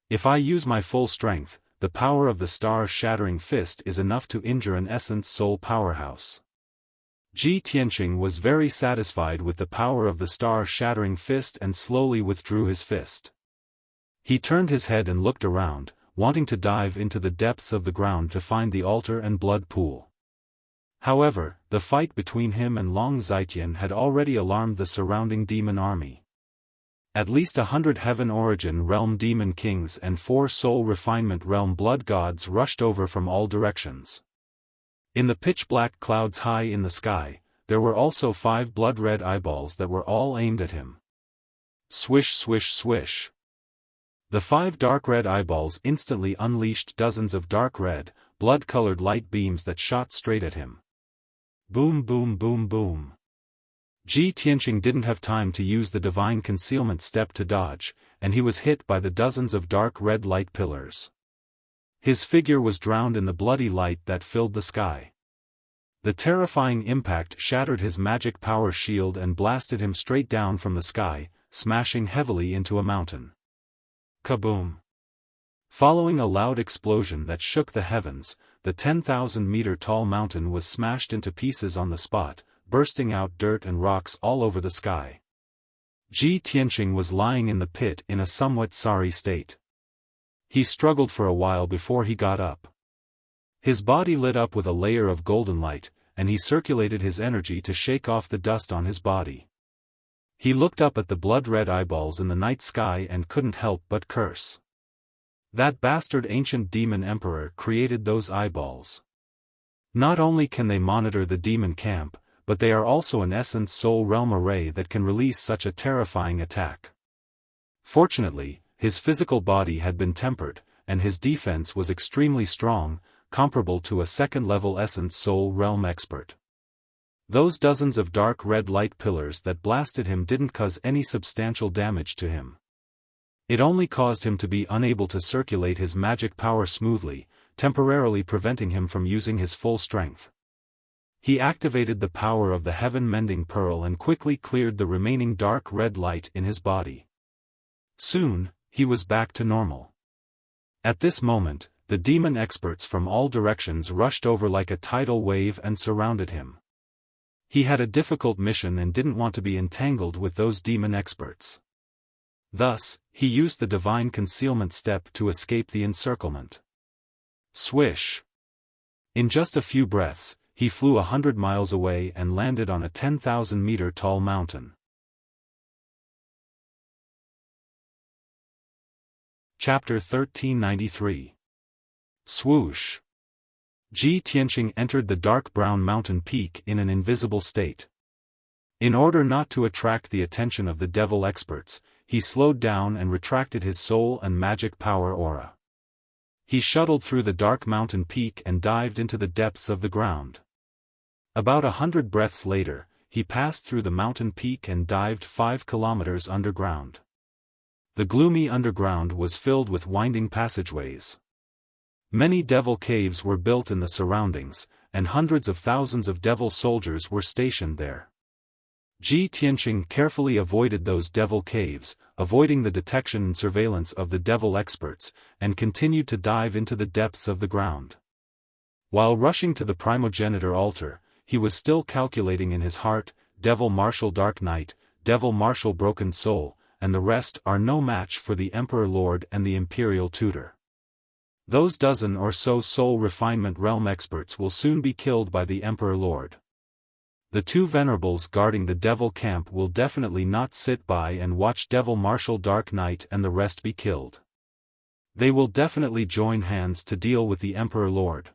If I use my full strength, the power of the star-shattering fist is enough to injure an essence soul powerhouse. Ji Tianqing was very satisfied with the power of the star-shattering fist and slowly withdrew his fist. He turned his head and looked around, wanting to dive into the depths of the ground to find the altar and blood pool. However, the fight between him and Long Zaitian had already alarmed the surrounding demon army. At least 100 Heaven Origin Realm Demon Kings and 4 Soul Refinement Realm Blood Gods rushed over from all directions. In the pitch-black clouds high in the sky, there were also 5 blood-red eyeballs that were all aimed at him. Swish swish swish. The 5 dark red eyeballs instantly unleashed dozens of dark red, blood-colored light beams that shot straight at him. Boom boom boom boom. Ji Tianqing didn't have time to use the divine concealment step to dodge, and he was hit by the dozens of dark red light pillars. His figure was drowned in the bloody light that filled the sky. The terrifying impact shattered his magic power shield and blasted him straight down from the sky, smashing heavily into a mountain. Kaboom! Following a loud explosion that shook the heavens, the 10,000-meter tall mountain was smashed into pieces on the spot, bursting out dirt and rocks all over the sky. Ji Tianqing was lying in the pit in a somewhat sorry state. He struggled for a while before he got up. His body lit up with a layer of golden light, and he circulated his energy to shake off the dust on his body. He looked up at the blood-red eyeballs in the night sky and couldn't help but curse. That bastard ancient demon emperor created those eyeballs. Not only can they monitor the demon camp, but they are also an essence soul realm array that can release such a terrifying attack. Fortunately, his physical body had been tempered, and his defense was extremely strong, comparable to a second-level essence soul realm expert. Those dozens of dark red light pillars that blasted him didn't cause any substantial damage to him. It only caused him to be unable to circulate his magic power smoothly, temporarily preventing him from using his full strength. He activated the power of the Heaven Mending Pearl and quickly cleared the remaining dark red light in his body. Soon, he was back to normal. At this moment, the demon experts from all directions rushed over like a tidal wave and surrounded him. He had a difficult mission and didn't want to be entangled with those demon experts. Thus, he used the divine concealment step to escape the encirclement. Swish! In just a few breaths, he flew 100 miles away and landed on a 10,000-meter tall mountain. Chapter 1393. Swoosh. Ji Tianqing entered the dark brown mountain peak in an invisible state. In order not to attract the attention of the devil experts, he slowed down and retracted his soul and magic power aura. He shuttled through the dark mountain peak and dived into the depths of the ground. About 100 breaths later, he passed through the mountain peak and dived 5 kilometers underground. The gloomy underground was filled with winding passageways. Many devil caves were built in the surroundings, and hundreds of thousands of devil soldiers were stationed there. Ji Tianqing carefully avoided those devil caves, avoiding the detection and surveillance of the devil experts, and continued to dive into the depths of the ground. While rushing to the primogenitor altar, he was still calculating in his heart, Devil Marshal Dark Knight, Devil Marshal Broken Soul, and the rest are no match for the Emperor Lord and the Imperial Tutor. Those dozen or so soul refinement realm experts will soon be killed by the Emperor Lord. The 2 venerables guarding the devil camp will definitely not sit by and watch Devil Marshal Dark Knight and the rest be killed. They will definitely join hands to deal with the Emperor Lord.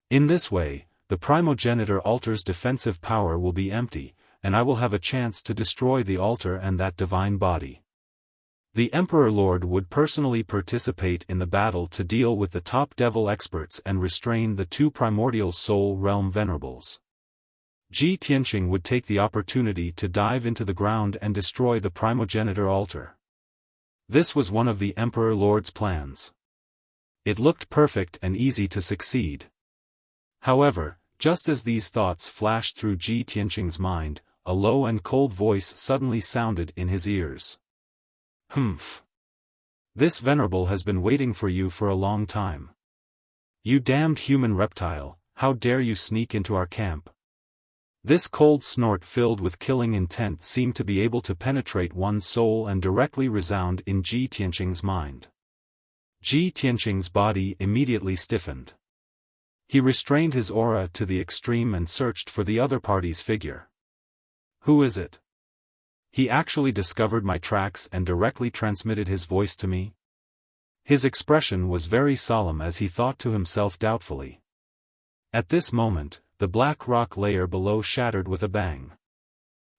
In this way, the primogenitor altar's defensive power will be empty, and I will have a chance to destroy the altar and that divine body. The Emperor Lord would personally participate in the battle to deal with the top devil experts and restrain the 2 primordial soul realm venerables. Ji Tianqing would take the opportunity to dive into the ground and destroy the primogenitor altar. This was one of the Emperor Lord's plans. It looked perfect and easy to succeed. However, just as these thoughts flashed through Ji Tianqing's mind, a low and cold voice suddenly sounded in his ears. "Humph. This venerable has been waiting for you for a long time. You damned human reptile, how dare you sneak into our camp?" This cold snort filled with killing intent seemed to be able to penetrate one's soul and directly resound in Ji Tianqing's mind. Ji Tianqing's body immediately stiffened. He restrained his aura to the extreme and searched for the other party's figure. "Who is it? He actually discovered my tracks and directly transmitted his voice to me?" His expression was very solemn as he thought to himself doubtfully. At this moment, the black rock layer below shattered with a bang.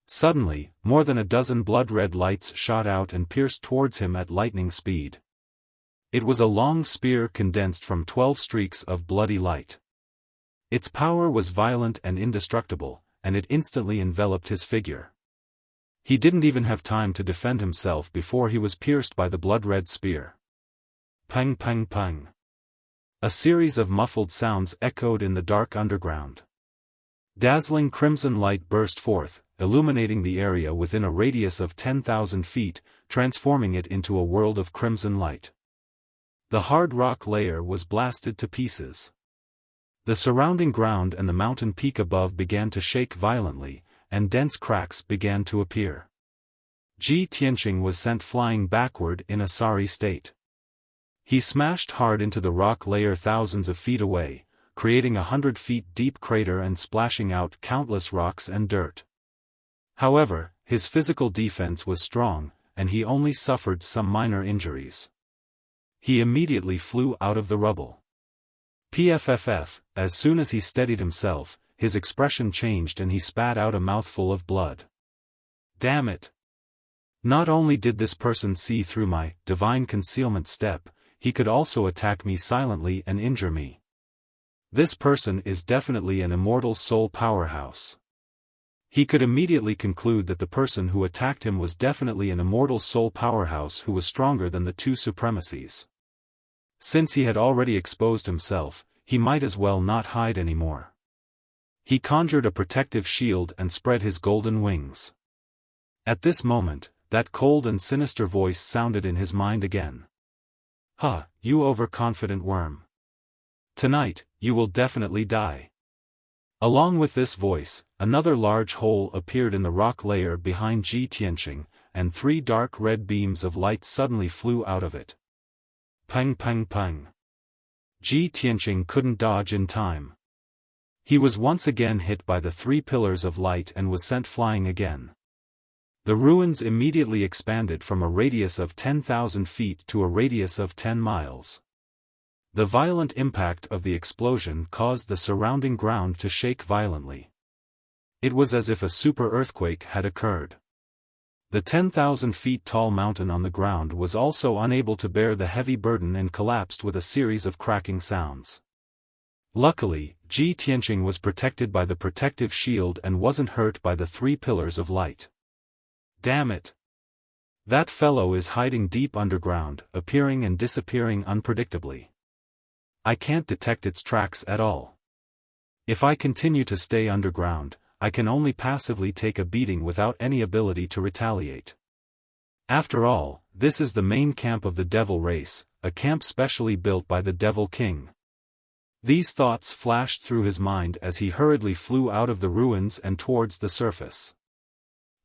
Suddenly, more than a dozen blood-red lights shot out and pierced towards him at lightning speed. It was a long spear condensed from 12 streaks of bloody light. Its power was violent and indestructible, and it instantly enveloped his figure. He didn't even have time to defend himself before he was pierced by the blood-red spear. Pang pang pang. A series of muffled sounds echoed in the dark underground. Dazzling crimson light burst forth, illuminating the area within a radius of 10,000 feet, transforming it into a world of crimson light. The hard rock layer was blasted to pieces. The surrounding ground and the mountain peak above began to shake violently, and dense cracks began to appear. Ji Tianqing was sent flying backward in a sorry state. He smashed hard into the rock layer thousands of feet away, creating a 100 feet deep crater and splashing out countless rocks and dirt. However, his physical defense was strong, and he only suffered some minor injuries. He immediately flew out of the rubble. Pfff, as soon as he steadied himself, his expression changed and he spat out a mouthful of blood. Damn it! Not only did this person see through my divine concealment step, he could also attack me silently and injure me. This person is definitely an immortal soul powerhouse. He could immediately conclude that the person who attacked him was definitely an immortal soul powerhouse who was stronger than the 2 supremacies. Since he had already exposed himself, he might as well not hide anymore. He conjured a protective shield and spread his golden wings. At this moment, that cold and sinister voice sounded in his mind again. "Huh, you overconfident worm. Tonight, you will definitely die." Along with this voice, another large hole appeared in the rock layer behind Ji Tianqing, and 3 dark red beams of light suddenly flew out of it. Pang pang pang. Ji Tianqing couldn't dodge in time. He was once again hit by the 3 pillars of light and was sent flying again. The ruins immediately expanded from a radius of 10,000 feet to a radius of 10 miles. The violent impact of the explosion caused the surrounding ground to shake violently. It was as if a super earthquake had occurred. The 10,000 feet tall mountain on the ground was also unable to bear the heavy burden and collapsed with a series of cracking sounds. Luckily, Ji Tianqing was protected by the protective shield and wasn't hurt by the 3 pillars of light. Damn it! That fellow is hiding deep underground, appearing and disappearing unpredictably. I can't detect its tracks at all. If I continue to stay underground, I can only passively take a beating without any ability to retaliate. After all, this is the main camp of the Devil race, a camp specially built by the Devil King. These thoughts flashed through his mind as he hurriedly flew out of the ruins and towards the surface.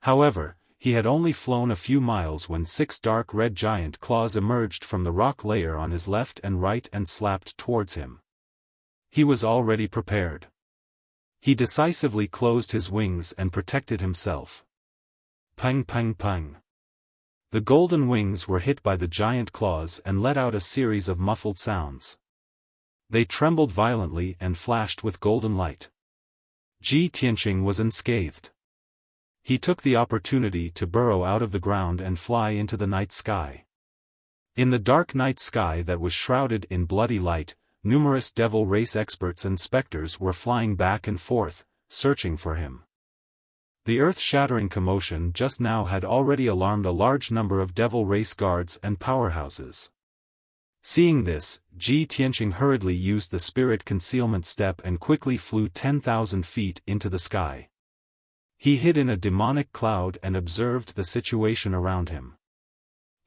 However, he had only flown a few miles when 6 dark red giant claws emerged from the rock layer on his left and right and slapped towards him. He was already prepared. He decisively closed his wings and protected himself. Pang pang pang. The golden wings were hit by the giant claws and let out a series of muffled sounds. They trembled violently and flashed with golden light. Ji Tianqing was unscathed. He took the opportunity to burrow out of the ground and fly into the night sky. In the dark night sky that was shrouded in bloody light, numerous Devil race experts and specters were flying back and forth, searching for him. The earth-shattering commotion just now had already alarmed a large number of Devil race guards and powerhouses. Seeing this, Ji Tianqing hurriedly used the spirit concealment step and quickly flew 10,000 feet into the sky. He hid in a demonic cloud and observed the situation around him.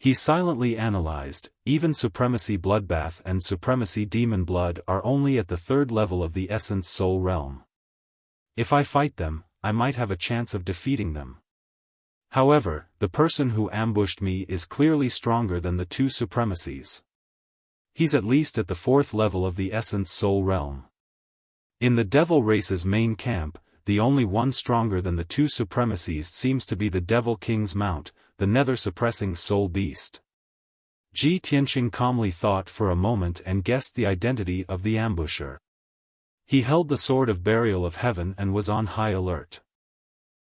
He silently analyzed, even Supremacy Bloodbath and Supremacy Demon Blood are only at the 3rd level of the Essence Soul Realm. If I fight them, I might have a chance of defeating them. However, the person who ambushed me is clearly stronger than the 2 supremacies. He's at least at the 4th level of the Essence Soul Realm. In the Devil race's main camp, the only one stronger than the 2 supremacies seems to be the Devil King's mount, the nether-suppressing soul beast. Ji Tianqing calmly thought for a moment and guessed the identity of the ambusher. He held the sword of burial of heaven and was on high alert.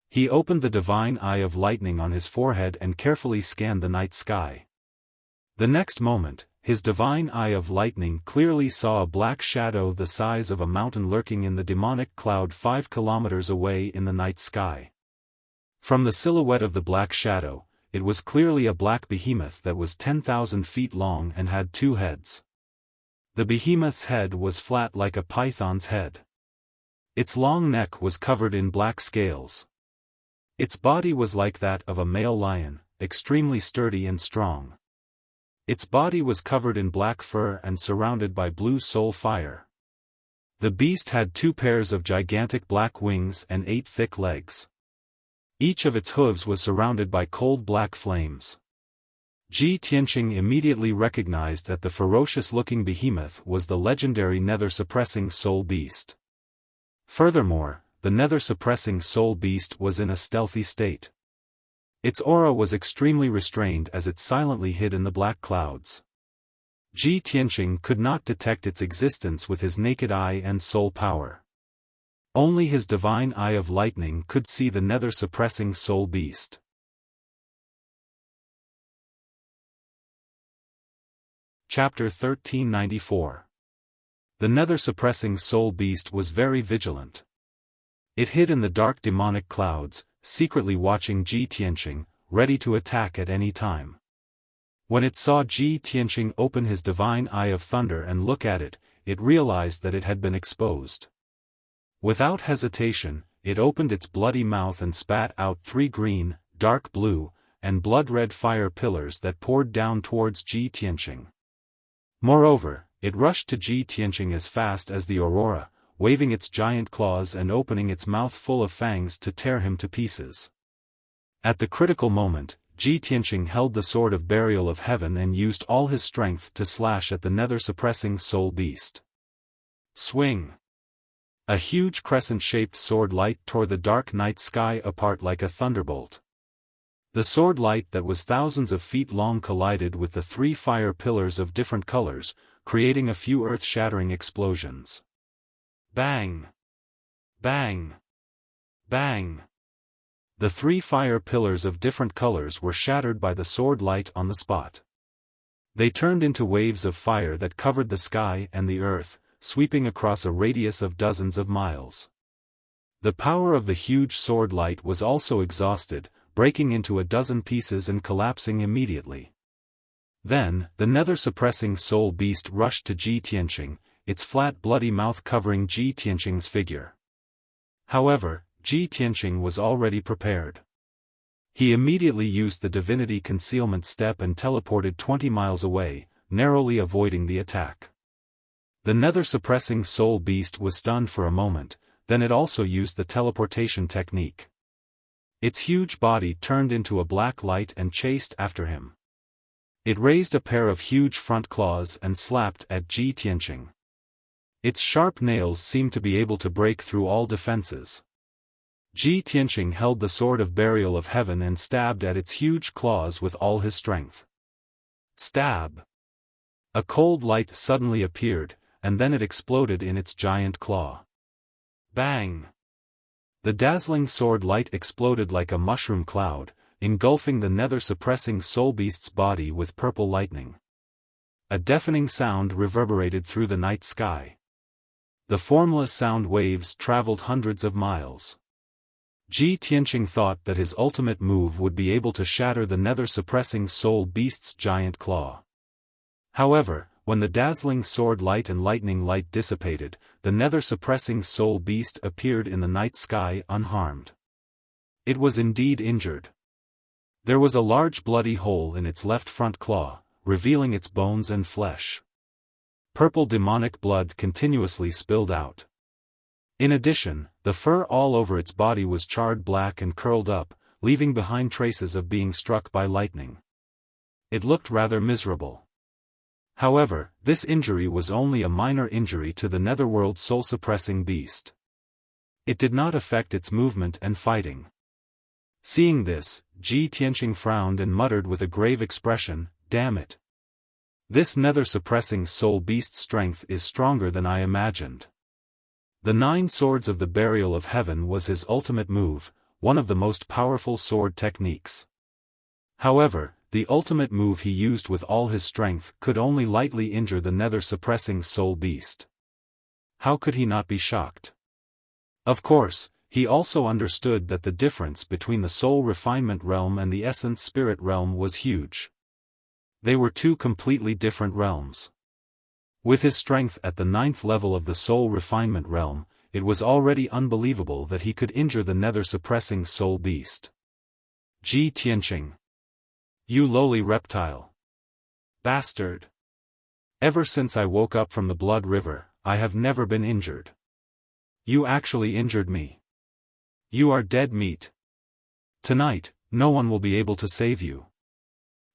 He opened the divine eye of lightning on his forehead and carefully scanned the night sky. The next moment, his divine eye of lightning clearly saw a black shadow the size of a mountain lurking in the demonic cloud 5 kilometers away in the night sky. From the silhouette of the black shadow, it was clearly a black behemoth that was 10,000 feet long and had 2 heads. The behemoth's head was flat like a python's head. Its long neck was covered in black scales. Its body was like that of a male lion, extremely sturdy and strong. Its body was covered in black fur and surrounded by blue soul fire. The beast had 2 pairs of gigantic black wings and 8 thick legs. Each of its hooves was surrounded by cold black flames. Ji Tianqing immediately recognized that the ferocious-looking behemoth was the legendary nether-suppressing soul beast. Furthermore, the nether-suppressing soul beast was in a stealthy state. Its aura was extremely restrained as it silently hid in the black clouds. Ji Tianqing could not detect its existence with his naked eye and soul power. Only his divine eye of lightning could see the nether-suppressing soul beast. Chapter 1394. The nether-suppressing soul beast was very vigilant. It hid in the dark demonic clouds, secretly watching Ji Tianqing, ready to attack at any time. When it saw Ji Tianqing open his divine eye of thunder and look at it, it realized that it had been exposed. Without hesitation, it opened its bloody mouth and spat out 3 green, dark blue, and blood-red fire pillars that poured down towards Ji Tianqing. Moreover, it rushed to Ji Tianqing as fast as the aurora, waving its giant claws and opening its mouth full of fangs to tear him to pieces. At the critical moment, Ji Tianqing held the sword of burial of heaven and used all his strength to slash at the nether-suppressing soul beast. Swing! A huge crescent-shaped sword light tore the dark night sky apart like a thunderbolt. The sword light that was thousands of feet long collided with the 3 fire pillars of different colors, creating a few earth-shattering explosions. Bang! Bang! Bang! The 3 fire pillars of different colors were shattered by the sword light on the spot. They turned into waves of fire that covered the sky and the earth, sweeping across a radius of dozens of miles. The power of the huge sword light was also exhausted, breaking into a dozen pieces and collapsing immediately. Then, the nether-suppressing soul beast rushed to Ji Tianqing, its flat bloody mouth covering Ji Tianqing's figure. However, Ji Tianqing was already prepared. He immediately used the divinity concealment step and teleported 20 miles away, narrowly avoiding the attack. The nether-suppressing soul beast was stunned for a moment, then it also used the teleportation technique. Its huge body turned into a black light and chased after him. It raised a pair of huge front claws and slapped at Ji Tianqing. Its sharp nails seemed to be able to break through all defenses. Ji Tianqing held the sword of burial of heaven and stabbed at its huge claws with all his strength. Stab! A cold light suddenly appeared, and then it exploded in its giant claw. Bang! The dazzling sword light exploded like a mushroom cloud, engulfing the nether-suppressing soul beast's body with purple lightning. A deafening sound reverberated through the night sky. The formless sound waves traveled hundreds of miles. Ji Tianqing thought that his ultimate move would be able to shatter the nether-suppressing soul beast's giant claw. However, when the dazzling sword light and lightning light dissipated, the nether-suppressing soul beast appeared in the night sky unharmed. It was indeed injured. There was a large bloody hole in its left front claw, revealing its bones and flesh. Purple demonic blood continuously spilled out. In addition, the fur all over its body was charred black and curled up, leaving behind traces of being struck by lightning. It looked rather miserable. However, this injury was only a minor injury to the netherworld soul-suppressing beast. It did not affect its movement and fighting. Seeing this, Ji Tianqing frowned and muttered with a grave expression, "Damn it. This nether-suppressing soul beast's strength is stronger than I imagined." The 9 swords of the burial of heaven was his ultimate move, one of the most powerful sword techniques. However, the ultimate move he used with all his strength could only lightly injure the nether-suppressing soul beast. How could he not be shocked? Of course, he also understood that the difference between the soul refinement realm and the essence spirit realm was huge. They were 2 completely different realms. With his strength at the 9th level of the soul refinement realm, it was already unbelievable that he could injure the nether-suppressing soul beast. Ji Tianqing. You lowly reptile. Bastard. Ever since I woke up from the blood river, I have never been injured. You actually injured me. You are dead meat. Tonight, no one will be able to save you.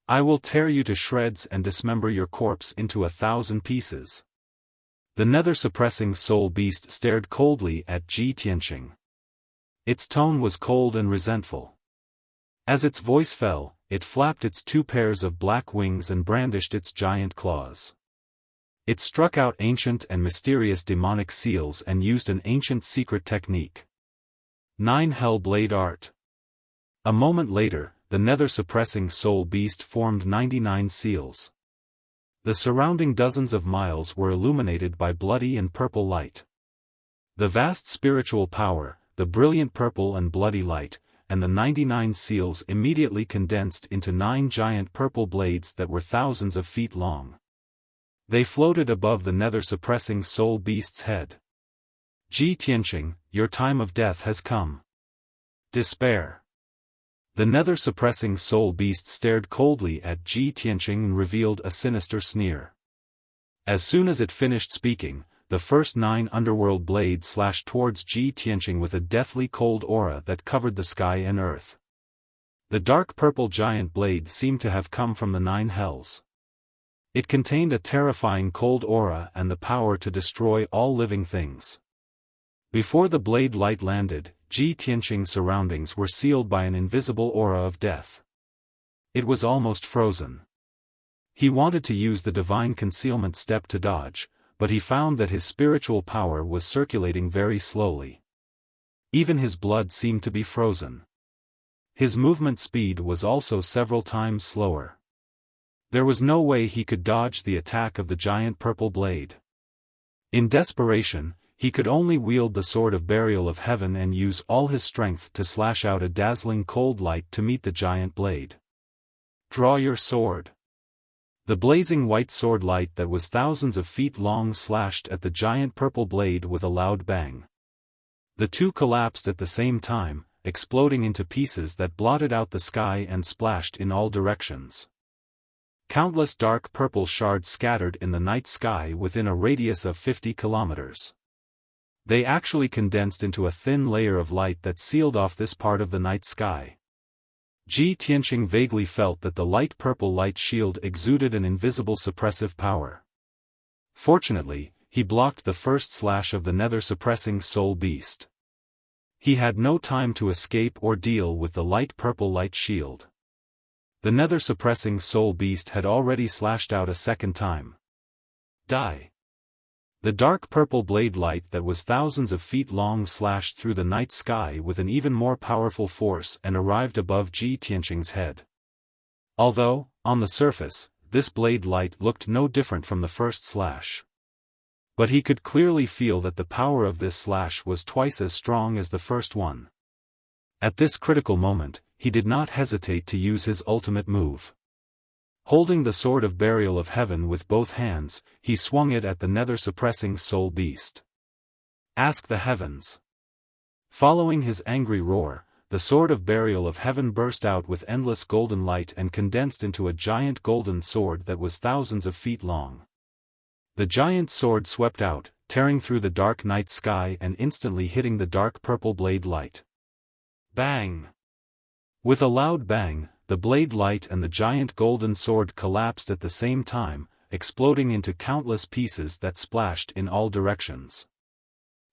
I will tear you to shreds and dismember your corpse into 1,000 pieces. The nether-suppressing soul beast stared coldly at Ji Tianqing. Its tone was cold and resentful. As its voice fell, it flapped its 2 pairs of black wings and brandished its giant claws. It struck out ancient and mysterious demonic seals and used an ancient secret technique. 9 Hell Blade Art. A moment later, the nether-suppressing soul beast formed 99 seals. The surrounding dozens of miles were illuminated by bloody and purple light. The vast spiritual power, the brilliant purple and bloody light, and the 99 seals immediately condensed into 9 giant purple blades that were thousands of feet long. They floated above the nether-suppressing soul beast's head. Ji Tianqing, your time of death has come. Despair. The nether-suppressing soul beast stared coldly at Ji Tianqing and revealed a sinister sneer. As soon as it finished speaking, the first 9 underworld blades slashed towards Ji Tianqing with a deathly cold aura that covered the sky and earth. The dark purple giant blade seemed to have come from the 9 hells. It contained a terrifying cold aura and the power to destroy all living things. Before the blade light landed, Ji Tianqing's surroundings were sealed by an invisible aura of death. It was almost frozen. He wanted to use the divine concealment step to dodge, but he found that his spiritual power was circulating very slowly. Even his blood seemed to be frozen. His movement speed was also several times slower. There was no way he could dodge the attack of the giant purple blade. In desperation, he could only wield the sword of burial of heaven and use all his strength to slash out a dazzling cold light to meet the giant blade. "Draw your sword." The blazing white sword light that was thousands of feet long slashed at the giant purple blade with a loud bang. The two collapsed at the same time, exploding into pieces that blotted out the sky and splashed in all directions. Countless dark purple shards scattered in the night sky within a radius of 50 kilometers. They actually condensed into a thin layer of light that sealed off this part of the night sky. Ji Tianqing vaguely felt that the light purple light shield exuded an invisible suppressive power. Fortunately, he blocked the first slash of the nether-suppressing soul beast. He had no time to escape or deal with the light purple light shield. The nether-suppressing soul beast had already slashed out a second time. Die! The dark purple blade light that was thousands of feet long slashed through the night sky with an even more powerful force and arrived above Ji Tianqing's head. Although, on the surface, this blade light looked no different from the first slash. But he could clearly feel that the power of this slash was twice as strong as the first one. At this critical moment, he did not hesitate to use his ultimate move. Holding the sword of burial of heaven with both hands, he swung it at the nether-suppressing soul beast. "Ask the heavens." Following his angry roar, the sword of burial of heaven burst out with endless golden light and condensed into a giant golden sword that was thousands of feet long. The giant sword swept out, tearing through the dark night sky and instantly hitting the dark purple blade light. Bang! With a loud bang, the blade light and the giant golden sword collapsed at the same time, exploding into countless pieces that splashed in all directions.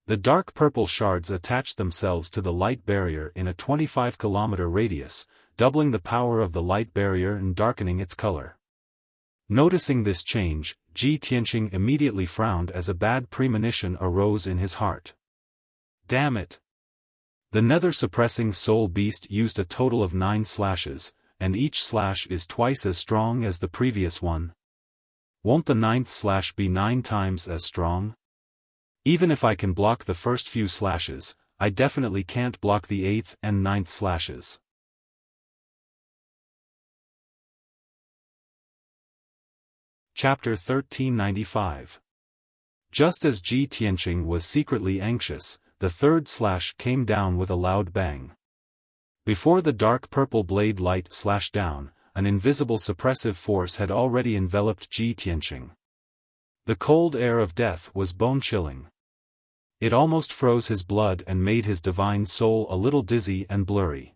The dark purple shards attached themselves to the light barrier in a 25-kilometer radius, doubling the power of the light barrier and darkening its color. Noticing this change, Ji Tianqing immediately frowned as a bad premonition arose in his heart. Damn it! The nether-suppressing soul beast used a total of 9 slashes, and each slash is twice as strong as the previous one. Won't the 9th slash be 9 times as strong? Even if I can block the first few slashes, I definitely can't block the 8th and 9th slashes. Chapter 1395. Just as Ji Tianqing was secretly anxious, the third slash came down with a loud bang. Before the dark purple blade light slashed down, an invisible suppressive force had already enveloped Ji Tianqing. The cold air of death was bone-chilling. It almost froze his blood and made his divine soul a little dizzy and blurry.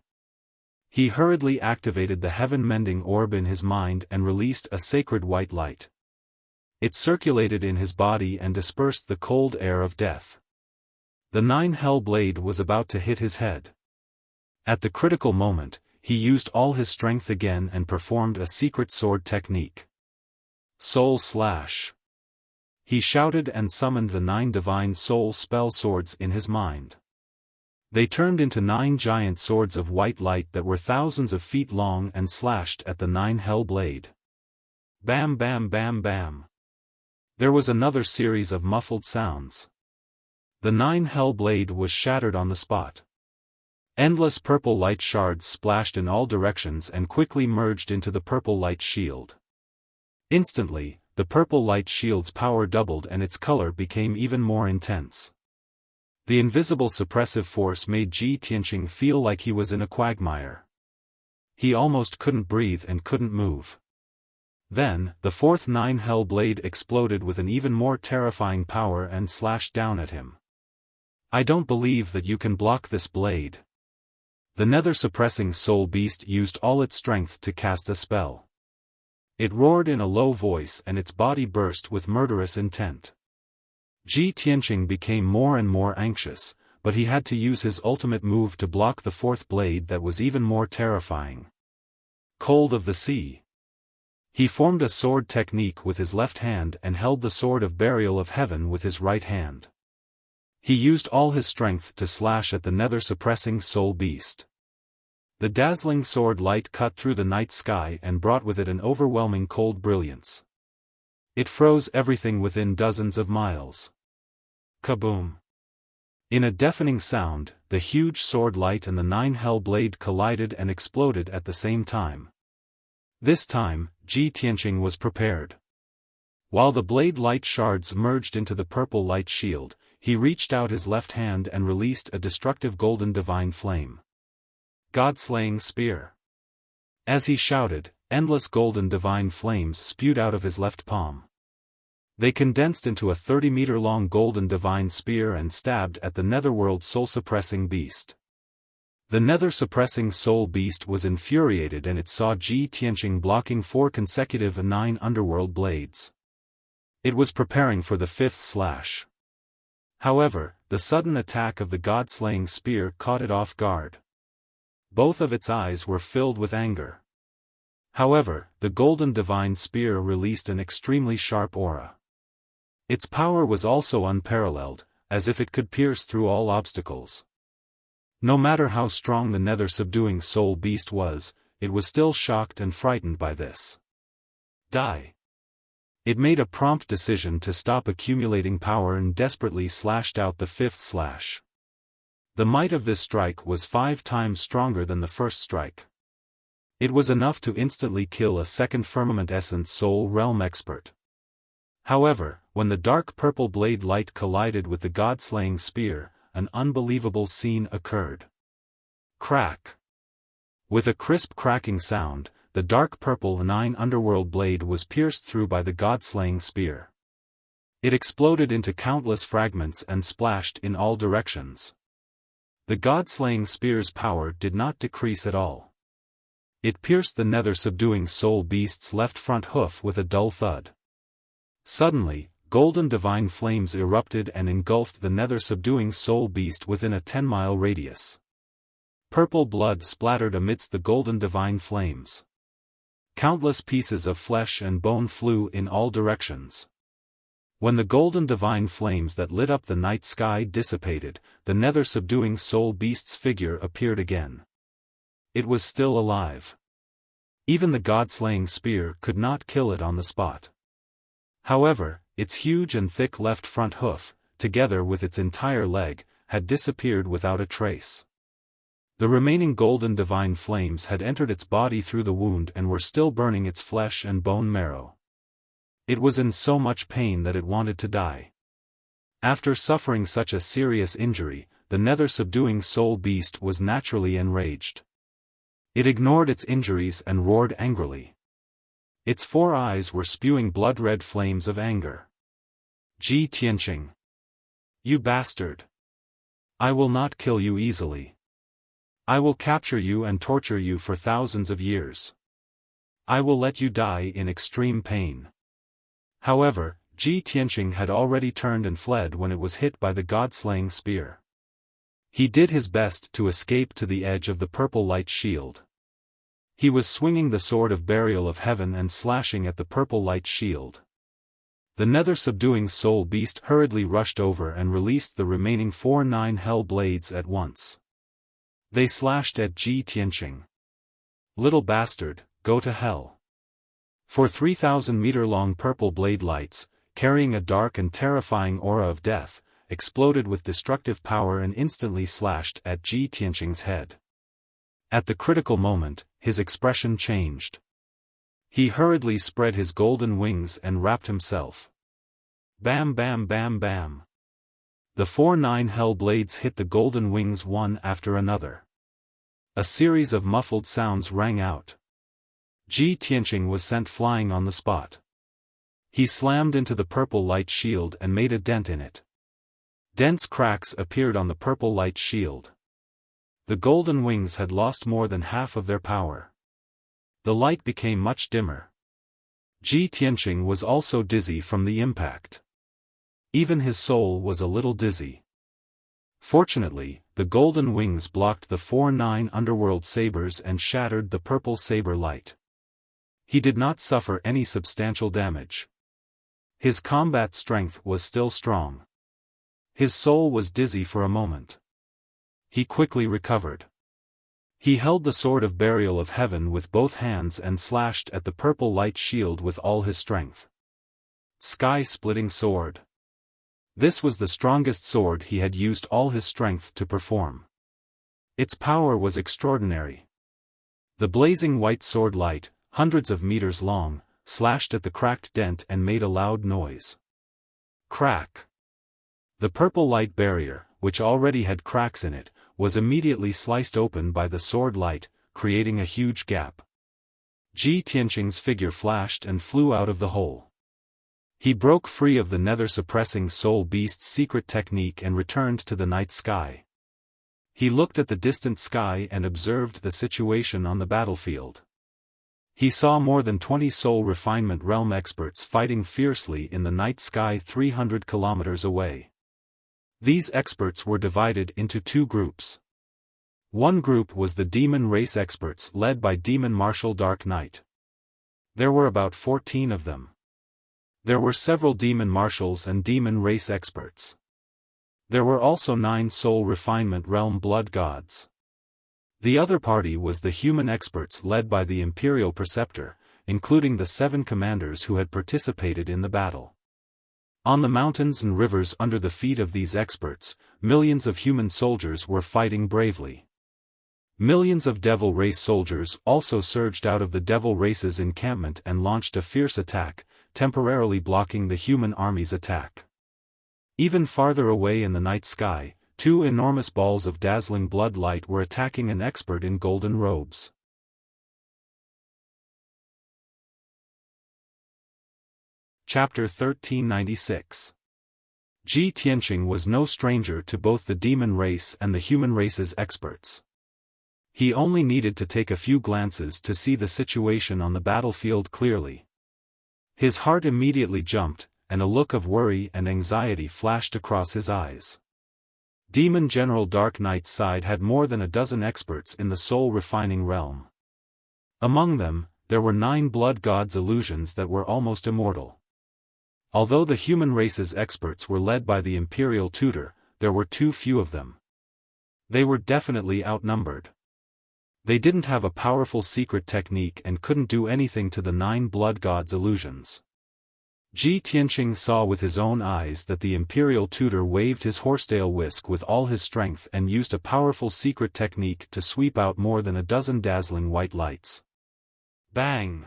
He hurriedly activated the heaven-mending orb in his mind and released a sacred white light. It circulated in his body and dispersed the cold air of death. The 9 hell blade was about to hit his head. At the critical moment, he used all his strength again and performed a secret sword technique. Soul Slash. He shouted and summoned the 9 divine soul spell swords in his mind. They turned into 9 giant swords of white light that were thousands of feet long and slashed at the 9 hell blade. Bam bam bam bam. There was another series of muffled sounds. The 9 hell blade was shattered on the spot. Endless purple light shards splashed in all directions and quickly merged into the purple light shield. Instantly, the purple light shield's power doubled and its color became even more intense. The invisible suppressive force made Ji Tianqing feel like he was in a quagmire. He almost couldn't breathe and couldn't move. Then, the 4th 9 hell blade exploded with an even more terrifying power and slashed down at him. "I don't believe that you can block this blade." The nether-suppressing soul beast used all its strength to cast a spell. It roared in a low voice and its body burst with murderous intent. Ji Tianqing became more and more anxious, but he had to use his ultimate move to block the fourth blade that was even more terrifying. Cold of the Sea. He formed a sword technique with his left hand and held the sword of burial of heaven with his right hand. He used all his strength to slash at the nether-suppressing soul beast. The dazzling sword light cut through the night sky and brought with it an overwhelming cold brilliance. It froze everything within dozens of miles. Kaboom! In a deafening sound, the huge sword light and the 9 hell blade collided and exploded at the same time. This time, Ji Tianqing was prepared. While the blade light shards merged into the purple light shield, he reached out his left hand and released a destructive golden divine flame. God-slaying spear. As he shouted, endless golden divine flames spewed out of his left palm. They condensed into a 30-meter-long golden divine spear and stabbed at the netherworld soul-suppressing beast. The nether-suppressing soul beast was infuriated and it saw Ji Tianqing blocking 4 consecutive 9 underworld blades. It was preparing for the 5th slash. However, the sudden attack of the god-slaying spear caught it off guard. Both of its eyes were filled with anger. However, the golden divine spear released an extremely sharp aura. Its power was also unparalleled, as if it could pierce through all obstacles. No matter how strong the nether-subduing soul beast was, it was still shocked and frightened by this. Die. It made a prompt decision to stop accumulating power and desperately slashed out the 5th slash. The might of this strike was 5 times stronger than the first strike. It was enough to instantly kill a second firmament essence soul realm expert. However, when the dark purple blade light collided with the god-slaying spear, an unbelievable scene occurred. Crack! With a crisp cracking sound, the dark purple 9 underworld blade was pierced through by the god-slaying spear. It exploded into countless fragments and splashed in all directions. The god-slaying spear's power did not decrease at all. It pierced the nether-subduing soul beast's left front hoof with a dull thud. Suddenly, golden divine flames erupted and engulfed the nether-subduing soul beast within a 10-mile radius. Purple blood splattered amidst the golden divine flames. Countless pieces of flesh and bone flew in all directions. When the golden divine flames that lit up the night sky dissipated, the nether-subduing soul beast's figure appeared again. It was still alive. Even the god-slaying spear could not kill it on the spot. However, its huge and thick left front hoof, together with its entire leg, had disappeared without a trace. The remaining golden divine flames had entered its body through the wound and were still burning its flesh and bone marrow. It was in so much pain that it wanted to die. After suffering such a serious injury, the nether-subduing soul beast was naturally enraged. It ignored its injuries and roared angrily. Its 4 eyes were spewing blood-red flames of anger. Ji Tianqing! You bastard! I will not kill you easily. I will capture you and torture you for thousands of years. I will let you die in extreme pain. However, Ji Tianqing had already turned and fled when it was hit by the god-slaying spear. He did his best to escape to the edge of the purple light shield. He was swinging the sword of burial of heaven and slashing at the purple light shield. The nether-subduing soul beast hurriedly rushed over and released the remaining 4 9 hell blades at once. They slashed at Ji Tianqing. Little bastard, go to hell. For 3,000-meter-long purple blade lights, carrying a dark and terrifying aura of death, exploded with destructive power and instantly slashed at Ji Tianqing's head. At the critical moment, his expression changed. He hurriedly spread his golden wings and wrapped himself. Bam bam bam bam. The 4 9 hell blades hit the golden wings one after another. A series of muffled sounds rang out. Ji Tianqing was sent flying on the spot. He slammed into the purple light shield and made a dent in it. Dense cracks appeared on the purple light shield. The golden wings had lost more than half of their power. The light became much dimmer. Ji Tianqing was also dizzy from the impact. Even his soul was a little dizzy. Fortunately, the golden wings blocked the 4-9 underworld sabers and shattered the purple saber light. He did not suffer any substantial damage. His combat strength was still strong. His soul was dizzy for a moment. He quickly recovered. He held the sword of burial of heaven with both hands and slashed at the purple light shield with all his strength. Sky-splitting sword. This was the strongest sword he had used all his strength to perform. Its power was extraordinary. The blazing white sword light, hundreds of meters long, slashed at the cracked dent and made a loud noise. Crack! The purple light barrier, which already had cracks in it, was immediately sliced open by the sword light, creating a huge gap. Ji Tianqing's figure flashed and flew out of the hole. He broke free of the nether-suppressing soul beast's secret technique and returned to the night sky. He looked at the distant sky and observed the situation on the battlefield. He saw more than 20 soul refinement realm experts fighting fiercely in the night sky 300 kilometers away. These experts were divided into two groups. One group was the demon race experts led by Demon Marshal Dark Knight. There were about 14 of them. There were several demon marshals and demon race experts. There were also 9 soul refinement realm blood gods. The other party was the human experts led by the Imperial Preceptor, including the 7 commanders who had participated in the battle. On the mountains and rivers under the feet of these experts, millions of human soldiers were fighting bravely. Millions of devil race soldiers also surged out of the devil race's encampment and launched a fierce attack, temporarily blocking the human army's attack. Even farther away in the night sky, 2 enormous balls of dazzling blood light were attacking an expert in golden robes. Chapter 1396. Ji Tianqing was no stranger to both the demon race and the human race's experts. He only needed to take a few glances to see the situation on the battlefield clearly. His heart immediately jumped, and a look of worry and anxiety flashed across his eyes. Demon General Dark Knight's side had more than a dozen experts in the soul-refining realm. Among them, there were 9 blood gods illusions that were almost immortal. Although the human race's experts were led by the Imperial Tutor, there were too few of them. They were definitely outnumbered. They didn't have a powerful secret technique and couldn't do anything to the 9 blood gods' illusions. Ji Tianqing saw with his own eyes that the Imperial Tutor waved his horsetail whisk with all his strength and used a powerful secret technique to sweep out more than a dozen dazzling white lights. Bang!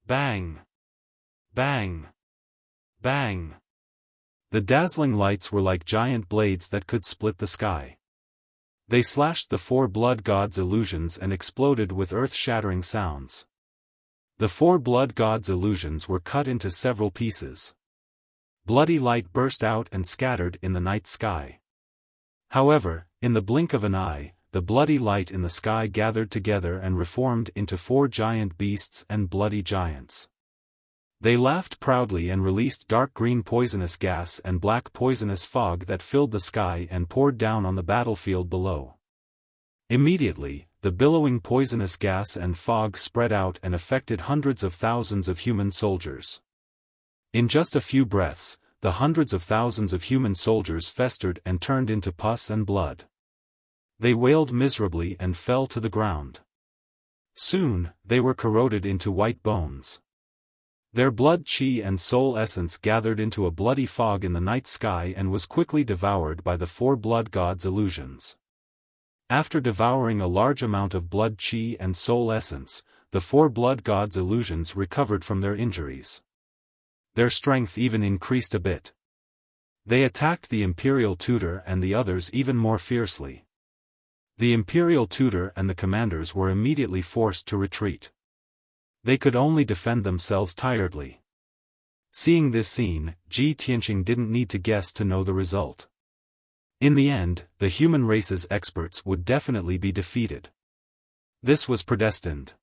Bang! Bang! Bang! The dazzling lights were like giant blades that could split the sky. They slashed the 4 blood gods' illusions and exploded with earth-shattering sounds. The 4 blood gods' illusions were cut into several pieces. Bloody light burst out and scattered in the night sky. However, in the blink of an eye, the bloody light in the sky gathered together and reformed into 4 giant beasts and bloody giants. They laughed proudly and released dark green poisonous gas and black poisonous fog that filled the sky and poured down on the battlefield below. Immediately, the billowing poisonous gas and fog spread out and affected hundreds of thousands of human soldiers. In just a few breaths, the hundreds of thousands of human soldiers festered and turned into pus and blood. They wailed miserably and fell to the ground. Soon, they were corroded into white bones. Their blood chi and soul essence gathered into a bloody fog in the night sky and was quickly devoured by the 4 blood gods' illusions. After devouring a large amount of blood chi and soul essence, the 4 blood gods' illusions recovered from their injuries. Their strength even increased a bit. They attacked the Imperial Tutor and the others even more fiercely. The Imperial Tutor and the commanders were immediately forced to retreat. They could only defend themselves tiredly. Seeing this scene, Ji Tianqing didn't need to guess to know the result. In the end, the human race's experts would definitely be defeated. This was predestined.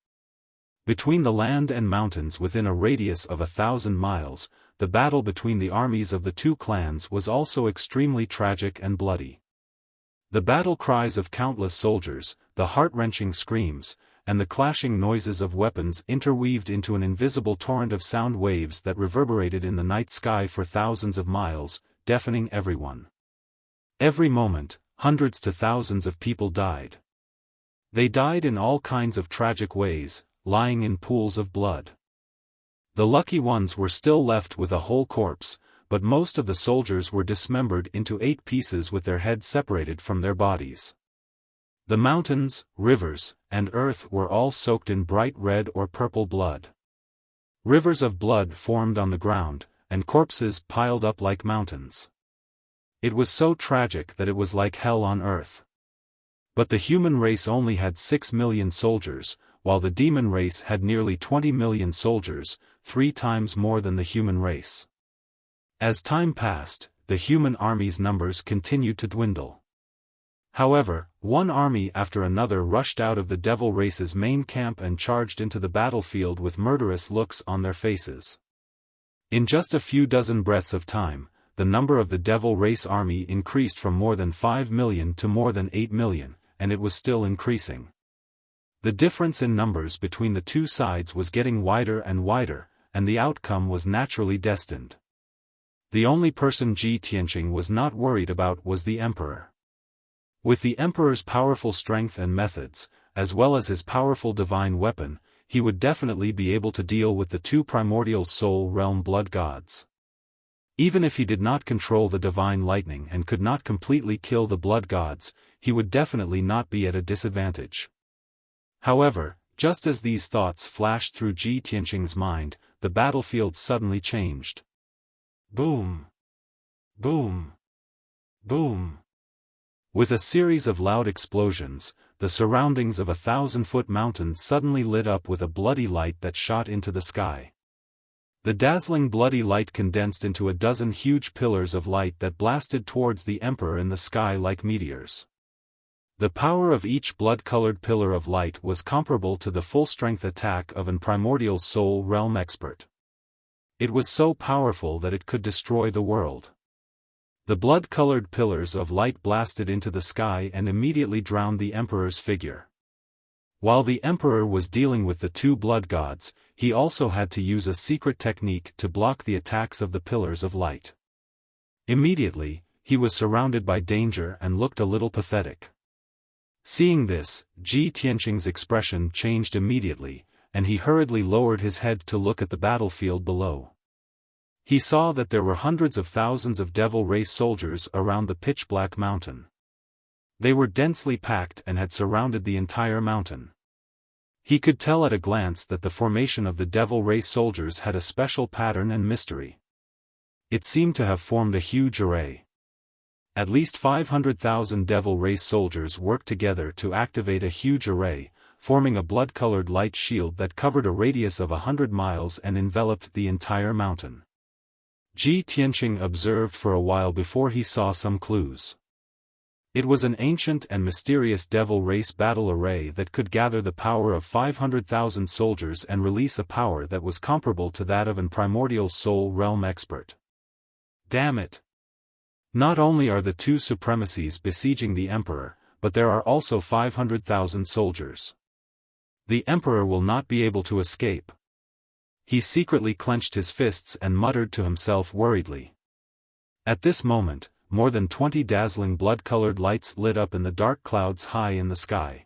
Between the land and mountains within a radius of 1,000 miles, the battle between the armies of the two clans was also extremely tragic and bloody. The battle cries of countless soldiers, the heart-wrenching screams, and the clashing noises of weapons interweaved into an invisible torrent of sound waves that reverberated in the night sky for thousands of miles, deafening everyone. Every moment, hundreds to thousands of people died. They died in all kinds of tragic ways, lying in pools of blood. The lucky ones were still left with a whole corpse, but most of the soldiers were dismembered into 8 pieces with their heads separated from their bodies. The mountains, rivers, and earth were all soaked in bright red or purple blood. Rivers of blood formed on the ground, and corpses piled up like mountains. It was so tragic that it was like hell on earth. But the human race only had 6 million soldiers, while the demon race had nearly 20 million soldiers, 3 times more than the human race. As time passed, the human army's numbers continued to dwindle. However, one army after another rushed out of the devil race's main camp and charged into the battlefield with murderous looks on their faces. In just a few dozen breaths of time, the number of the devil race army increased from more than 5 million to more than 8 million, and it was still increasing. The difference in numbers between the two sides was getting wider and wider, and the outcome was naturally destined. The only person Ji Tianqing was not worried about was the emperor. With the emperor's powerful strength and methods, as well as his powerful divine weapon, he would definitely be able to deal with the 2 primordial soul realm blood gods. Even if he did not control the divine lightning and could not completely kill the blood gods, he would definitely not be at a disadvantage. However, just as these thoughts flashed through Ji Tianqing's mind, the battlefield suddenly changed. Boom! Boom! Boom! With a series of loud explosions, the surroundings of a 1,000-foot mountain suddenly lit up with a bloody light that shot into the sky. The dazzling bloody light condensed into a dozen huge pillars of light that blasted towards the emperor in the sky like meteors. The power of each blood-colored pillar of light was comparable to the full-strength attack of an primordial soul realm expert. It was so powerful that it could destroy the world. The blood-colored pillars of light blasted into the sky and immediately drowned the emperor's figure. While the emperor was dealing with the 2 blood gods, he also had to use a secret technique to block the attacks of the pillars of light. Immediately, he was surrounded by danger and looked a little pathetic. Seeing this, Ji Tianqing's expression changed immediately, and he hurriedly lowered his head to look at the battlefield below. He saw that there were hundreds of thousands of devil race soldiers around the pitch-black mountain. They were densely packed and had surrounded the entire mountain. He could tell at a glance that the formation of the devil race soldiers had a special pattern and mystery. It seemed to have formed a huge array. At least 500,000 devil race soldiers worked together to activate a huge array, forming a blood-colored light shield that covered a radius of 100 miles and enveloped the entire mountain. Ji Tianqing observed for a while before he saw some clues. It was an ancient and mysterious devil race battle array that could gather the power of 500,000 soldiers and release a power that was comparable to that of an primordial soul realm expert. Damn it! Not only are the 2 supremacies besieging the emperor, but there are also 500,000 soldiers. The emperor will not be able to escape. He secretly clenched his fists and muttered to himself worriedly. At this moment, more than 20 dazzling blood-colored lights lit up in the dark clouds high in the sky.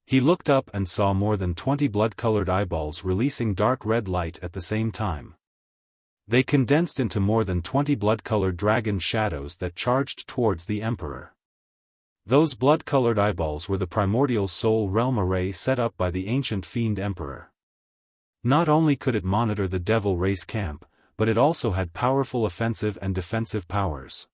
He looked up and saw more than 20 blood-colored eyeballs releasing dark red light at the same time. They condensed into more than 20 blood-colored dragon shadows that charged towards the emperor. Those blood-colored eyeballs were the primordial soul realm array set up by the ancient fiend emperor. Not only could it monitor the devil race camp, but it also had powerful offensive and defensive powers.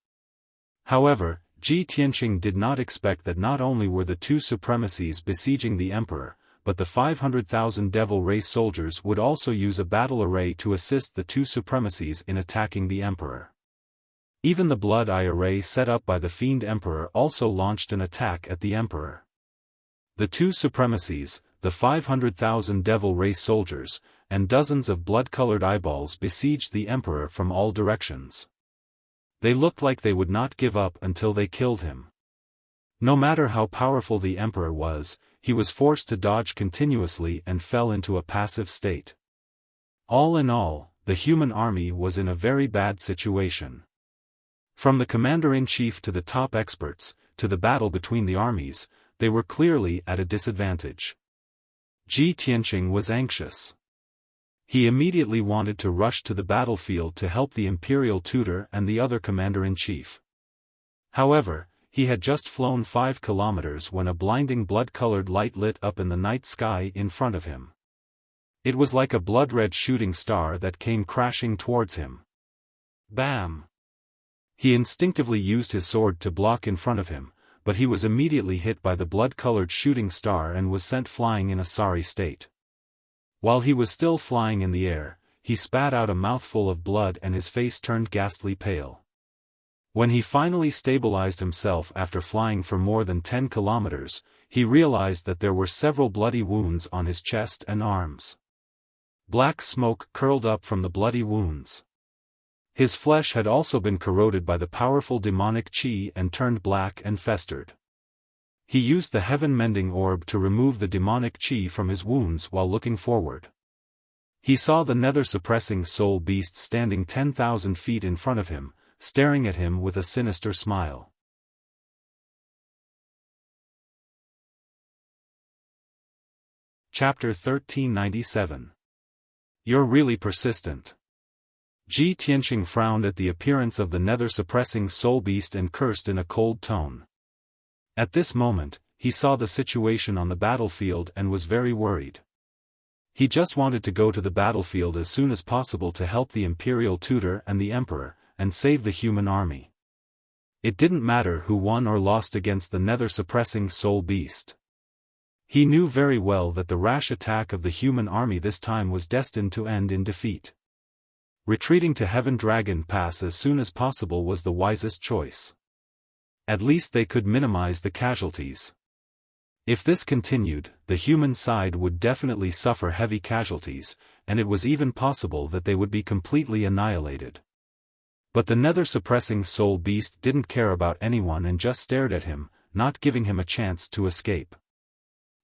However, Ji Tianqing did not expect that not only were the 2 supremacies besieging the emperor, but the 500,000 devil race soldiers would also use a battle array to assist the 2 supremacies in attacking the emperor. Even the blood eye array set up by the fiend emperor also launched an attack at the emperor. The 2 supremacies, the 500,000 devil race soldiers, and dozens of blood-colored eyeballs besieged the emperor from all directions. They looked like they would not give up until they killed him. No matter how powerful the emperor was, he was forced to dodge continuously and fell into a passive state. All in all, the human army was in a very bad situation. From the commander-in-chief to the top experts, to the battle between the armies, they were clearly at a disadvantage. Ji Tianqing was anxious. He immediately wanted to rush to the battlefield to help the imperial tutor and the other commander-in-chief. However, he had just flown 5 kilometers when a blinding blood-colored light lit up in the night sky in front of him. It was like a blood-red shooting star that came crashing towards him. Bam! He instinctively used his sword to block in front of him, but he was immediately hit by the blood-colored shooting star and was sent flying in a sorry state. While he was still flying in the air, he spat out a mouthful of blood and his face turned ghastly pale. When he finally stabilized himself after flying for more than 10 kilometers, he realized that there were several bloody wounds on his chest and arms. Black smoke curled up from the bloody wounds. His flesh had also been corroded by the powerful demonic qi and turned black and festered. He used the heaven-mending orb to remove the demonic qi from his wounds while looking forward. He saw the nether-suppressing soul beast standing 10,000 feet in front of him, staring at him with a sinister smile. Chapter 1397. You're really persistent. Ji Tianqing frowned at the appearance of the nether-suppressing soul beast and cursed in a cold tone. At this moment, he saw the situation on the battlefield and was very worried. He just wanted to go to the battlefield as soon as possible to help the imperial tutor and the emperor, and save the human army. It didn't matter who won or lost against the nether-suppressing soul beast. He knew very well that the rash attack of the human army this time was destined to end in defeat. Retreating to Heaven Dragon Pass as soon as possible was the wisest choice. At least they could minimize the casualties. If this continued, the human side would definitely suffer heavy casualties, and it was even possible that they would be completely annihilated. But the nether-suppressing soul beast didn't care about anyone and just stared at him, not giving him a chance to escape.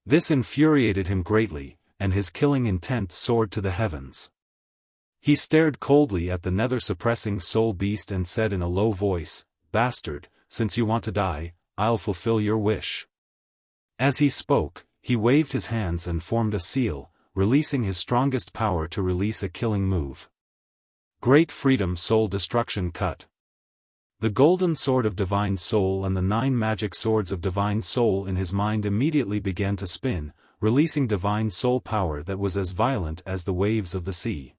This infuriated him greatly, and his killing intent soared to the heavens. He stared coldly at the nether-suppressing soul beast and said in a low voice, "Bastard, since you want to die, I'll fulfill your wish." As he spoke, he waved his hands and formed a seal, releasing his strongest power to release a killing move. Great Freedom Soul Destruction Cut. The golden sword of divine soul and the 9 magic swords of divine soul in his mind immediately began to spin, releasing divine soul power that was as violent as the waves of the sea.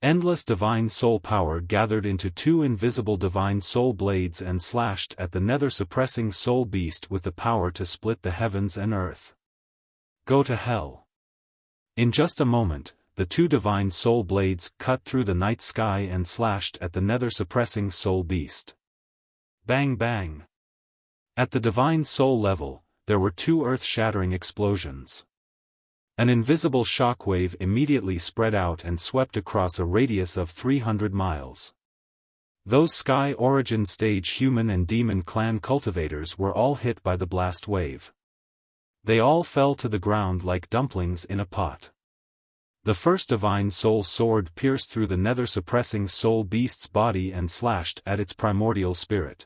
Endless divine soul power gathered into 2 invisible divine soul blades and slashed at the nether-suppressing soul beast with the power to split the heavens and earth. Go to hell. In just a moment, the 2 divine soul blades cut through the night sky and slashed at the nether-suppressing soul beast. Bang bang. At the divine soul level, there were 2 earth-shattering explosions. An invisible shockwave immediately spread out and swept across a radius of 300 miles. Those Sky Origin Stage human and demon clan cultivators were all hit by the blast wave. They all fell to the ground like dumplings in a pot. The first divine soul sword pierced through the nether-suppressing soul beast's body and slashed at its primordial spirit.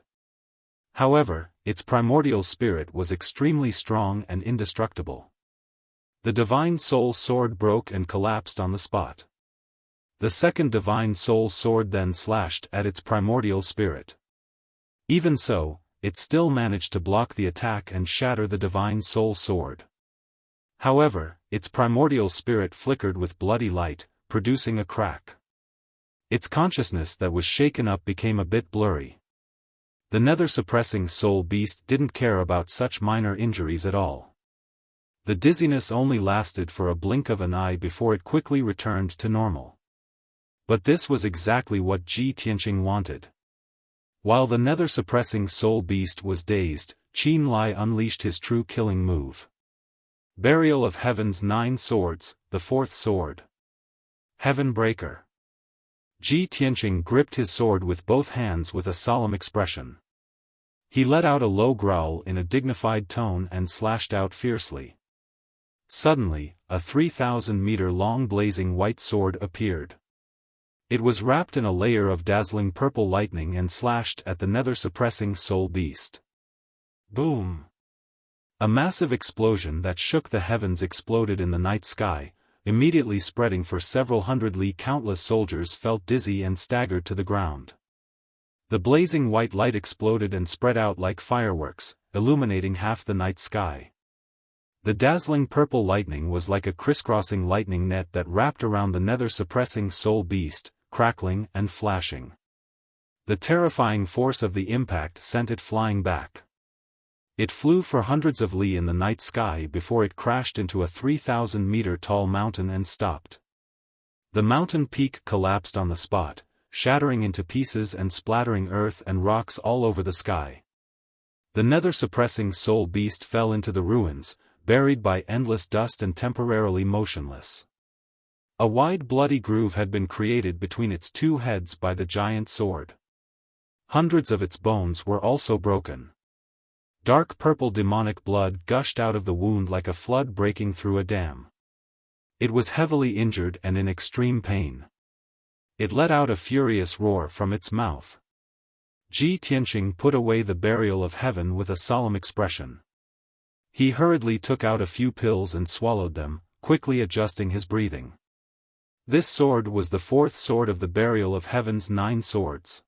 However, its primordial spirit was extremely strong and indestructible. The divine soul sword broke and collapsed on the spot. The second divine soul sword then slashed at its primordial spirit. Even so, it still managed to block the attack and shatter the divine soul sword. However, its primordial spirit flickered with bloody light, producing a crack. Its consciousness that was shaken up became a bit blurry. The nether-suppressing soul beast didn't care about such minor injuries at all. The dizziness only lasted for a blink of an eye before it quickly returned to normal. But this was exactly what Ji Tianqing wanted. While the nether-suppressing soul beast was dazed, Qin Lai unleashed his true killing move. Burial of Heaven's 9 Swords, the 4th Sword. Heaven Breaker. Ji Tianqing gripped his sword with both hands with a solemn expression. He let out a low growl in a dignified tone and slashed out fiercely. Suddenly, a 3,000-meter-long blazing white sword appeared. It was wrapped in a layer of dazzling purple lightning and slashed at the nether-suppressing soul beast. Boom! A massive explosion that shook the heavens exploded in the night sky, immediately spreading for several hundred li. Countless soldiers felt dizzy and staggered to the ground. The blazing white light exploded and spread out like fireworks, illuminating half the night sky. The dazzling purple lightning was like a crisscrossing lightning net that wrapped around the nether-suppressing soul beast, crackling and flashing. The terrifying force of the impact sent it flying back. It flew for hundreds of li in the night sky before it crashed into a 3,000-meter-tall mountain and stopped. The mountain peak collapsed on the spot, shattering into pieces and splattering earth and rocks all over the sky. The nether-suppressing soul beast fell into the ruins, buried by endless dust and temporarily motionless. A wide bloody groove had been created between its 2 heads by the giant sword. Hundreds of its bones were also broken. Dark purple demonic blood gushed out of the wound like a flood breaking through a dam. It was heavily injured and in extreme pain. It let out a furious roar from its mouth. Ji Tianqing put away the burial of heaven with a solemn expression. He hurriedly took out a few pills and swallowed them, quickly adjusting his breathing. This sword was the 4th sword of the burial of Heaven's 9 Swords.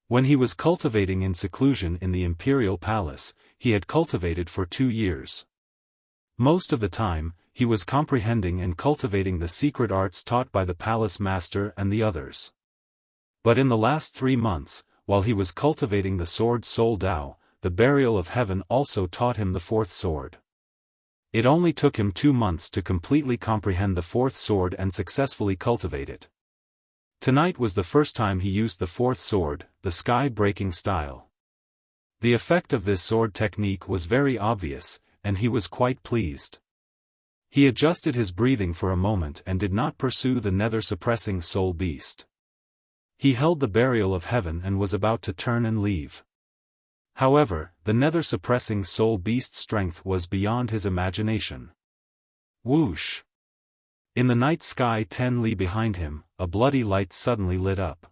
When he was cultivating in seclusion in the imperial palace, he had cultivated for 2 years. Most of the time, he was comprehending and cultivating the secret arts taught by the palace master and the others. But in the last 3 months, while he was cultivating the sword Soul Dao, the burial of heaven also taught him the 4th sword. It only took him 2 months to completely comprehend the 4th sword and successfully cultivate it. Tonight was the first time he used the 4th sword, the sky-breaking style. The effect of this sword technique was very obvious, and he was quite pleased. He adjusted his breathing for a moment and did not pursue the nether-suppressing soul beast. He held the burial of heaven and was about to turn and leave. However, the nether-suppressing soul beast's strength was beyond his imagination. Whoosh! In the night sky 10 li behind him, a bloody light suddenly lit up.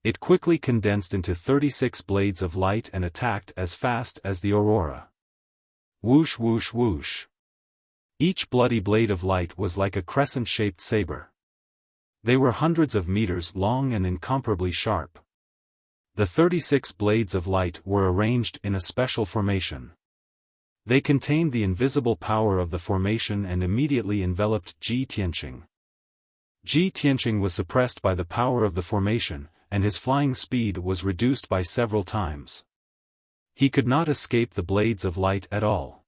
It quickly condensed into 36 blades of light and attacked as fast as the aurora. Whoosh whoosh whoosh. Each bloody blade of light was like a crescent-shaped saber. They were hundreds of meters long and incomparably sharp. The 36 blades of light were arranged in a special formation. They contained the invisible power of the formation and immediately enveloped Ji Tianqing. Ji Tianqing was suppressed by the power of the formation, and his flying speed was reduced by several times. He could not escape the blades of light at all.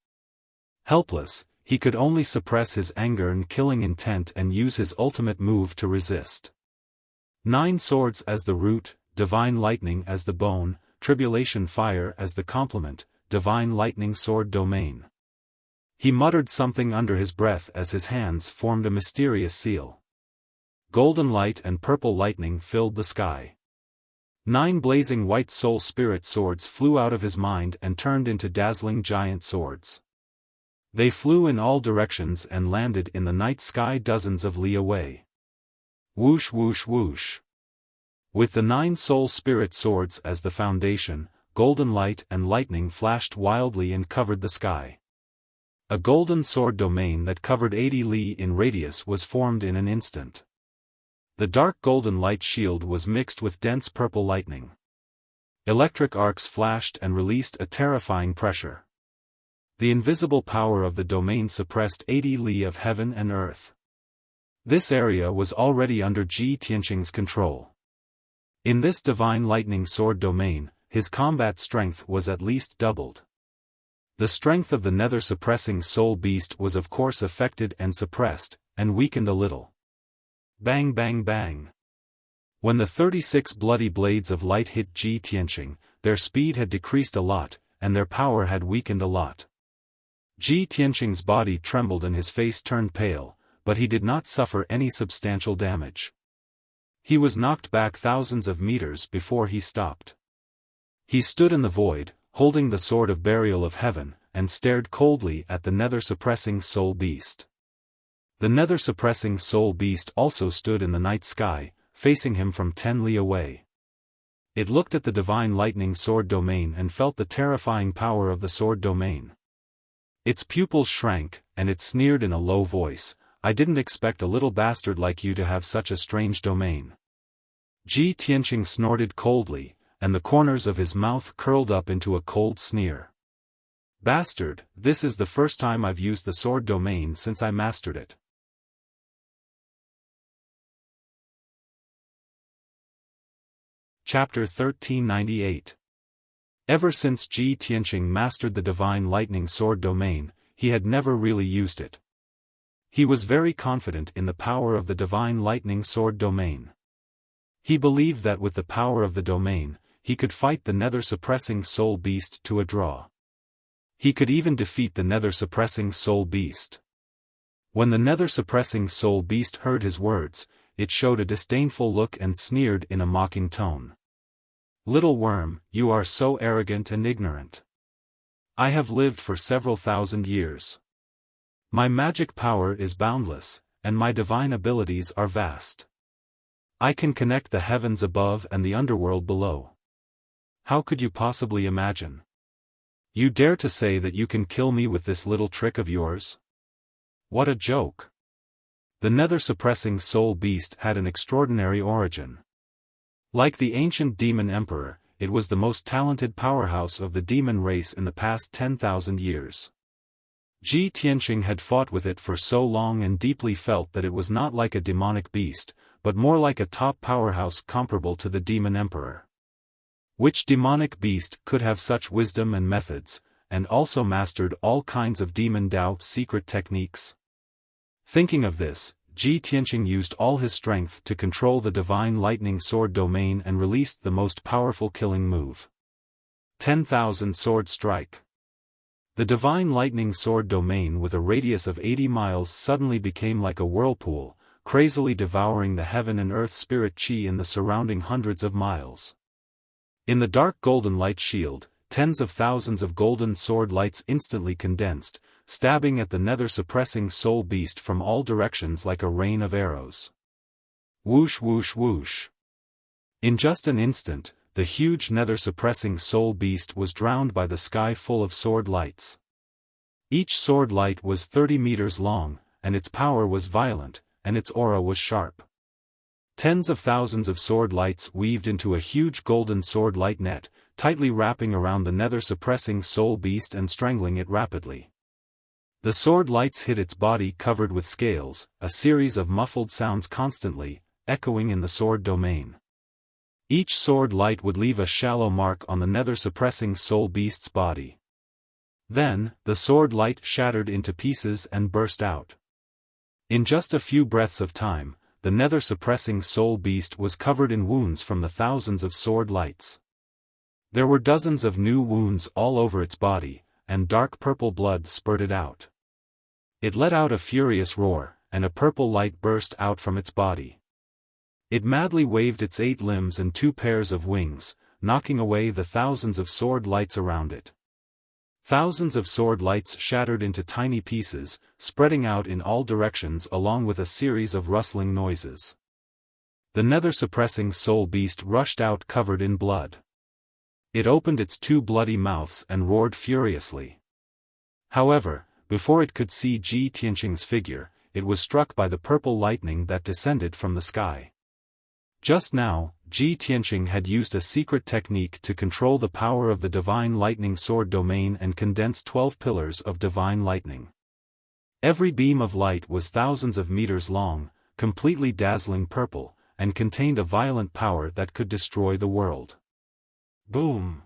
Helpless, he could only suppress his anger and killing intent and use his ultimate move to resist. 9 swords as the root, divine lightning as the bone, tribulation fire as the complement, divine lightning sword domain. He muttered something under his breath as his hands formed a mysterious seal. Golden light and purple lightning filled the sky. 9 blazing white soul spirit swords flew out of his mind and turned into dazzling giant swords. They flew in all directions and landed in the night sky dozens of li away. Whoosh whoosh whoosh. With the 9 soul spirit swords as the foundation, golden light and lightning flashed wildly and covered the sky. A golden sword domain that covered 80 li in radius was formed in an instant. The dark golden light shield was mixed with dense purple lightning. Electric arcs flashed and released a terrifying pressure. The invisible power of the domain suppressed 80 li of heaven and earth. This area was already under Ji Tianqing's control. In this divine lightning sword domain, his combat strength was at least doubled. The strength of the nether-suppressing soul beast was of course affected and suppressed, and weakened a little. Bang bang bang. When the 36 bloody blades of light hit Ji Tianqing, their speed had decreased a lot, and their power had weakened a lot. Ji Tianqing's body trembled and his face turned pale, but he did not suffer any substantial damage. He was knocked back thousands of meters before he stopped. He stood in the void, holding the sword of burial of heaven, and stared coldly at the nether-suppressing soul beast. The nether-suppressing soul beast also stood in the night sky, facing him from 10 li away. It looked at the divine lightning sword domain and felt the terrifying power of the sword domain. Its pupils shrank, and it sneered in a low voice, "I didn't expect a little bastard like you to have such a strange domain." Ji Tianqing snorted coldly, and the corners of his mouth curled up into a cold sneer. "Bastard, this is the first time I've used the sword domain since I mastered it." Chapter 1398. Ever since Ji Tianqing mastered the divine lightning sword domain, he had never really used it. He was very confident in the power of the divine lightning sword domain. He believed that with the power of the domain, he could fight the nether-suppressing soul beast to a draw. He could even defeat the nether-suppressing soul beast. When the nether-suppressing soul beast heard his words, it showed a disdainful look and sneered in a mocking tone. "Little worm, you are so arrogant and ignorant. I have lived for several thousand years. My magic power is boundless, and my divine abilities are vast. I can connect the heavens above and the underworld below. How could you possibly imagine? You dare to say that you can kill me with this little trick of yours? What a joke!" The nether-suppressing soul beast had an extraordinary origin. Like the ancient demon emperor, it was the most talented powerhouse of the demon race in the past 10,000 years. Ji Tianqing had fought with it for so long and deeply felt that it was not like a demonic beast, but more like a top powerhouse comparable to the demon emperor. Which demonic beast could have such wisdom and methods, and also mastered all kinds of demon Dao secret techniques? Thinking of this, Ji Tianqing used all his strength to control the divine lightning sword domain and released the most powerful killing move. 10,000 Sword Strike. The divine lightning sword domain with a radius of 80 miles suddenly became like a whirlpool, crazily devouring the heaven and earth spirit chi in the surrounding hundreds of miles. In the dark golden light shield, tens of thousands of golden sword lights instantly condensed, stabbing at the nether-suppressing soul beast from all directions like a rain of arrows. Whoosh whoosh whoosh. In just an instant, the huge nether-suppressing soul beast was drowned by the sky full of sword lights. Each sword light was 30 meters long, and its power was violent, and its aura was sharp. Tens of thousands of sword lights weaved into a huge golden sword light net, tightly wrapping around the nether-suppressing soul beast and strangling it rapidly. The sword lights hit its body covered with scales, a series of muffled sounds constantly, echoing in the sword domain. Each sword light would leave a shallow mark on the nether-suppressing soul beast's body. Then, the sword light shattered into pieces and burst out. In just a few breaths of time, the nether-suppressing soul beast was covered in wounds from the thousands of sword lights. There were dozens of new wounds all over its body, and dark purple blood spurted out. It let out a furious roar, and a purple light burst out from its body. It madly waved its 8 limbs and 2 pairs of wings, knocking away the thousands of sword lights around it. Thousands of sword lights shattered into tiny pieces, spreading out in all directions along with a series of rustling noises. The nether-suppressing soul beast rushed out covered in blood. It opened its 2 bloody mouths and roared furiously. However, before it could see Ji Tianqing's figure, it was struck by the purple lightning that descended from the sky. Just now, Ji Tianqing had used a secret technique to control the power of the divine lightning sword domain and condense 12 pillars of divine lightning. Every beam of light was thousands of meters long, completely dazzling purple, and contained a violent power that could destroy the world. Boom!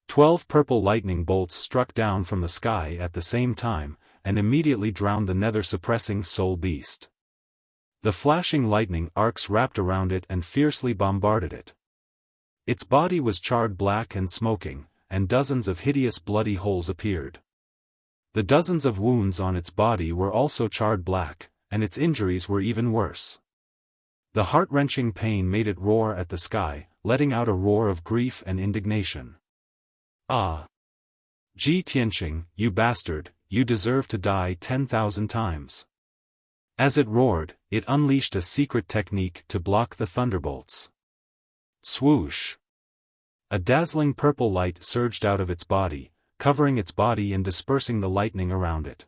12 purple lightning bolts struck down from the sky at the same time, and immediately drowned the nether-suppressing soul beast. The flashing lightning arcs wrapped around it and fiercely bombarded it. Its body was charred black and smoking, and dozens of hideous bloody holes appeared. The dozens of wounds on its body were also charred black, and its injuries were even worse. The heart-wrenching pain made it roar at the sky, letting out a roar of grief and indignation. Ah! Ji Tianqing, you bastard, you deserve to die 10,000 times. As it roared, it unleashed a secret technique to block the thunderbolts. Swoosh! A dazzling purple light surged out of its body, covering its body and dispersing the lightning around it.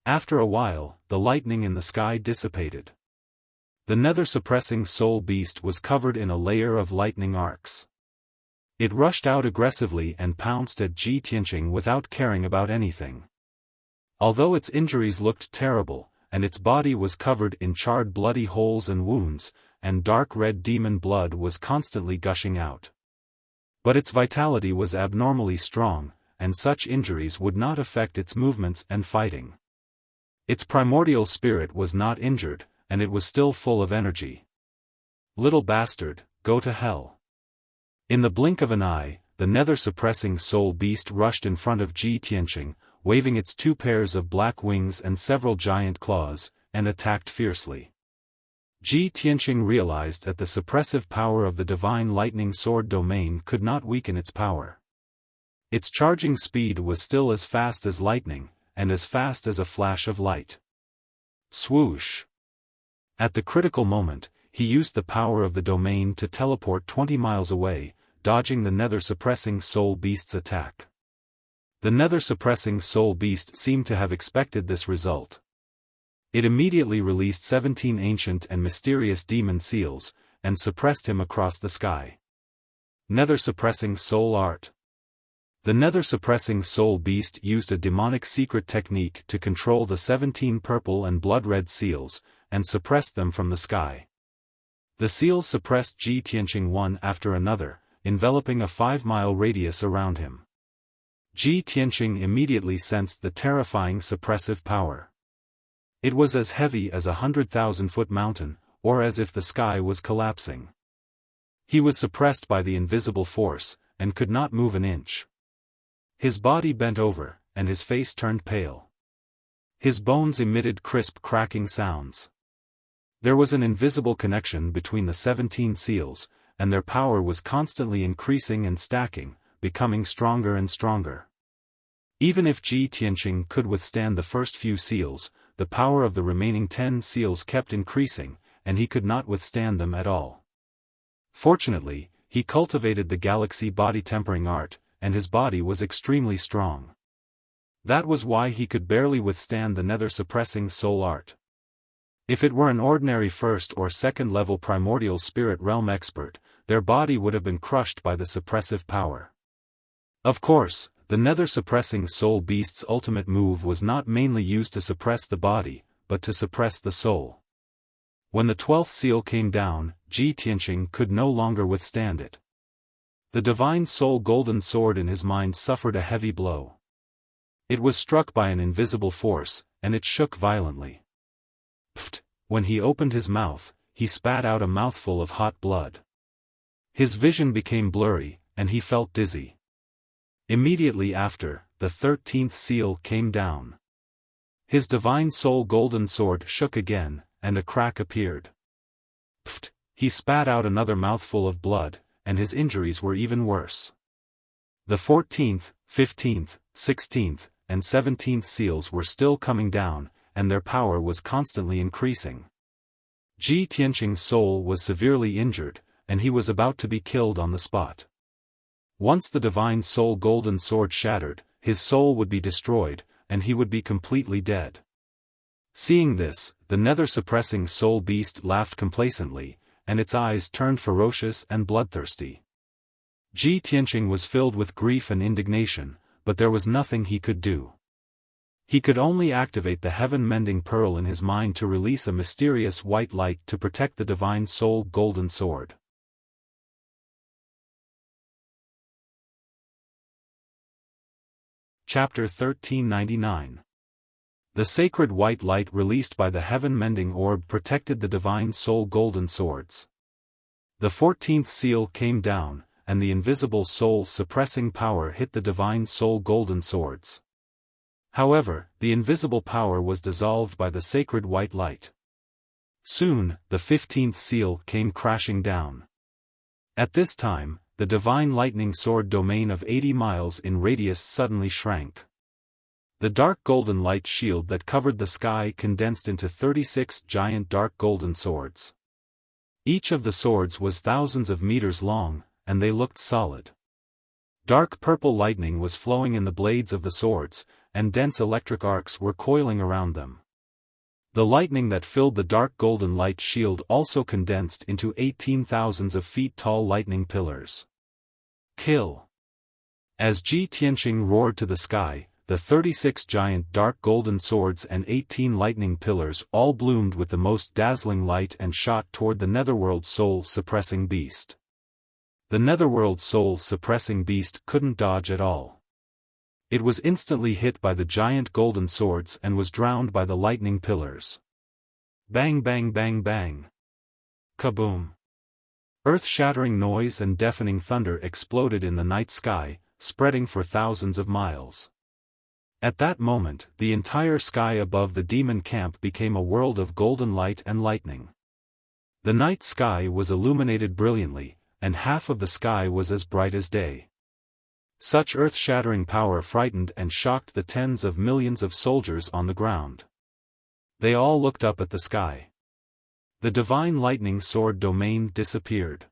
After a while, the lightning in the sky dissipated. The nether-suppressing soul beast was covered in a layer of lightning arcs. It rushed out aggressively and pounced at Ji Tianqing without caring about anything. Although its injuries looked terrible, and its body was covered in charred bloody holes and wounds, and dark red demon blood was constantly gushing out. But its vitality was abnormally strong, and such injuries would not affect its movements and fighting. Its primordial spirit was not injured, and it was still full of energy. Little bastard, go to hell. In the blink of an eye, the nether-suppressing soul beast rushed in front of Ji Tianqing, waving its 2 pairs of black wings and several giant claws, and attacked fiercely. Ji Tianqing realized that the suppressive power of the divine lightning sword domain could not weaken its power. Its charging speed was still as fast as lightning, and as fast as a flash of light. Swoosh! At the critical moment, he used the power of the domain to teleport 20 miles away, dodging the nether-suppressing soul beast's attack. The nether-suppressing soul beast seemed to have expected this result. It immediately released 17 ancient and mysterious demon seals, and suppressed him across the sky. Nether-suppressing soul art. The nether-suppressing soul beast used a demonic secret technique to control the 17 purple and blood-red seals, and suppressed them from the sky. The seals suppressed Ji Tianqing one after another, enveloping a 5-mile radius around him. Ji Tianqing immediately sensed the terrifying suppressive power. It was as heavy as a 100,000-foot mountain, or as if the sky was collapsing. He was suppressed by the invisible force, and could not move an inch. His body bent over, and his face turned pale. His bones emitted crisp cracking sounds. There was an invisible connection between the 17 seals, and their power was constantly increasing and stacking, becoming stronger and stronger. Even if Ji Tianqing could withstand the first few seals, the power of the remaining 10 seals kept increasing, and he could not withstand them at all. Fortunately, he cultivated the galaxy body tempering art, and his body was extremely strong. That was why he could barely withstand the nether-suppressing soul art. If it were an ordinary first or second level primordial spirit realm expert, their body would have been crushed by the suppressive power. Of course, the nether-suppressing soul beast's ultimate move was not mainly used to suppress the body, but to suppress the soul. When the 12th seal came down, Ji Tianqing could no longer withstand it. The divine soul golden sword in his mind suffered a heavy blow. It was struck by an invisible force, and it shook violently. Pfft! When he opened his mouth, he spat out a mouthful of hot blood. His vision became blurry, and he felt dizzy. Immediately after, the 13th seal came down. His divine soul golden sword shook again, and a crack appeared. Pfft! He spat out another mouthful of blood, and his injuries were even worse. The 14th, 15th, 16th, and 17th seals were still coming down, and their power was constantly increasing. Ji Tianqing's soul was severely injured, and he was about to be killed on the spot. Once the divine soul golden sword shattered, his soul would be destroyed, and he would be completely dead. Seeing this, the nether-suppressing soul beast laughed complacently, and its eyes turned ferocious and bloodthirsty. Ji Tianqing was filled with grief and indignation, but there was nothing he could do. He could only activate the heaven-mending pearl in his mind to release a mysterious white light to protect the divine soul golden sword. Chapter 1399. The sacred white light released by the heaven-mending orb protected the divine soul golden swords. The 14th seal came down, and the invisible soul-suppressing power hit the divine soul golden swords. However, the invisible power was dissolved by the sacred white light. Soon, the 15th seal came crashing down. At this time, the divine lightning sword domain of 80 miles in radius suddenly shrank. The dark golden light shield that covered the sky condensed into 36 giant dark golden swords. Each of the swords was thousands of meters long, and they looked solid. Dark purple lightning was flowing in the blades of the swords, and dense electric arcs were coiling around them. The lightning that filled the dark golden light shield also condensed into 18,000 of feet tall lightning pillars. Kill! As Ji Tianqing roared to the sky, the 36 giant dark golden swords and 18 lightning pillars all bloomed with the most dazzling light and shot toward the netherworld soul-suppressing beast. The netherworld soul-suppressing beast couldn't dodge at all. It was instantly hit by the giant golden swords and was drowned by the lightning pillars. Bang bang bang bang. Kaboom! Earth-shattering noise and deafening thunder exploded in the night sky, spreading for thousands of miles. At that moment, the entire sky above the demon camp became a world of golden light and lightning. The night sky was illuminated brilliantly, and half of the sky was as bright as day. Such earth-shattering power frightened and shocked the tens of millions of soldiers on the ground. They all looked up at the sky. The divine lightning sword domain disappeared.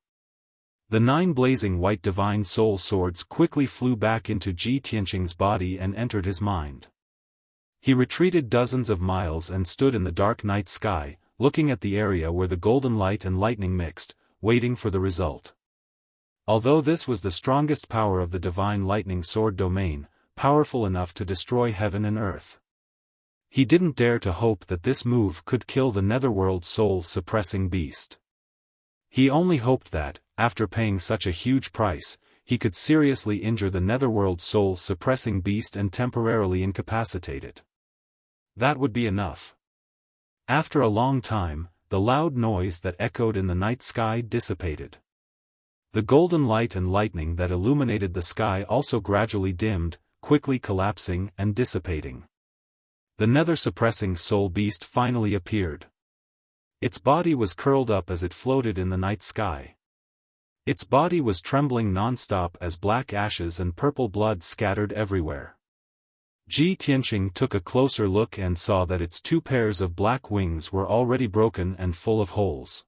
The 9 blazing white divine soul swords quickly flew back into Ji Tianqing's body and entered his mind. He retreated dozens of miles and stood in the dark night sky, looking at the area where the golden light and lightning mixed, waiting for the result. Although this was the strongest power of the divine lightning sword domain, powerful enough to destroy heaven and earth, he didn't dare to hope that this move could kill the netherworld soul-suppressing beast. He only hoped that, after paying such a huge price, he could seriously injure the netherworld soul-suppressing beast and temporarily incapacitate it. That would be enough. After a long time, the loud noise that echoed in the night sky dissipated. The golden light and lightning that illuminated the sky also gradually dimmed, quickly collapsing and dissipating. The nether-suppressing soul beast finally appeared. Its body was curled up as it floated in the night sky. Its body was trembling non-stop as black ashes and purple blood scattered everywhere. Ji Tianqing took a closer look and saw that its 2 pairs of black wings were already broken and full of holes.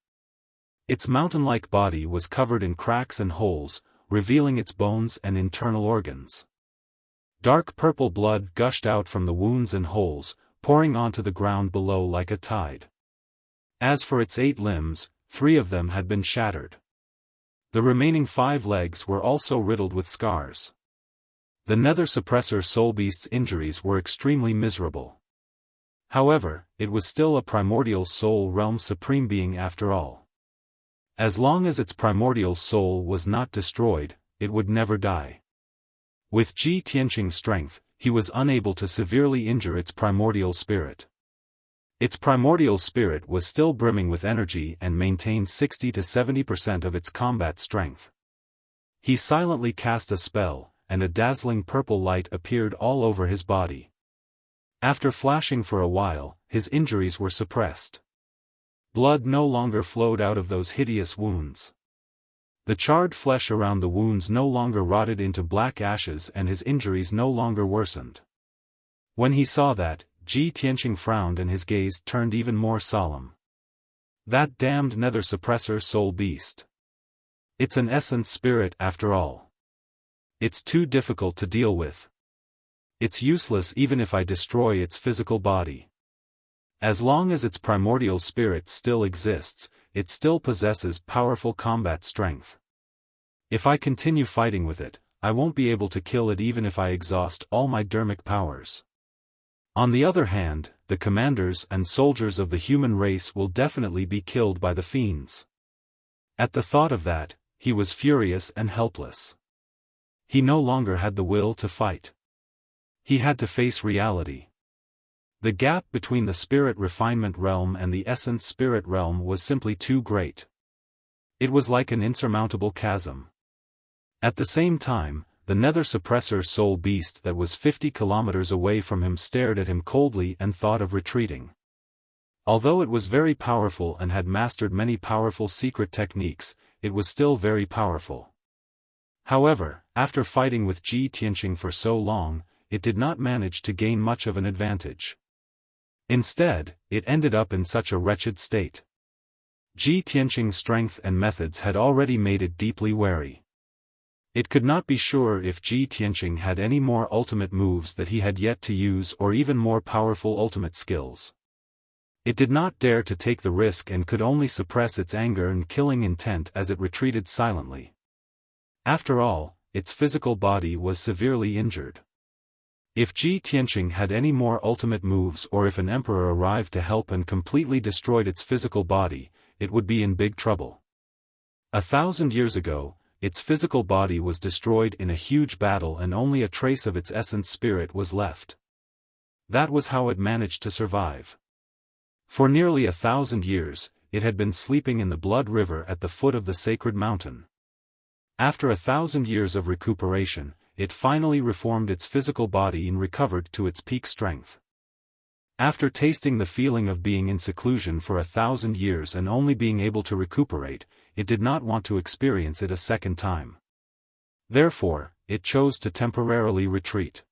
Its mountain-like body was covered in cracks and holes, revealing its bones and internal organs. Dark purple blood gushed out from the wounds and holes, pouring onto the ground below like a tide. As for its 8 limbs, 3 of them had been shattered. The remaining 5 legs were also riddled with scars. The nether suppressor soul beast's injuries were extremely miserable. However, it was still a primordial soul realm supreme being after all. As long as its primordial soul was not destroyed, it would never die. With Ji Tianqing's strength, he was unable to severely injure its primordial spirit. Its primordial spirit was still brimming with energy and maintained 60 to 70% of its combat strength. He silently cast a spell, and a dazzling purple light appeared all over his body. After flashing for a while, his injuries were suppressed. Blood no longer flowed out of those hideous wounds. The charred flesh around the wounds no longer rotted into black ashes and his injuries no longer worsened. When he saw that, Ji Tianqing frowned and his gaze turned even more solemn. That damned nether suppressor soul beast. It's an essence spirit after all. It's too difficult to deal with. It's useless even if I destroy its physical body. As long as its primordial spirit still exists, it still possesses powerful combat strength. If I continue fighting with it, I won't be able to kill it even if I exhaust all my dermic powers. On the other hand, the commanders and soldiers of the human race will definitely be killed by the fiends. At the thought of that, he was furious and helpless. He no longer had the will to fight. He had to face reality. The gap between the spirit refinement realm and the essence spirit realm was simply too great. It was like an insurmountable chasm. At the same time, the nether suppressor soul beast that was 50 kilometers away from him stared at him coldly and thought of retreating. Although it was very powerful and had mastered many powerful secret techniques, it was still very powerful. However, after fighting with Ji Tianqing for so long, it did not manage to gain much of an advantage. Instead, it ended up in such a wretched state. Ji Tianqing's strength and methods had already made it deeply wary. It could not be sure if Ji Tianqing had any more ultimate moves that he had yet to use or even more powerful ultimate skills. It did not dare to take the risk and could only suppress its anger and killing intent as it retreated silently. After all, its physical body was severely injured. If Ji Tianqing had any more ultimate moves or if an emperor arrived to help and completely destroyed its physical body, it would be in big trouble. 1,000 years ago, its physical body was destroyed in a huge battle and only a trace of its essence spirit was left. That was how it managed to survive. For nearly 1,000 years, it had been sleeping in the blood river at the foot of the sacred mountain. After 1,000 years of recuperation, it finally reformed its physical body and recovered to its peak strength. After tasting the feeling of being in seclusion for 1,000 years and only being able to recuperate, it did not want to experience it a second time. Therefore, it chose to temporarily retreat.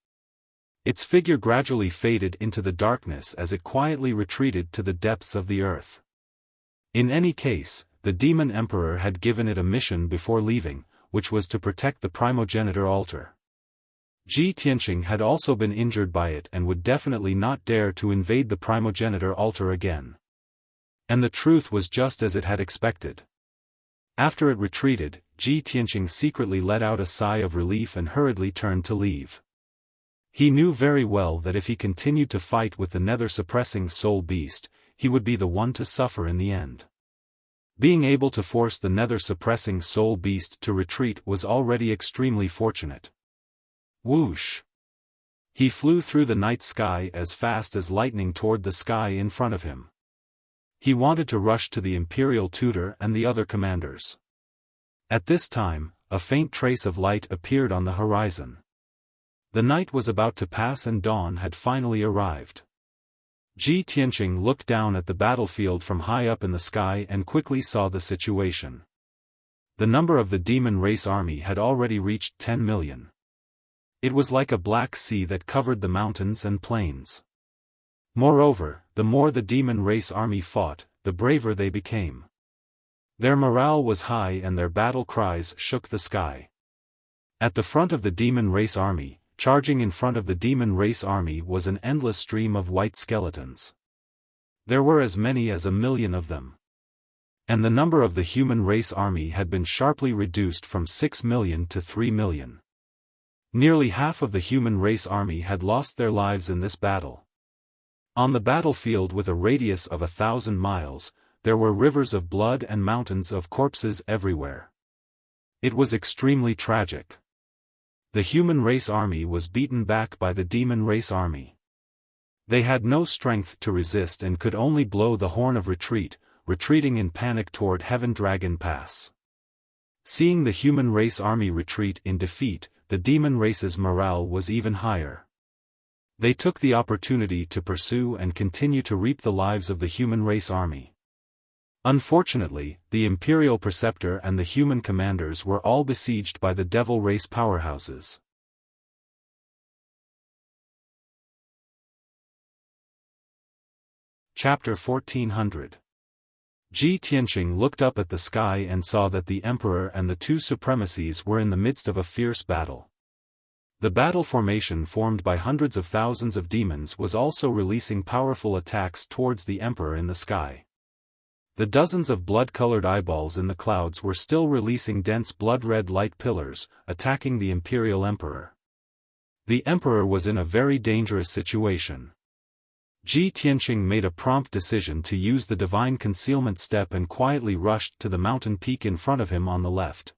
Its figure gradually faded into the darkness as it quietly retreated to the depths of the earth. In any case, the demon emperor had given it a mission before leaving, which was to protect the primogenitor altar. Ji Tianqing had also been injured by it and would definitely not dare to invade the primogenitor altar again. And the truth was just as it had expected. After it retreated, Ji Tianqing secretly let out a sigh of relief and hurriedly turned to leave. He knew very well that if he continued to fight with the nether-suppressing soul beast, he would be the one to suffer in the end. Being able to force the nether-suppressing soul beast to retreat was already extremely fortunate. Whoosh! He flew through the night sky as fast as lightning toward the sky in front of him. He wanted to rush to the imperial tutor and the other commanders. At this time, a faint trace of light appeared on the horizon. The night was about to pass and dawn had finally arrived. Ji Tianqing looked down at the battlefield from high up in the sky and quickly saw the situation. The number of the demon race army had already reached 10 million. It was like a black sea that covered the mountains and plains. Moreover, the more the demon race army fought, the braver they became. Their morale was high and their battle cries shook the sky. At the front of the demon race army, charging in front of the demon race army was an endless stream of white skeletons. There were as many as 1 million of them. And the number of the human race army had been sharply reduced from 6 million to 3 million. Nearly half of the human race army had lost their lives in this battle. On the battlefield with a radius of 1,000 miles, there were rivers of blood and mountains of corpses everywhere. It was extremely tragic. The human race army was beaten back by the demon race army. They had no strength to resist and could only blow the horn of retreat, retreating in panic toward Heaven Dragon Pass. Seeing the human race army retreat in defeat, the demon race's morale was even higher. They took the opportunity to pursue and continue to reap the lives of the human race army. Unfortunately, the Imperial Preceptor and the human commanders were all besieged by the devil race powerhouses. Chapter 1400. Ji Tianqing looked up at the sky and saw that the Emperor and the two supremacies were in the midst of a fierce battle. The battle formation formed by hundreds of thousands of demons was also releasing powerful attacks towards the Emperor in the sky. The dozens of blood-colored eyeballs in the clouds were still releasing dense blood-red light pillars, attacking the Imperial Emperor. The Emperor was in a very dangerous situation. Ji Tianqing made a prompt decision to use the divine concealment step and quietly rushed to the mountain peak in front of him on the left.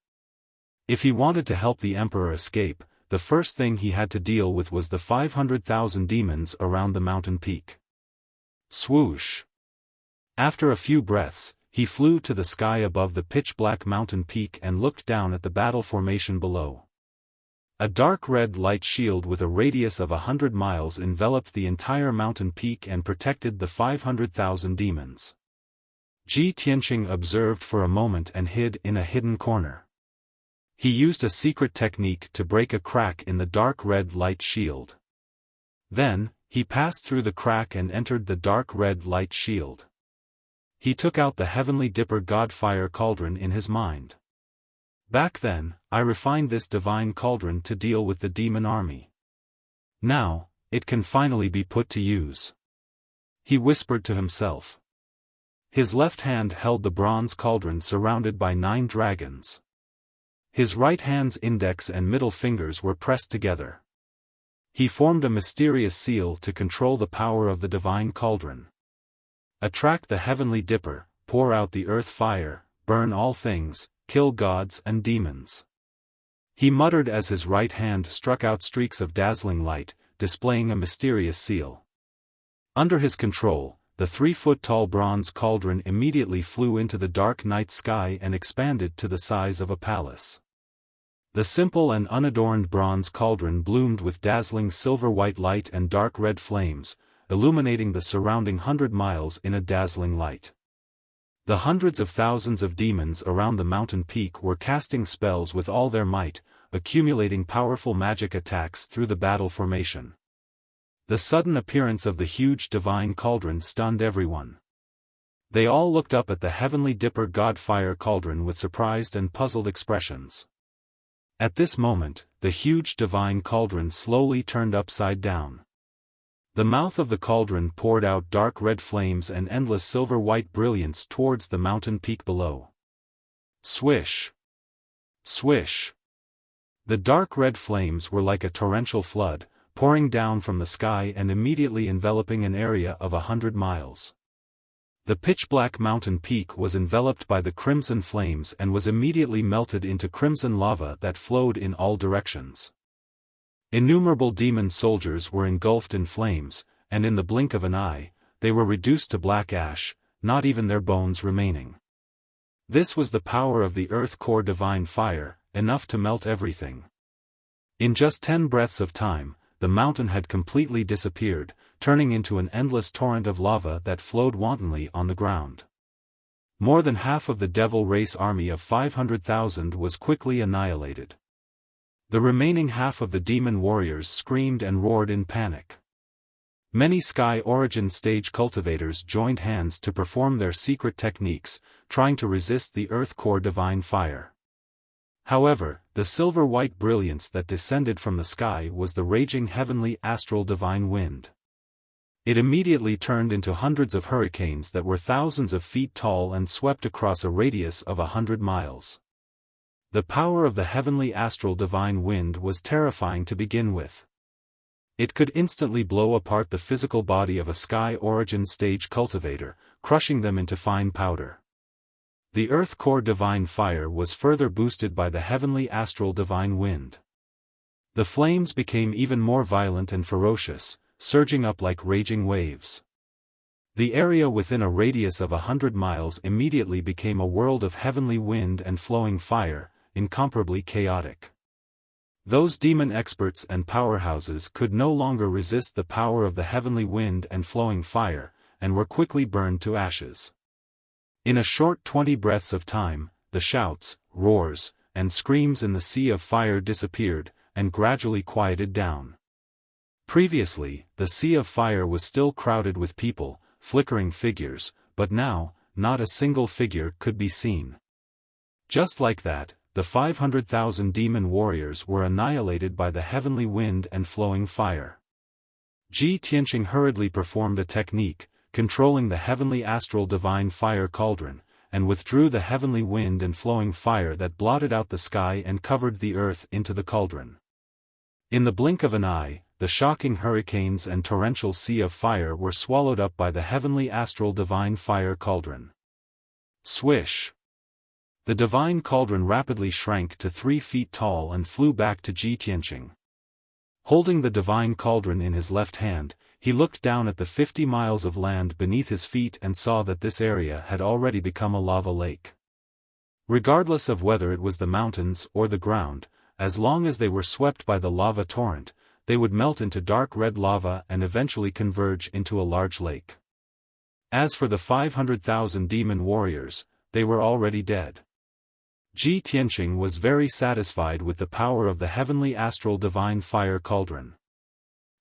If he wanted to help the Emperor escape, the first thing he had to deal with was the 500,000 demons around the mountain peak. Swoosh! After a few breaths, he flew to the sky above the pitch-black mountain peak and looked down at the battle formation below. A dark red light shield with a radius of 100 miles enveloped the entire mountain peak and protected the 500,000 demons. Ji Tianqing observed for a moment and hid in a hidden corner. He used a secret technique to break a crack in the dark red light shield. Then, he passed through the crack and entered the dark red light shield. He took out the Heavenly Dipper God Fire Cauldron in his mind. Back then, I refined this divine cauldron to deal with the demon army. Now, it can finally be put to use. He whispered to himself. His left hand held the bronze cauldron surrounded by 9 dragons. His right hand's index and middle fingers were pressed together. He formed a mysterious seal to control the power of the divine cauldron. Attract the Heavenly Dipper, pour out the earth fire, burn all things, kill gods and demons. He muttered as his right hand struck out streaks of dazzling light, displaying a mysterious seal. Under his control, the 3-foot-tall bronze cauldron immediately flew into the dark night sky and expanded to the size of a palace. The simple and unadorned bronze cauldron bloomed with dazzling silver-white light and dark red flames, illuminating the surrounding 100 miles in a dazzling light. The hundreds of thousands of demons around the mountain peak were casting spells with all their might, accumulating powerful magic attacks through the battle formation. The sudden appearance of the huge divine cauldron stunned everyone. They all looked up at the Heavenly Dipper God Fire Cauldron with surprised and puzzled expressions. At this moment, the huge divine cauldron slowly turned upside down. The mouth of the cauldron poured out dark red flames and endless silver-white brilliance towards the mountain peak below. Swish! Swish! The dark red flames were like a torrential flood, pouring down from the sky and immediately enveloping an area of 100 miles. The pitch-black mountain peak was enveloped by the crimson flames and was immediately melted into crimson lava that flowed in all directions. Innumerable demon soldiers were engulfed in flames, and in the blink of an eye, they were reduced to black ash, not even their bones remaining. This was the power of the earth core divine fire, enough to melt everything. In just 10 breaths of time, the mountain had completely disappeared, turning into an endless torrent of lava that flowed wantonly on the ground. More than half of the devil race army of 500,000 was quickly annihilated. The remaining half of the demon warriors screamed and roared in panic. Many Sky Origin stage cultivators joined hands to perform their secret techniques, trying to resist the earth core divine fire. However, the silver-white brilliance that descended from the sky was the raging heavenly astral divine wind. It immediately turned into hundreds of hurricanes that were thousands of feet tall and swept across a radius of 100 miles. The power of the heavenly astral divine wind was terrifying to begin with. It could instantly blow apart the physical body of a Sky Origin stage cultivator, crushing them into fine powder. The earth core divine fire was further boosted by the heavenly astral divine wind. The flames became even more violent and ferocious, surging up like raging waves. The area within a radius of 100 miles immediately became a world of heavenly wind and flowing fire, incomparably chaotic. Those demon experts and powerhouses could no longer resist the power of the heavenly wind and flowing fire, and were quickly burned to ashes. In a short 20 breaths of time, the shouts, roars, and screams in the sea of fire disappeared, and gradually quieted down. Previously, the sea of fire was still crowded with people, flickering figures, but now, not a single figure could be seen. Just like that, the 500,000 demon warriors were annihilated by the heavenly wind and flowing fire. Ji Tianqing hurriedly performed a technique, controlling the heavenly astral divine fire cauldron, and withdrew the heavenly wind and flowing fire that blotted out the sky and covered the earth into the cauldron. In the blink of an eye, the shocking hurricanes and torrential sea of fire were swallowed up by the heavenly astral divine fire cauldron. Swish! The divine cauldron rapidly shrank to 3 feet tall and flew back to Ji Tianqing. Holding the divine cauldron in his left hand, he looked down at the 50 miles of land beneath his feet and saw that this area had already become a lava lake. Regardless of whether it was the mountains or the ground, as long as they were swept by the lava torrent, they would melt into dark red lava and eventually converge into a large lake. As for the 500,000 demon warriors, they were already dead. Ji Tianqing was very satisfied with the power of the heavenly astral divine fire cauldron.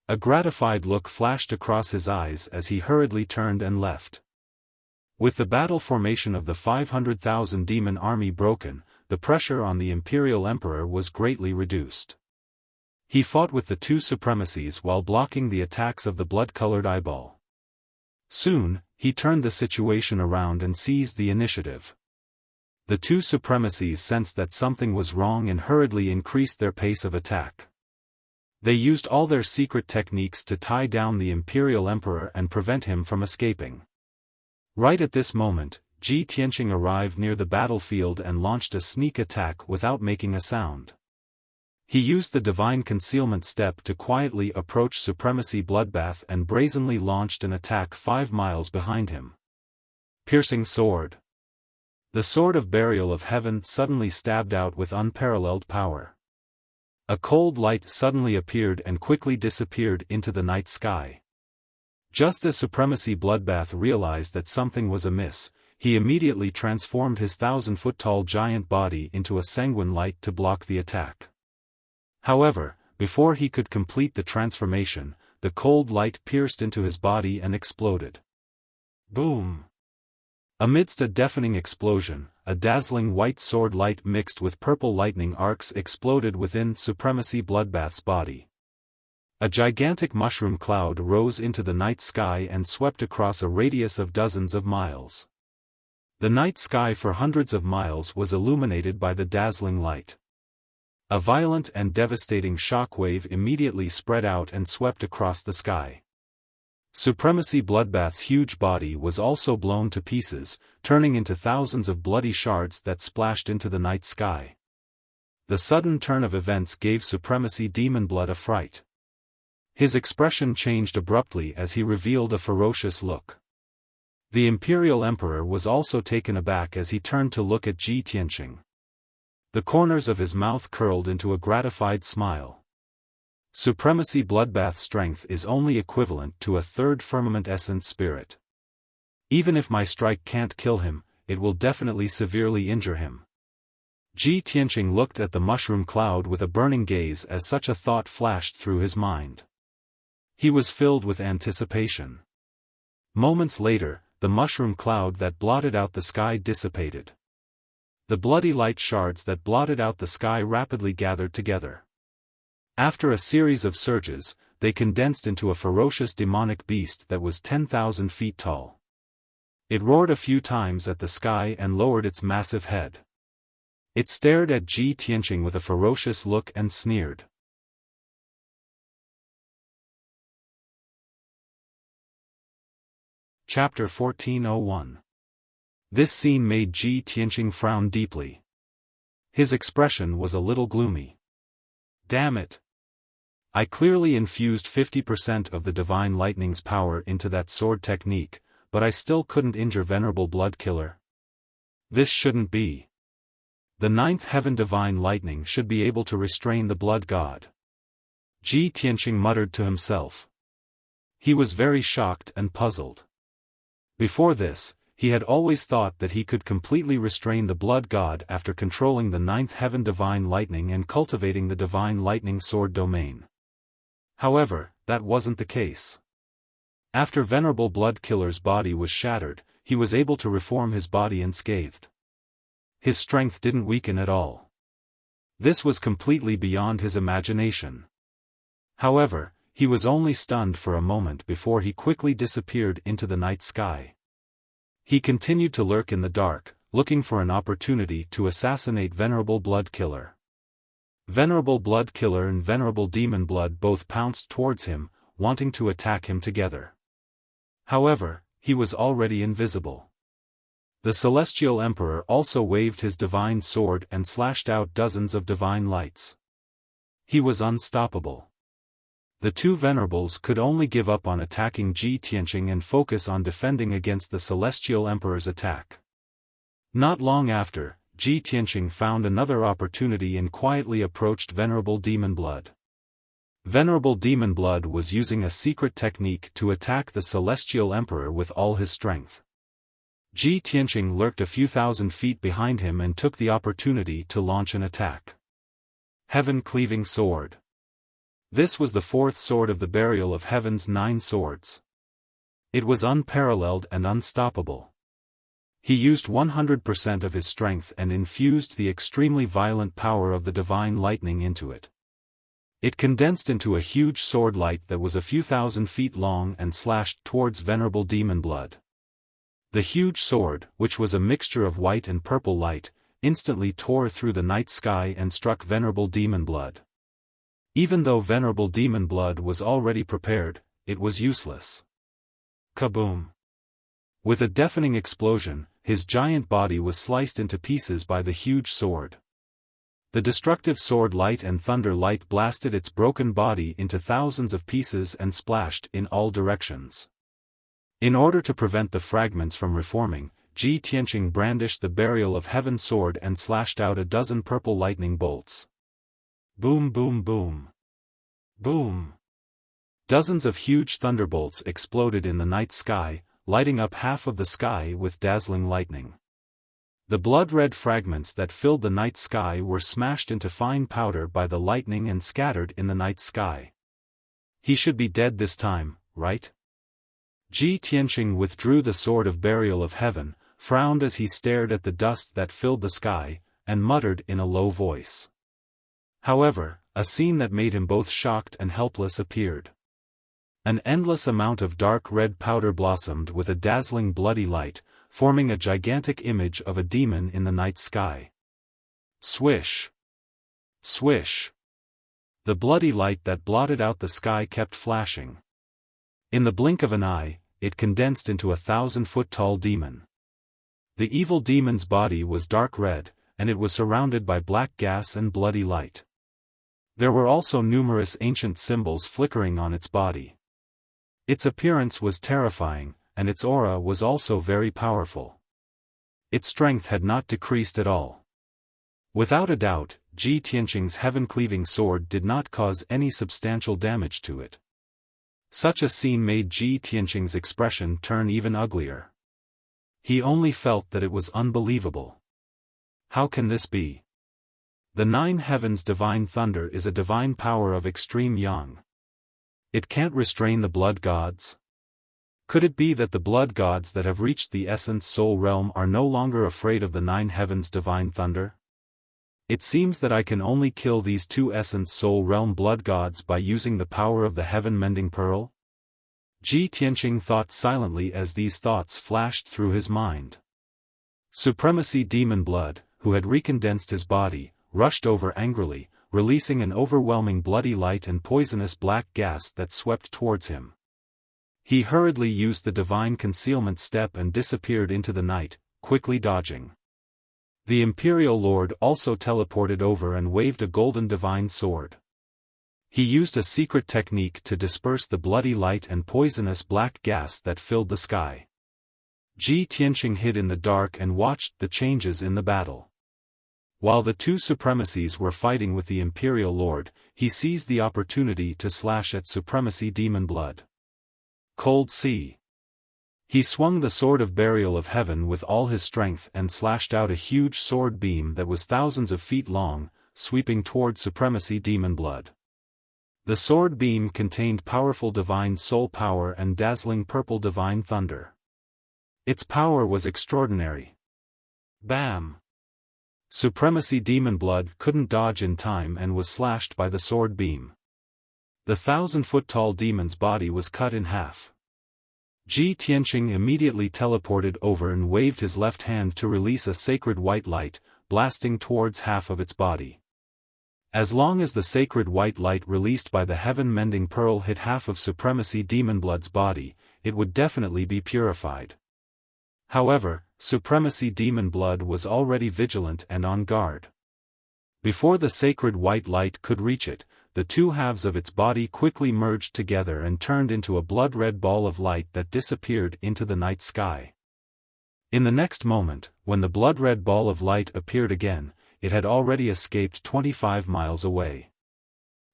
A gratified look flashed across his eyes as he hurriedly turned and left. With the battle formation of the 500,000 demon army broken, the pressure on the imperial emperor was greatly reduced. He fought with the two supremacies while blocking the attacks of the blood-colored eyeball. Soon, he turned the situation around and seized the initiative. The two supremacies sensed that something was wrong and hurriedly increased their pace of attack. They used all their secret techniques to tie down the imperial emperor and prevent him from escaping. Right at this moment, Ji Tianqing arrived near the battlefield and launched a sneak attack without making a sound. He used the divine concealment step to quietly approach Supremacy Bloodbath and brazenly launched an attack 5 miles behind him. Piercing Sword. The Sword of Burial of Heaven suddenly stabbed out with unparalleled power. A cold light suddenly appeared and quickly disappeared into the night sky. Just as Supremacy Bloodbath realized that something was amiss, he immediately transformed his 1,000-foot-tall giant body into a sanguine light to block the attack. However, before he could complete the transformation, the cold light pierced into his body and exploded. Boom! Amidst a deafening explosion, a dazzling white sword light mixed with purple lightning arcs exploded within Supremacy Bloodbath's body. A gigantic mushroom cloud rose into the night sky and swept across a radius of dozens of miles. The night sky for hundreds of miles was illuminated by the dazzling light. A violent and devastating shockwave immediately spread out and swept across the sky. Supremacy Bloodbath's huge body was also blown to pieces, turning into thousands of bloody shards that splashed into the night sky. The sudden turn of events gave Supremacy Demon Blood a fright. His expression changed abruptly as he revealed a ferocious look. The Imperial Emperor was also taken aback as he turned to look at Ji Tianqing. The corners of his mouth curled into a gratified smile. Supremacy Bloodbath's strength is only equivalent to a third firmament essence spirit. Even if my strike can't kill him, it will definitely severely injure him. Ji Tianqing looked at the mushroom cloud with a burning gaze as such a thought flashed through his mind. He was filled with anticipation. Moments later, the mushroom cloud that blotted out the sky dissipated. The bloody light shards that blotted out the sky rapidly gathered together. After a series of surges, they condensed into a ferocious demonic beast that was 10,000 feet tall. It roared a few times at the sky and lowered its massive head. It stared at Ji Tianqing with a ferocious look and sneered. Chapter 1401. This scene made Ji Tianqing frown deeply. His expression was a little gloomy. Damn it! I clearly infused 50% of the Divine Lightning's power into that sword technique, but I still couldn't injure Venerable Blood Killer. This shouldn't be. The 9th Heaven Divine Lightning should be able to restrain the Blood God. Ji Tianqing muttered to himself. He was very shocked and puzzled. Before this, he had always thought that he could completely restrain the Blood God after controlling the 9th Heaven Divine Lightning and cultivating the Divine Lightning Sword domain. However, that wasn't the case. After Venerable Blood Killer's body was shattered, he was able to reform his body unscathed. His strength didn't weaken at all. This was completely beyond his imagination. However, he was only stunned for a moment before he quickly disappeared into the night sky. He continued to lurk in the dark, looking for an opportunity to assassinate Venerable Blood Killer. Venerable Blood Killer and Venerable Demon Blood both pounced towards him, wanting to attack him together. However, he was already invisible. The Celestial Emperor also waved his divine sword and slashed out dozens of divine lights. He was unstoppable. The two Venerables could only give up on attacking Ji Tianqing and focus on defending against the Celestial Emperor's attack. Not long after, Ji Tianqing found another opportunity and quietly approached Venerable Demon Blood. Venerable Demon Blood was using a secret technique to attack the Celestial Emperor with all his strength. Ji Tianqing lurked a few thousand feet behind him and took the opportunity to launch an attack. Heaven-Cleaving Sword. This was the fourth sword of the burial of Heaven's 9 swords. It was unparalleled and unstoppable. He used 100% of his strength and infused the extremely violent power of the divine lightning into it. It condensed into a huge sword light that was a few thousand feet long and slashed towards Venerable Demon Blood. The huge sword, which was a mixture of white and purple light, instantly tore through the night sky and struck Venerable Demon Blood. Even though Venerable Demon Blood was already prepared, it was useless. Kaboom! With a deafening explosion, his giant body was sliced into pieces by the huge sword. The destructive sword light and thunder light blasted its broken body into thousands of pieces and splashed in all directions. In order to prevent the fragments from reforming, Ji Tianqing brandished the Burial of Heaven sword and slashed out a dozen purple lightning bolts. Boom boom boom. Boom. Dozens of huge thunderbolts exploded in the night sky, lighting up half of the sky with dazzling lightning. The blood-red fragments that filled the night sky were smashed into fine powder by the lightning and scattered in the night sky. He should be dead this time, right? Ji Tianqing withdrew the sword of Burial of Heaven, frowned as he stared at the dust that filled the sky, and muttered in a low voice. However, a scene that made him both shocked and helpless appeared. An endless amount of dark red powder blossomed with a dazzling bloody light, forming a gigantic image of a demon in the night sky. Swish! Swish! The bloody light that blotted out the sky kept flashing. In the blink of an eye, it condensed into a 1,000-foot-tall demon. The evil demon's body was dark red, and it was surrounded by black gas and bloody light. There were also numerous ancient symbols flickering on its body. Its appearance was terrifying, and its aura was also very powerful. Its strength had not decreased at all. Without a doubt, Ji Tianqing's heaven-cleaving sword did not cause any substantial damage to it. Such a scene made Ji Tianqing's expression turn even uglier. He only felt that it was unbelievable. How can this be? The 9 heavens' divine thunder is a divine power of extreme yang. It can't restrain the blood gods? Could it be that the blood gods that have reached the essence soul realm are no longer afraid of the 9 heavens' divine thunder? It seems that I can only kill these 2 essence soul realm blood gods by using the power of the heaven mending pearl? Ji Tianqing thought silently as these thoughts flashed through his mind. Supremacy Demon Blood, who had recondensed his body, rushed over angrily, releasing an overwhelming bloody light and poisonous black gas that swept towards him. He hurriedly used the divine concealment step and disappeared into the night, quickly dodging. The Imperial Lord also teleported over and waved a golden divine sword. He used a secret technique to disperse the bloody light and poisonous black gas that filled the sky. Ji Tianqing hid in the dark and watched the changes in the battle. While the 2 supremacies were fighting with the Imperial Lord, he seized the opportunity to slash at Supremacy Demon Blood. Cold Sea. He swung the sword of Burial of Heaven with all his strength and slashed out a huge sword beam that was thousands of feet long, sweeping toward Supremacy Demon Blood. The sword beam contained powerful divine soul power and dazzling purple divine thunder. Its power was extraordinary. Bam! Supremacy Demon Blood couldn't dodge in time and was slashed by the sword beam. The 1,000-foot-tall demon's body was cut in half. Ji Tianqing immediately teleported over and waved his left hand to release a sacred white light, blasting towards half of its body. As long as the sacred white light released by the heaven-mending pearl hit half of Supremacy Demon Blood's body, it would definitely be purified. However, Supremacy Demon Blood was already vigilant and on guard. Before the sacred white light could reach it, the 2 halves of its body quickly merged together and turned into a blood-red ball of light that disappeared into the night sky. In the next moment, when the blood-red ball of light appeared again, it had already escaped 25 miles away.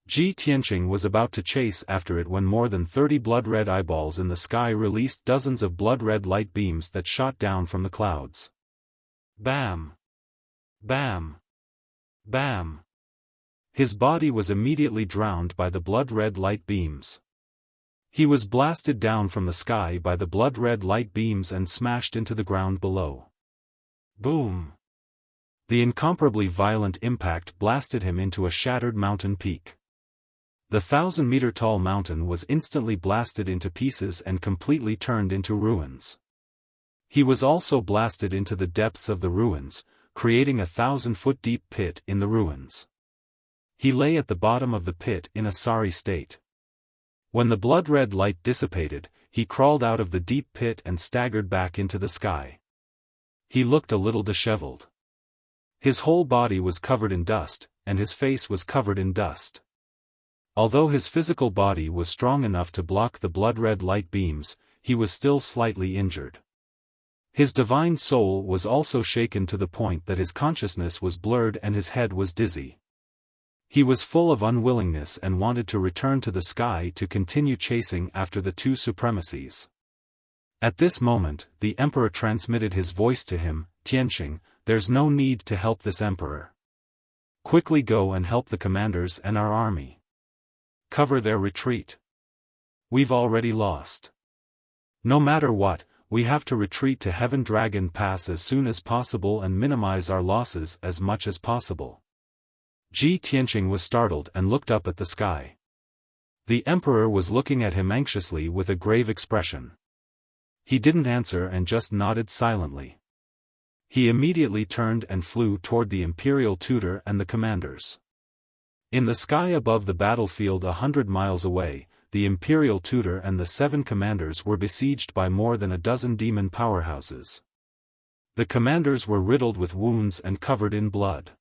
Ji Tianqing was about to chase after it when more than 30 blood-red eyeballs in the sky released dozens of blood-red light beams that shot down from the clouds. Bam! Bam! Bam! His body was immediately drowned by the blood-red light beams. He was blasted down from the sky by the blood-red light beams and smashed into the ground below. Boom! The incomparably violent impact blasted him into a shattered mountain peak. The 1,000-meter-tall mountain was instantly blasted into pieces and completely turned into ruins. He was also blasted into the depths of the ruins, creating a 1,000-foot-deep pit in the ruins. He lay at the bottom of the pit in a sorry state. When the blood-red light dissipated, he crawled out of the deep pit and staggered back into the sky. He looked a little disheveled. His whole body was covered in dust, and his face was covered in dust. Although his physical body was strong enough to block the blood-red light beams, he was still slightly injured. His divine soul was also shaken to the point that his consciousness was blurred and his head was dizzy. He was full of unwillingness and wanted to return to the sky to continue chasing after the two supremacies. At this moment, the emperor transmitted his voice to him, "Tianqing, there's no need to help this emperor. Quickly go and help the commanders and our army. Cover their retreat. We've already lost. No matter what, we have to retreat to Heaven Dragon Pass as soon as possible and minimize our losses as much as possible." Ji Tianqing was startled and looked up at the sky. The emperor was looking at him anxiously with a grave expression. He didn't answer and just nodded silently. He immediately turned and flew toward the imperial tutor and the commanders. In the sky above the battlefield 100 miles away, the imperial tutor and the 7 commanders were besieged by more than a dozen demon powerhouses. The commanders were riddled with wounds and covered in blood.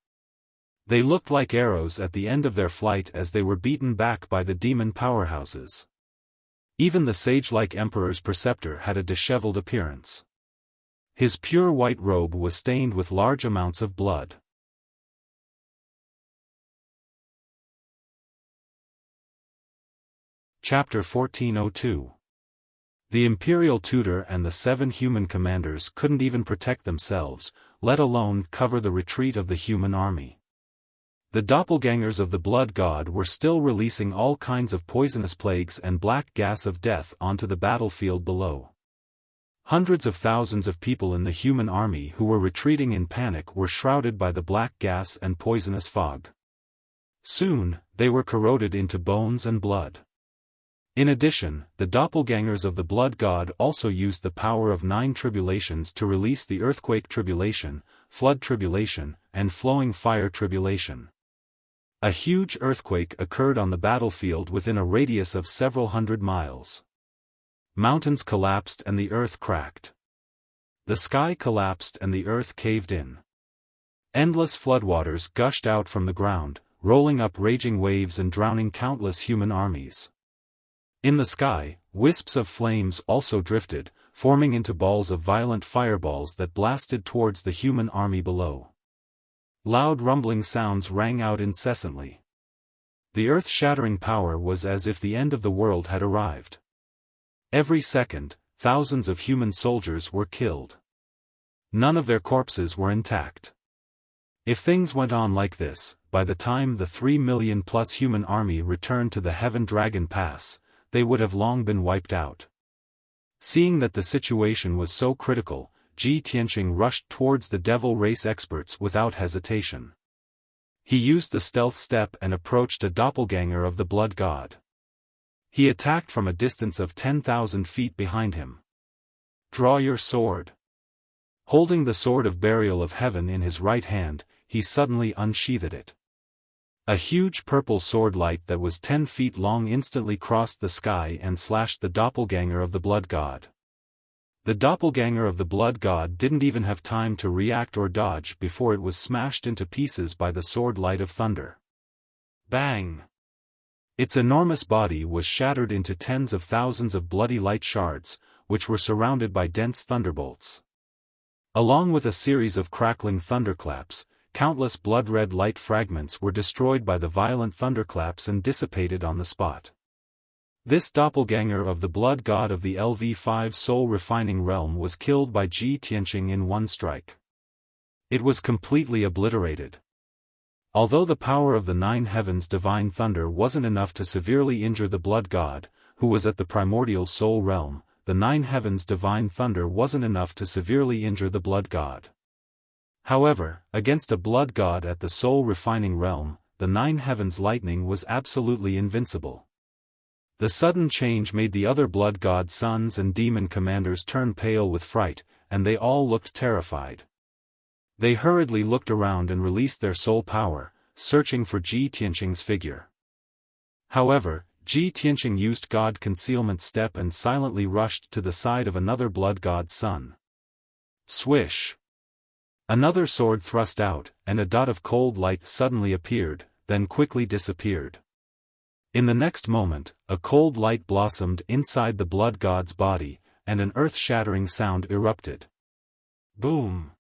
They looked like arrows at the end of their flight as they were beaten back by the demon powerhouses. Even the sage-like emperor's preceptor had a disheveled appearance. His pure white robe was stained with large amounts of blood. Chapter 1402. The imperial tutor and the 7 human commanders couldn't even protect themselves, let alone cover the retreat of the human army. The doppelgangers of the blood god were still releasing all kinds of poisonous plagues and black gas of death onto the battlefield below. Hundreds of thousands of people in the human army who were retreating in panic were shrouded by the black gas and poisonous fog. Soon, they were corroded into bones and blood. In addition, the doppelgangers of the blood god also used the power of 9 tribulations to release the earthquake tribulation, flood tribulation, and flowing fire tribulation. A huge earthquake occurred on the battlefield within a radius of several hundred miles. Mountains collapsed and the earth cracked. The sky collapsed and the earth caved in. Endless floodwaters gushed out from the ground, rolling up raging waves and drowning countless human armies. In the sky, wisps of flames also drifted, forming into balls of violent fireballs that blasted towards the human army below. Loud rumbling sounds rang out incessantly. The earth-shattering power was as if the end of the world had arrived. Every second, thousands of human soldiers were killed. None of their corpses were intact. If things went on like this, by the time the 3 million-plus human army returned to the Heaven Dragon Pass, they would have long been wiped out. Seeing that the situation was so critical, Ji Tianqing rushed towards the devil race experts without hesitation. He used the stealth step and approached a doppelganger of the blood god. He attacked from a distance of 10,000 feet behind him. "Draw your sword." Holding the sword of burial of heaven in his right hand, he suddenly unsheathed it. A huge purple sword light that was 10 feet long instantly crossed the sky and slashed the doppelganger of the blood god. The doppelganger of the blood god didn't even have time to react or dodge before it was smashed into pieces by the sword light of thunder. Bang! Its enormous body was shattered into tens of thousands of bloody light shards, which were surrounded by dense thunderbolts. Along with a series of crackling thunderclaps, countless blood-red light fragments were destroyed by the violent thunderclaps and dissipated on the spot. This doppelganger of the blood god of the LV5 soul refining realm was killed by Ji Tianqing in one strike. It was completely obliterated. Although the power of the nine heavens' divine thunder wasn't enough to severely injure the blood god, who was at the primordial soul realm, the nine heavens' divine thunder wasn't enough to severely injure the blood god. However, against a blood god at the soul refining realm, the nine heavens' lightning was absolutely invincible. The sudden change made the other blood god sons and demon commanders turn pale with fright, and they all looked terrified. They hurriedly looked around and released their soul power, searching for Ji Tianqing's figure. However, Ji Tianqing used God Concealment Step and silently rushed to the side of another blood god's son. Swish! Another sword thrust out, and a dot of cold light suddenly appeared, then quickly disappeared. In the next moment, a cold light blossomed inside the blood god's body, and an earth-shattering sound erupted. Boom!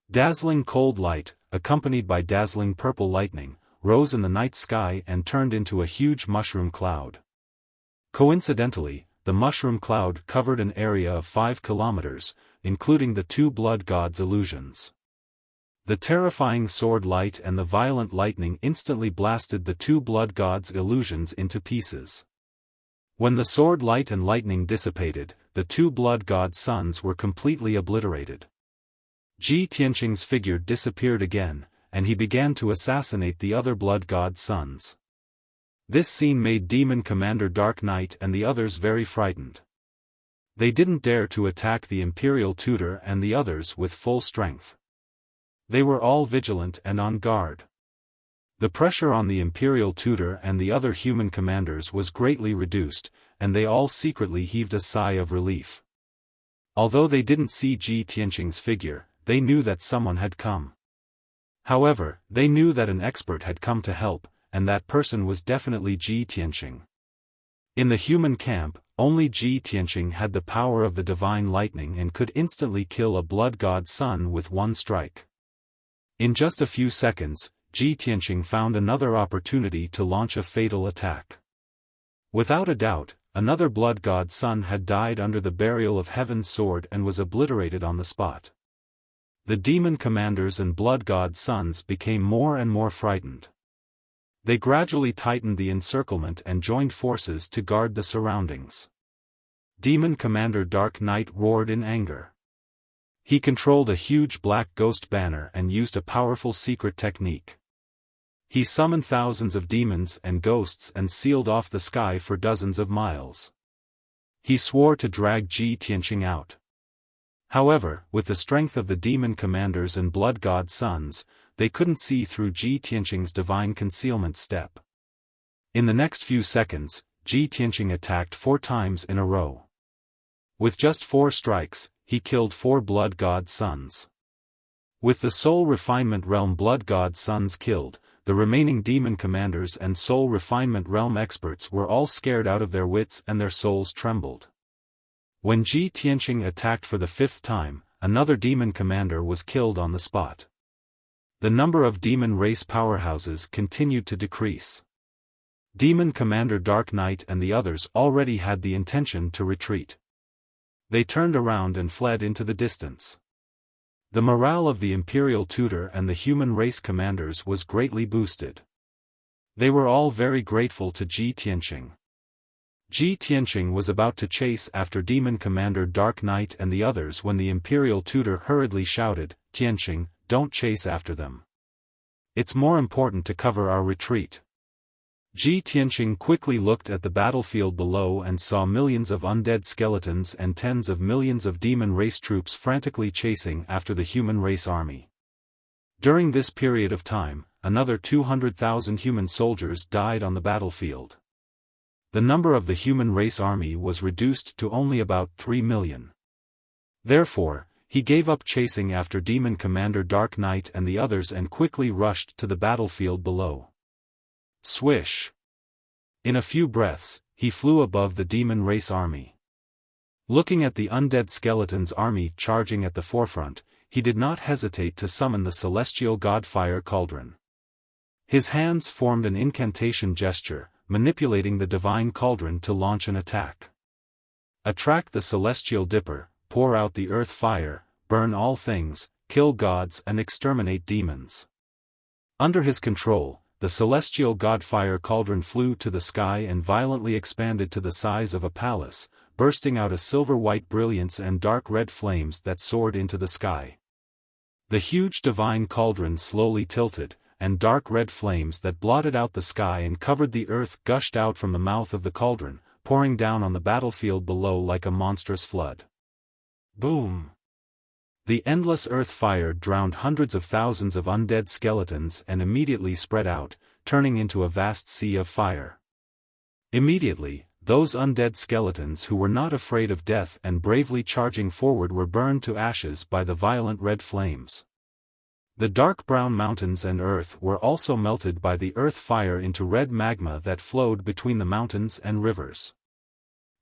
Dazzling cold light, accompanied by dazzling purple lightning, rose in the night sky and turned into a huge mushroom cloud. Coincidentally, the mushroom cloud covered an area of 5 kilometers, including the two blood gods' illusions. The terrifying sword light and the violent lightning instantly blasted the two blood gods' illusions into pieces. When the sword light and lightning dissipated, the two blood gods' sons were completely obliterated. Ji Tianqing's figure disappeared again, and he began to assassinate the other blood god's sons. This scene made Demon Commander Dark Knight and the others very frightened. They didn't dare to attack the Imperial Tutor and the others with full strength. They were all vigilant and on guard. The pressure on the Imperial Tutor and the other human commanders was greatly reduced, and they all secretly heaved a sigh of relief. Although they didn't see Ji Tianqing's figure, they knew that someone had come. However, they knew that an expert had come to help, and that person was definitely Ji Tianqing. In the human camp, only Ji Tianqing had the power of the divine lightning and could instantly kill a blood god's son with one strike. In just a few seconds, Ji Tianqing found another opportunity to launch a fatal attack. Without a doubt, another blood god's son had died under the burial of Heaven's sword and was obliterated on the spot. The demon commanders and blood god's sons became more and more frightened. They gradually tightened the encirclement and joined forces to guard the surroundings. Demon Commander Dark Knight roared in anger. He controlled a huge black ghost banner and used a powerful secret technique. He summoned thousands of demons and ghosts and sealed off the sky for dozens of miles. He swore to drag Ji Tianqing out. However, with the strength of the demon commanders and blood god sons, they couldn't see through Ji Tianqing's divine concealment step. In the next few seconds, Ji Tianqing attacked 4 times in a row. With just 4 strikes, he killed 4 blood god sons. With the soul refinement realm blood god sons killed, the remaining demon commanders and soul refinement realm experts were all scared out of their wits and their souls trembled. When Ji Tianqing attacked for the 5th time, another demon commander was killed on the spot. The number of demon race powerhouses continued to decrease. Demon Commander Dark Knight and the others already had the intention to retreat. They turned around and fled into the distance. The morale of the Imperial Tutor and the human race commanders was greatly boosted. They were all very grateful to Ji Tianqing. Ji Tianqing was about to chase after Demon Commander Dark Knight and the others when the Imperial Tutor hurriedly shouted, "Tianqing, don't chase after them. It's more important to cover our retreat." Ji Tianqing quickly looked at the battlefield below and saw millions of undead skeletons and tens of millions of demon race troops frantically chasing after the human race army. During this period of time, another 200,000 human soldiers died on the battlefield. The number of the human race army was reduced to only about 3 million. Therefore, he gave up chasing after Demon Commander Dark Knight and the others and quickly rushed to the battlefield below. Swish! In a few breaths, he flew above the demon race army. Looking at the undead skeletons army charging at the forefront, he did not hesitate to summon the celestial god fire cauldron. His hands formed an incantation gesture, manipulating the divine cauldron to launch an attack. Attract the celestial dipper, pour out the earth fire, burn all things, kill gods and exterminate demons. Under his control, the celestial god fire cauldron flew to the sky and violently expanded to the size of a palace, bursting out a silver-white brilliance and dark red flames that soared into the sky. The huge divine cauldron slowly tilted, and dark red flames that blotted out the sky and covered the earth gushed out from the mouth of the cauldron, pouring down on the battlefield below like a monstrous flood. Boom! The endless earth fire drowned hundreds of thousands of undead skeletons and immediately spread out, turning into a vast sea of fire. Immediately, those undead skeletons who were not afraid of death and bravely charging forward were burned to ashes by the violent red flames. The dark brown mountains and earth were also melted by the earth fire into red magma that flowed between the mountains and rivers.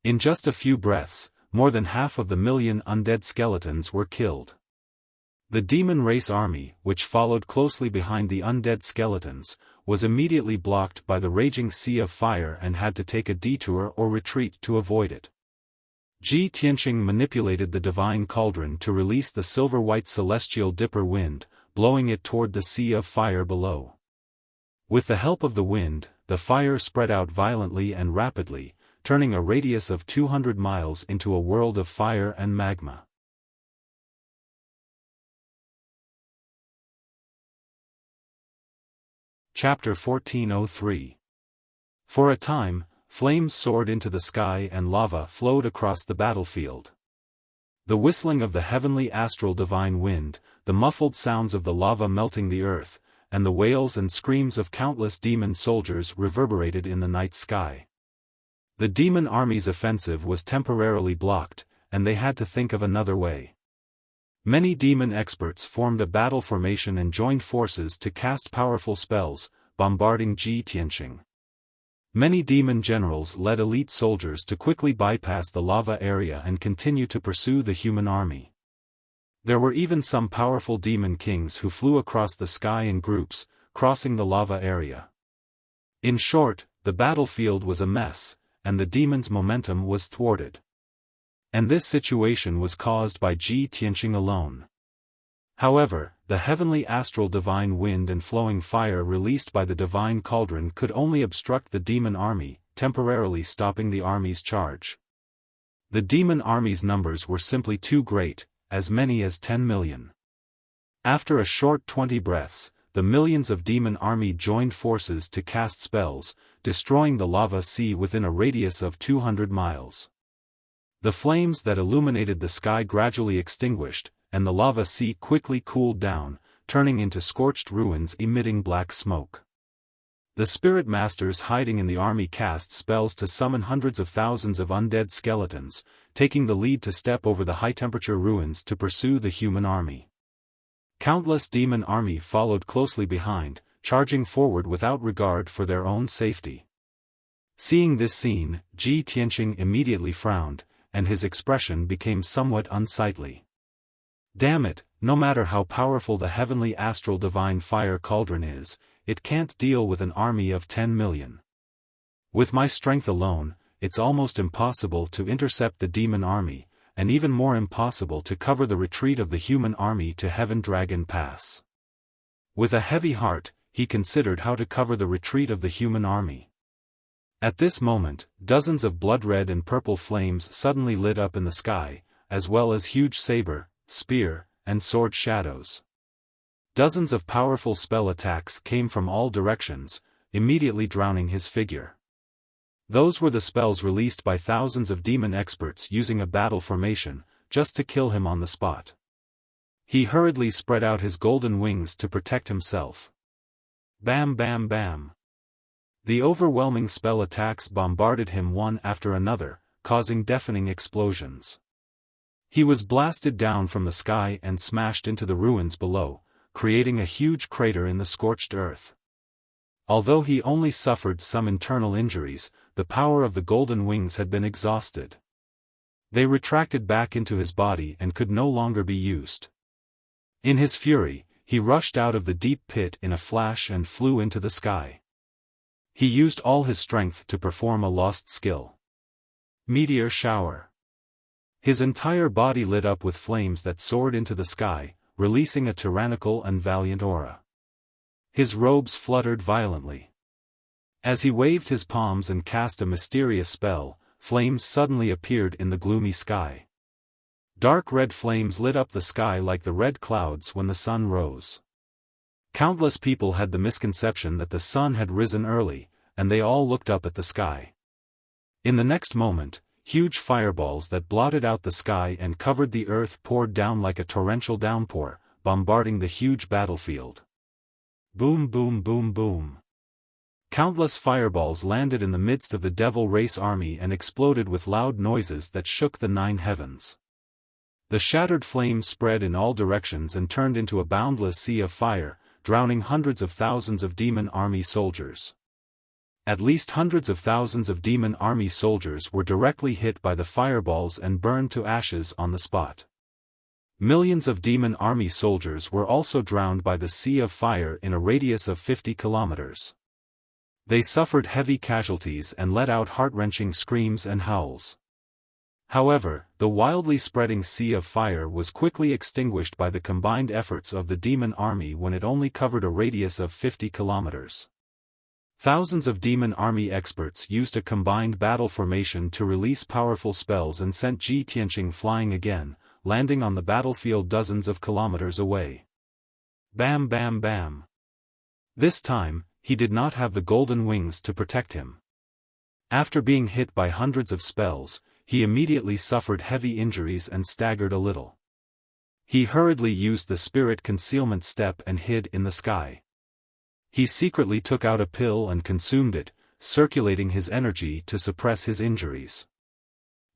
In just a few breaths, more than 500,000 undead skeletons were killed. The demon race army, which followed closely behind the undead skeletons, was immediately blocked by the raging sea of fire and had to take a detour or retreat to avoid it. Ji Tianqing manipulated the divine cauldron to release the silver-white celestial dipper wind, blowing it toward the sea of fire below. With the help of the wind, the fire spread out violently and rapidly, turning a radius of 200 miles into a world of fire and magma. Chapter 1403. For a time, flames soared into the sky and lava flowed across the battlefield. The whistling of the heavenly astral divine wind, the muffled sounds of the lava melting the earth, and the wails and screams of countless demon soldiers reverberated in the night sky. The demon army's offensive was temporarily blocked, and they had to think of another way. Many demon experts formed a battle formation and joined forces to cast powerful spells, bombarding Ji Tianqing. Many demon generals led elite soldiers to quickly bypass the lava area and continue to pursue the human army. There were even some powerful demon kings who flew across the sky in groups, crossing the lava area. In short, the battlefield was a mess, and the demons' momentum was thwarted. And this situation was caused by Ji Tianqing alone. However, the heavenly astral divine wind and flowing fire released by the divine cauldron could only obstruct the demon army, temporarily stopping the army's charge. The demon army's numbers were simply too great, as many as 10 million. After a short 20 breaths, the millions of demon army joined forces to cast spells, destroying the lava sea within a radius of 200 miles. The flames that illuminated the sky gradually extinguished, and the lava sea quickly cooled down, turning into scorched ruins emitting black smoke. The spirit masters hiding in the army cast spells to summon hundreds of thousands of undead skeletons, taking the lead to step over the high-temperature ruins to pursue the human army. Countless demon army followed closely behind, charging forward without regard for their own safety. Seeing this scene, Ji Tianqing immediately frowned, and his expression became somewhat unsightly. Damn it, no matter how powerful the heavenly astral divine fire cauldron is, it can't deal with an army of 10 million. With my strength alone, it's almost impossible to intercept the demon army, and even more impossible to cover the retreat of the human army to Heaven Dragon Pass. With a heavy heart, he considered how to cover the retreat of the human army. At this moment, dozens of blood-red and purple flames suddenly lit up in the sky, as well as huge saber, spear, and sword shadows. Dozens of powerful spell attacks came from all directions, immediately drowning his figure. Those were the spells released by thousands of demon experts using a battle formation, just to kill him on the spot. He hurriedly spread out his golden wings to protect himself. Bam bam bam. The overwhelming spell attacks bombarded him one after another, causing deafening explosions. He was blasted down from the sky and smashed into the ruins below, creating a huge crater in the scorched earth. Although he only suffered some internal injuries, the power of the golden wings had been exhausted. They retracted back into his body and could no longer be used. In his fury, he rushed out of the deep pit in a flash and flew into the sky. He used all his strength to perform a lost skill. Meteor shower. His entire body lit up with flames that soared into the sky, releasing a tyrannical and valiant aura. His robes fluttered violently. As he waved his palms and cast a mysterious spell, flames suddenly appeared in the gloomy sky. Dark red flames lit up the sky like the red clouds when the sun rose. Countless people had the misconception that the sun had risen early, and they all looked up at the sky. In the next moment, huge fireballs that blotted out the sky and covered the earth poured down like a torrential downpour, bombarding the huge battlefield. Boom boom boom boom. Countless fireballs landed in the midst of the devil race army and exploded with loud noises that shook the 9 heavens. The shattered flames spread in all directions and turned into a boundless sea of fire, drowning hundreds of thousands of demon army soldiers. At least hundreds of thousands of demon army soldiers were directly hit by the fireballs and burned to ashes on the spot. Millions of demon army soldiers were also drowned by the sea of fire in a radius of 50 kilometers. They suffered heavy casualties and let out heart-wrenching screams and howls. However, the wildly spreading sea of fire was quickly extinguished by the combined efforts of the demon army when it only covered a radius of 50 kilometers. Thousands of demon army experts used a combined battle formation to release powerful spells and sent Ji Tianqing flying again, landing on the battlefield dozens of kilometers away. Bam bam bam. This time, he did not have the golden wings to protect him. After being hit by hundreds of spells, he immediately suffered heavy injuries and staggered a little. He hurriedly used the spirit concealment step and hid in the sky. He secretly took out a pill and consumed it, circulating his energy to suppress his injuries.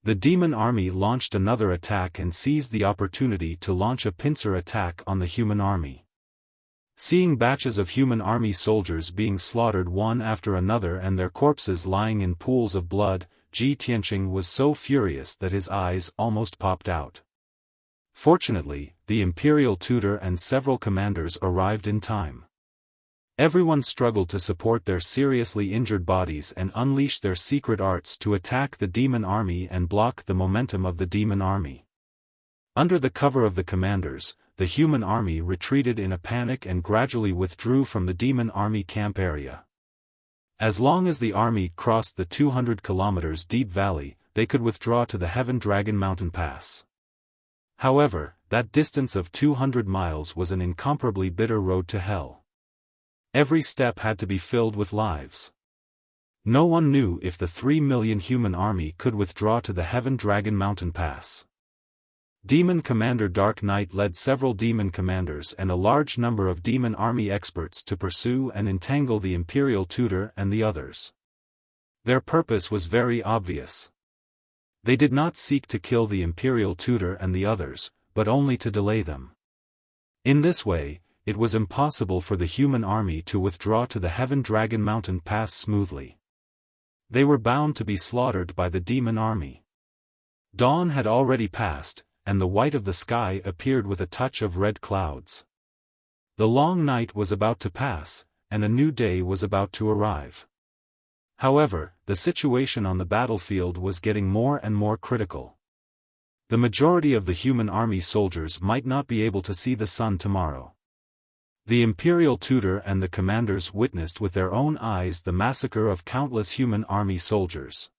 The demon army launched another attack and seized the opportunity to launch a pincer attack on the human army. Seeing batches of human army soldiers being slaughtered one after another and their corpses lying in pools of blood, Ji Tianqing was so furious that his eyes almost popped out. Fortunately, the imperial tutor and several commanders arrived in time. Everyone struggled to support their seriously injured bodies and unleash their secret arts to attack the demon army and block the momentum of the demon army. Under the cover of the commanders, the human army retreated in a panic and gradually withdrew from the demon army camp area. As long as the army crossed the 200 kilometers deep valley, they could withdraw to the Heaven Dragon Mountain Pass. However, that distance of 200 miles was an incomparably bitter road to hell. Every step had to be filled with lives. No one knew if the 3 million human army could withdraw to the Heaven Dragon Mountain Pass. Demon Commander Dark Knight led several demon commanders and a large number of demon army experts to pursue and entangle the Imperial Tutor and the others. Their purpose was very obvious. They did not seek to kill the Imperial Tutor and the others, but only to delay them. In this way, it was impossible for the human army to withdraw to the Heaven Dragon Mountain Pass smoothly. They were bound to be slaughtered by the demon army. Dawn had already passed, and the white of the sky appeared with a touch of red clouds. The long night was about to pass, and a new day was about to arrive. However, the situation on the battlefield was getting more and more critical. The majority of the human army soldiers might not be able to see the sun tomorrow. The Imperial Tutor and the commanders witnessed with their own eyes the massacre of countless human army soldiers.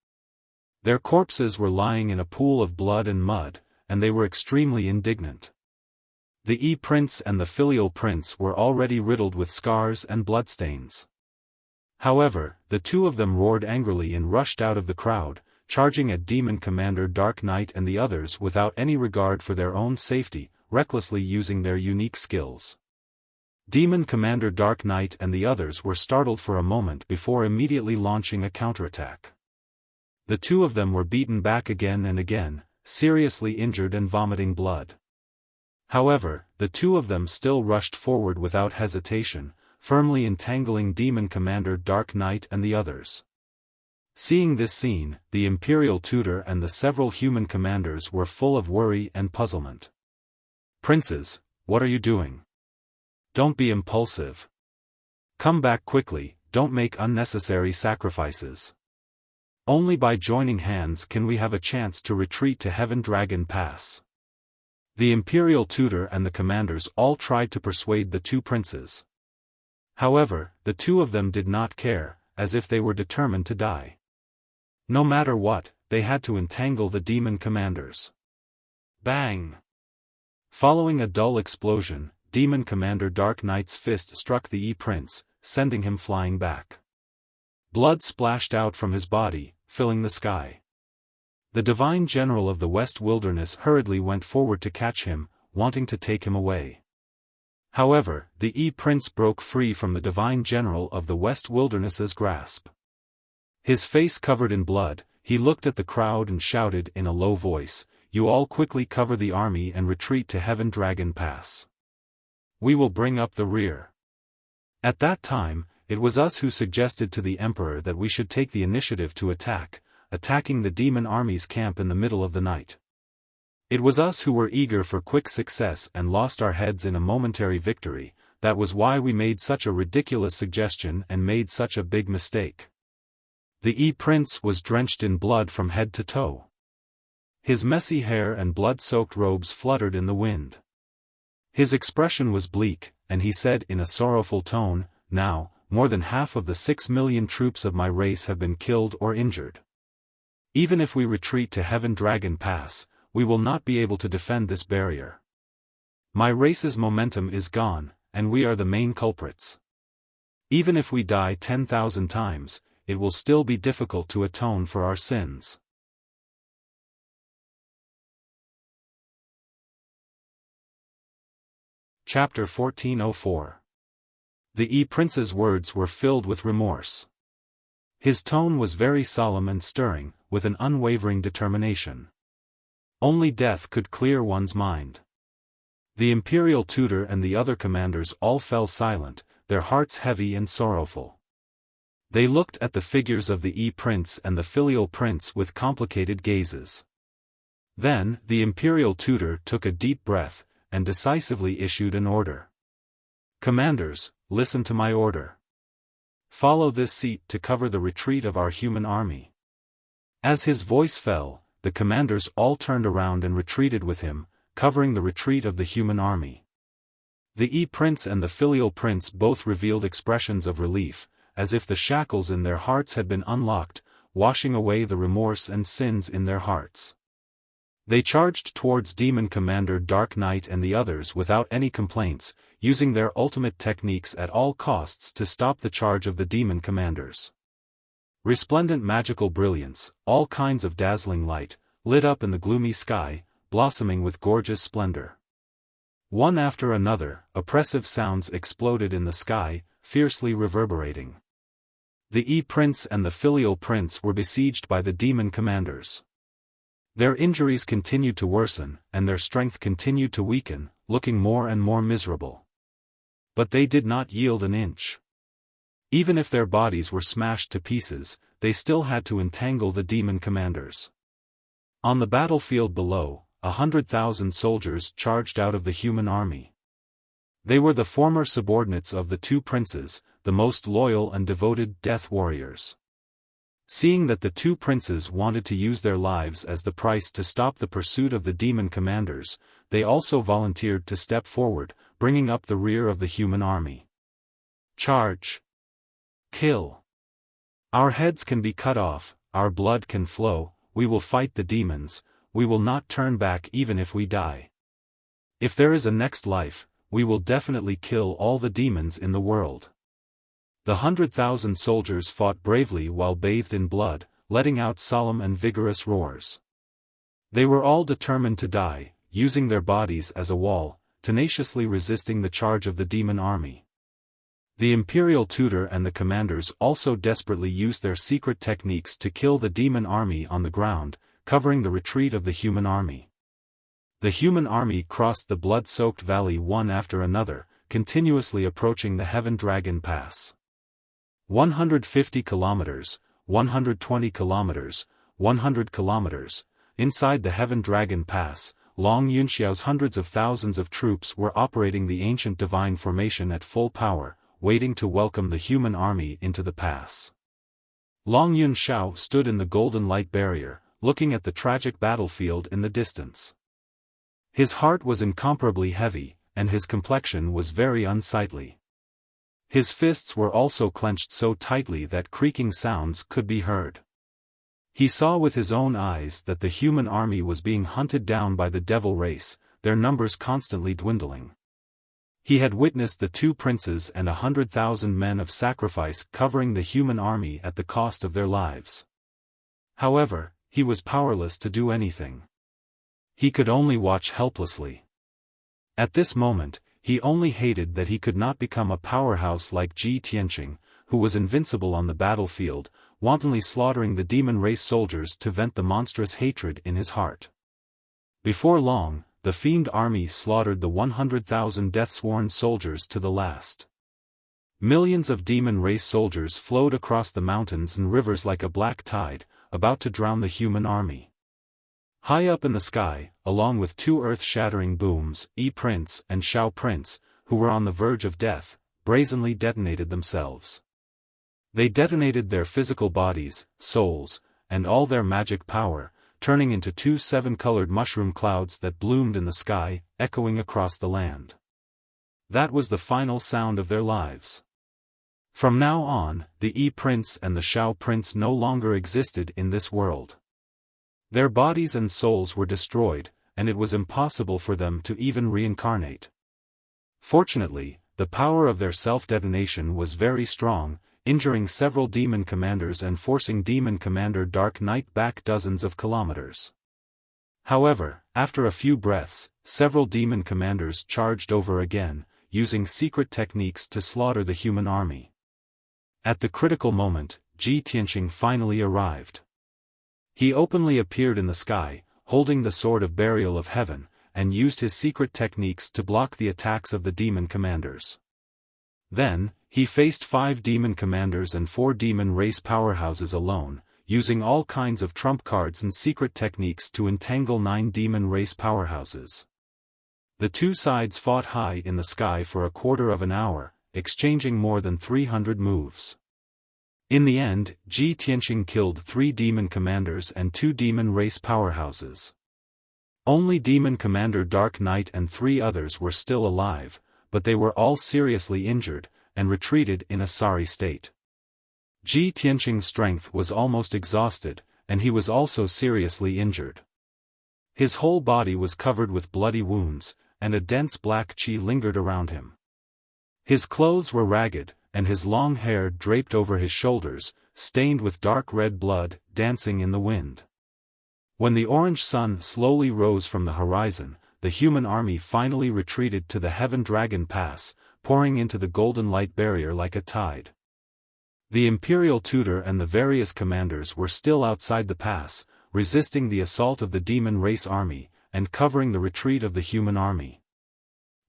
Their corpses were lying in a pool of blood and mud, and they were extremely indignant. The E-Prince and the Filial Prince were already riddled with scars and bloodstains. However, the two of them roared angrily and rushed out of the crowd, charging at Demon Commander Dark Knight and the others without any regard for their own safety, recklessly using their unique skills. Demon Commander Dark Knight and the others were startled for a moment before immediately launching a counterattack. The two of them were beaten back again and again, seriously injured and vomiting blood. However, the two of them still rushed forward without hesitation, firmly entangling Demon Commander Dark Knight and the others. Seeing this scene, the Imperial Tutor and the several human commanders were full of worry and puzzlement. "Princes, what are you doing? Don't be impulsive. Come back quickly, don't make unnecessary sacrifices. Only by joining hands can we have a chance to retreat to Heaven Dragon Pass. The imperial tutor and the commanders all tried to persuade the two princes. However, the two of them did not care, as if they were determined to die. No matter what, they had to entangle the demon commanders. Bang! Following a dull explosion, Demon Commander Dark Knight's fist struck the E-Prince, sending him flying back. Blood splashed out from his body, filling the sky. The Divine General of the West Wilderness hurriedly went forward to catch him, wanting to take him away. However, the E-Prince broke free from the Divine General of the West Wilderness's grasp. His face covered in blood, he looked at the crowd and shouted in a low voice, "You all quickly cover the army and retreat to Heaven Dragon Pass. We will bring up the rear." At that time, it was us who suggested to the Emperor that we should take the initiative to attacking the demon army's camp in the middle of the night. It was us who were eager for quick success and lost our heads in a momentary victory. That was why we made such a ridiculous suggestion and made such a big mistake. The E-Prince was drenched in blood from head to toe. His messy hair and blood-soaked robes fluttered in the wind. His expression was bleak, and he said in a sorrowful tone, "Now, more than half of the 6 million troops of my race have been killed or injured. Even if we retreat to Heaven Dragon Pass, we will not be able to defend this barrier. My race's momentum is gone, and we are the main culprits. Even if we die 10,000 times, it will still be difficult to atone for our sins." Chapter 1404. The E-Prince's words were filled with remorse. His tone was very solemn and stirring, with an unwavering determination. Only death could clear one's mind. The imperial tutor and the other commanders all fell silent, their hearts heavy and sorrowful. They looked at the figures of the E-Prince and the filial prince with complicated gazes. Then, the imperial tutor took a deep breath, and decisively issued an order. "Commanders, listen to my order. Follow this seat to cover the retreat of our human army." As his voice fell, the commanders all turned around and retreated with him, covering the retreat of the human army. The E-Prince and the filial prince both revealed expressions of relief, as if the shackles in their hearts had been unlocked, washing away the remorse and sins in their hearts. They charged towards Demon Commander Dark Knight and the others without any complaints, using their ultimate techniques at all costs to stop the charge of the demon commanders. Resplendent magical brilliance, all kinds of dazzling light, lit up in the gloomy sky, blossoming with gorgeous splendor. One after another, oppressive sounds exploded in the sky, fiercely reverberating. The E-Prince and the filial prince were besieged by the demon commanders. Their injuries continued to worsen, and their strength continued to weaken, looking more and more miserable. But they did not yield an inch. Even if their bodies were smashed to pieces, they still had to entangle the demon commanders. On the battlefield below, 100,000 soldiers charged out of the human army. They were the former subordinates of the two princes, the most loyal and devoted death warriors. Seeing that the two princes wanted to use their lives as the price to stop the pursuit of the demon commanders, they also volunteered to step forward, bringing up the rear of the human army. Charge! Kill! Our heads can be cut off, our blood can flow, we will fight the demons, we will not turn back even if we die. If there is a next life, we will definitely kill all the demons in the world. The 100,000 soldiers fought bravely while bathed in blood, letting out solemn and vigorous roars. They were all determined to die, using their bodies as a wall, tenaciously resisting the charge of the demon army. The imperial tutor and the commanders also desperately used their secret techniques to kill the demon army on the ground, covering the retreat of the human army. The human army crossed the blood-soaked valley one after another, continuously approaching the Heaven Dragon Pass. 150 kilometers, 120 kilometers, 100 kilometers, inside the Heaven Dragon Pass, Long Yunxiao's hundreds of thousands of troops were operating the ancient divine formation at full power, waiting to welcome the human army into the pass. Long Yunxiao stood in the golden light barrier, looking at the tragic battlefield in the distance. His heart was incomparably heavy, and his complexion was very unsightly. His fists were also clenched so tightly that creaking sounds could be heard. He saw with his own eyes that the human army was being hunted down by the devil race, their numbers constantly dwindling. He had witnessed the 2 princes and 100,000 men of sacrifice covering the human army at the cost of their lives. However, he was powerless to do anything. He could only watch helplessly. At this moment, he only hated that he could not become a powerhouse like Ji Tianqing, who was invincible on the battlefield, wantonly slaughtering the demon race soldiers to vent the monstrous hatred in his heart. Before long, the fiend army slaughtered the 100,000 death-sworn soldiers to the last. Millions of demon race soldiers flowed across the mountains and rivers like a black tide, about to drown the human army. High up in the sky, along with 2 earth-shattering booms, Yi Prince and Xiao Prince, who were on the verge of death, brazenly detonated themselves. They detonated their physical bodies, souls, and all their magic power, turning into 2 7-colored mushroom clouds that bloomed in the sky, echoing across the land. That was the final sound of their lives. From now on, the Yi Prince and the Xiao Prince no longer existed in this world. Their bodies and souls were destroyed, and it was impossible for them to even reincarnate. Fortunately, the power of their self-detonation was very strong, injuring several demon commanders and forcing Demon Commander Dark Knight back dozens of kilometers. However, after a few breaths, several demon commanders charged over again, using secret techniques to slaughter the human army. At the critical moment, Ji Tianqing finally arrived. He openly appeared in the sky, holding the sword of burial of heaven, and used his secret techniques to block the attacks of the demon commanders. Then, he faced 5 demon commanders and 4 demon race powerhouses alone, using all kinds of trump cards and secret techniques to entangle 9 demon race powerhouses. The 2 sides fought high in the sky for a quarter of an hour, exchanging more than 300 moves. In the end, Ji Tianqing killed 3 demon commanders and 2 demon race powerhouses. Only Demon Commander Dark Knight and 3 others were still alive, but they were all seriously injured, and retreated in a sorry state. Ji Tianqing's strength was almost exhausted, and he was also seriously injured. His whole body was covered with bloody wounds, and a dense black qi lingered around him. His clothes were ragged, and his long hair draped over his shoulders, stained with dark red blood, dancing in the wind. When the orange sun slowly rose from the horizon, the human army finally retreated to the Heaven Dragon Pass, pouring into the golden light barrier like a tide. The imperial tutor and the various commanders were still outside the pass, resisting the assault of the demon race army, and covering the retreat of the human army.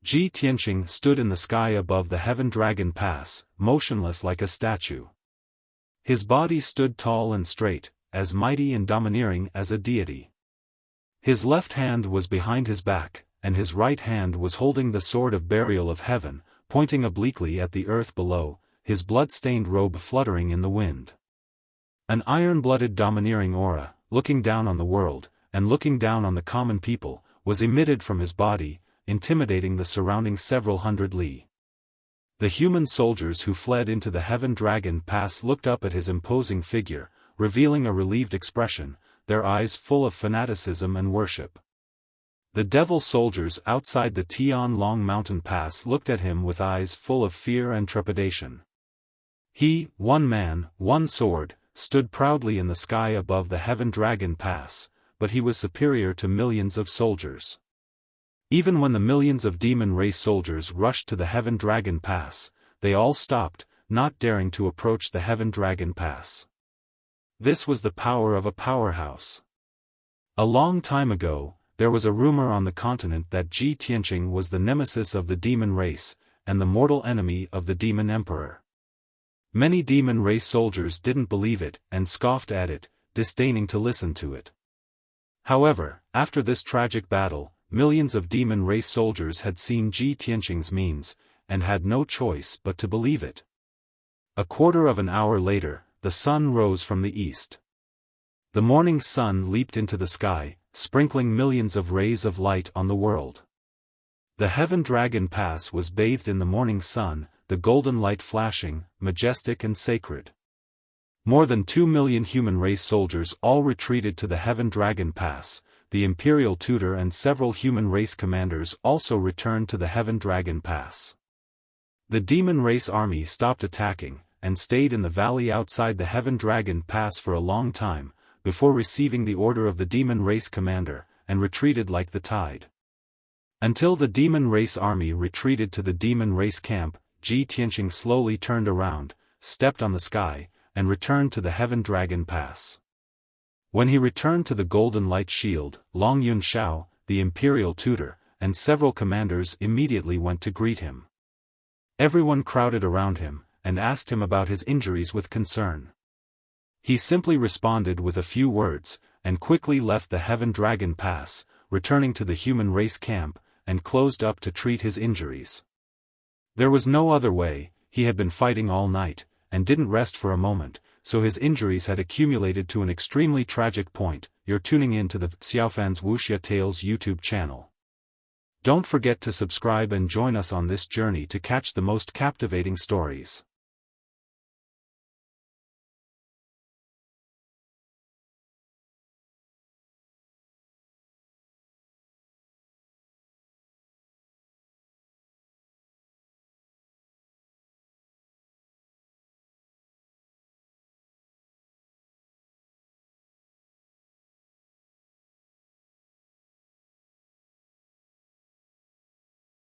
Ji Tianqing stood in the sky above the Heaven Dragon Pass, motionless like a statue. His body stood tall and straight, as mighty and domineering as a deity. His left hand was behind his back, and his right hand was holding the sword of burial of heaven, pointing obliquely at the earth below, his blood-stained robe fluttering in the wind. An iron-blooded domineering aura, looking down on the world, and looking down on the common people, was emitted from his body, intimidating the surrounding several hundred li. The human soldiers who fled into the Heaven Dragon Pass looked up at his imposing figure, revealing a relieved expression, their eyes full of fanaticism and worship. The devil soldiers outside the Tianlong Mountain Pass looked at him with eyes full of fear and trepidation. He, one man, one sword, stood proudly in the sky above the Heaven Dragon Pass, but he was superior to millions of soldiers. Even when the millions of demon race soldiers rushed to the Heaven Dragon Pass, they all stopped, not daring to approach the Heaven Dragon Pass. This was the power of a powerhouse. A long time ago, there was a rumor on the continent that Ji Tianqing was the nemesis of the demon race, and the mortal enemy of the demon emperor. Many demon race soldiers didn't believe it and scoffed at it, disdaining to listen to it. However, after this tragic battle, millions of demon race soldiers had seen Ji Tianqing's means, and had no choice but to believe it. A quarter of an hour later, the sun rose from the east. The morning sun leaped into the sky, sprinkling millions of rays of light on the world. The Heaven Dragon Pass was bathed in the morning sun, the golden light flashing, majestic and sacred. More than 2 million human race soldiers all retreated to the Heaven Dragon Pass. The Imperial Tutor and several human race commanders also returned to the Heaven Dragon Pass. The demon race army stopped attacking, and stayed in the valley outside the Heaven Dragon Pass for a long time, before receiving the order of the demon race commander, and retreated like the tide. Until the demon race army retreated to the demon race camp, Ji Tianqing slowly turned around, stepped on the sky, and returned to the Heaven Dragon Pass. When he returned to the Golden Light Shield, Long Yun Shao, the Imperial Tutor, and several commanders immediately went to greet him. Everyone crowded around him, and asked him about his injuries with concern. He simply responded with a few words, and quickly left the Heaven Dragon Pass, returning to the human race camp, and closed up to treat his injuries. There was no other way. He had been fighting all night, and didn't rest for a moment, so his injuries had accumulated to an extremely tragic point. You're tuning in to the Xiaofan's Wuxia Tales YouTube channel. Don't forget to subscribe and join us on this journey to catch the most captivating stories.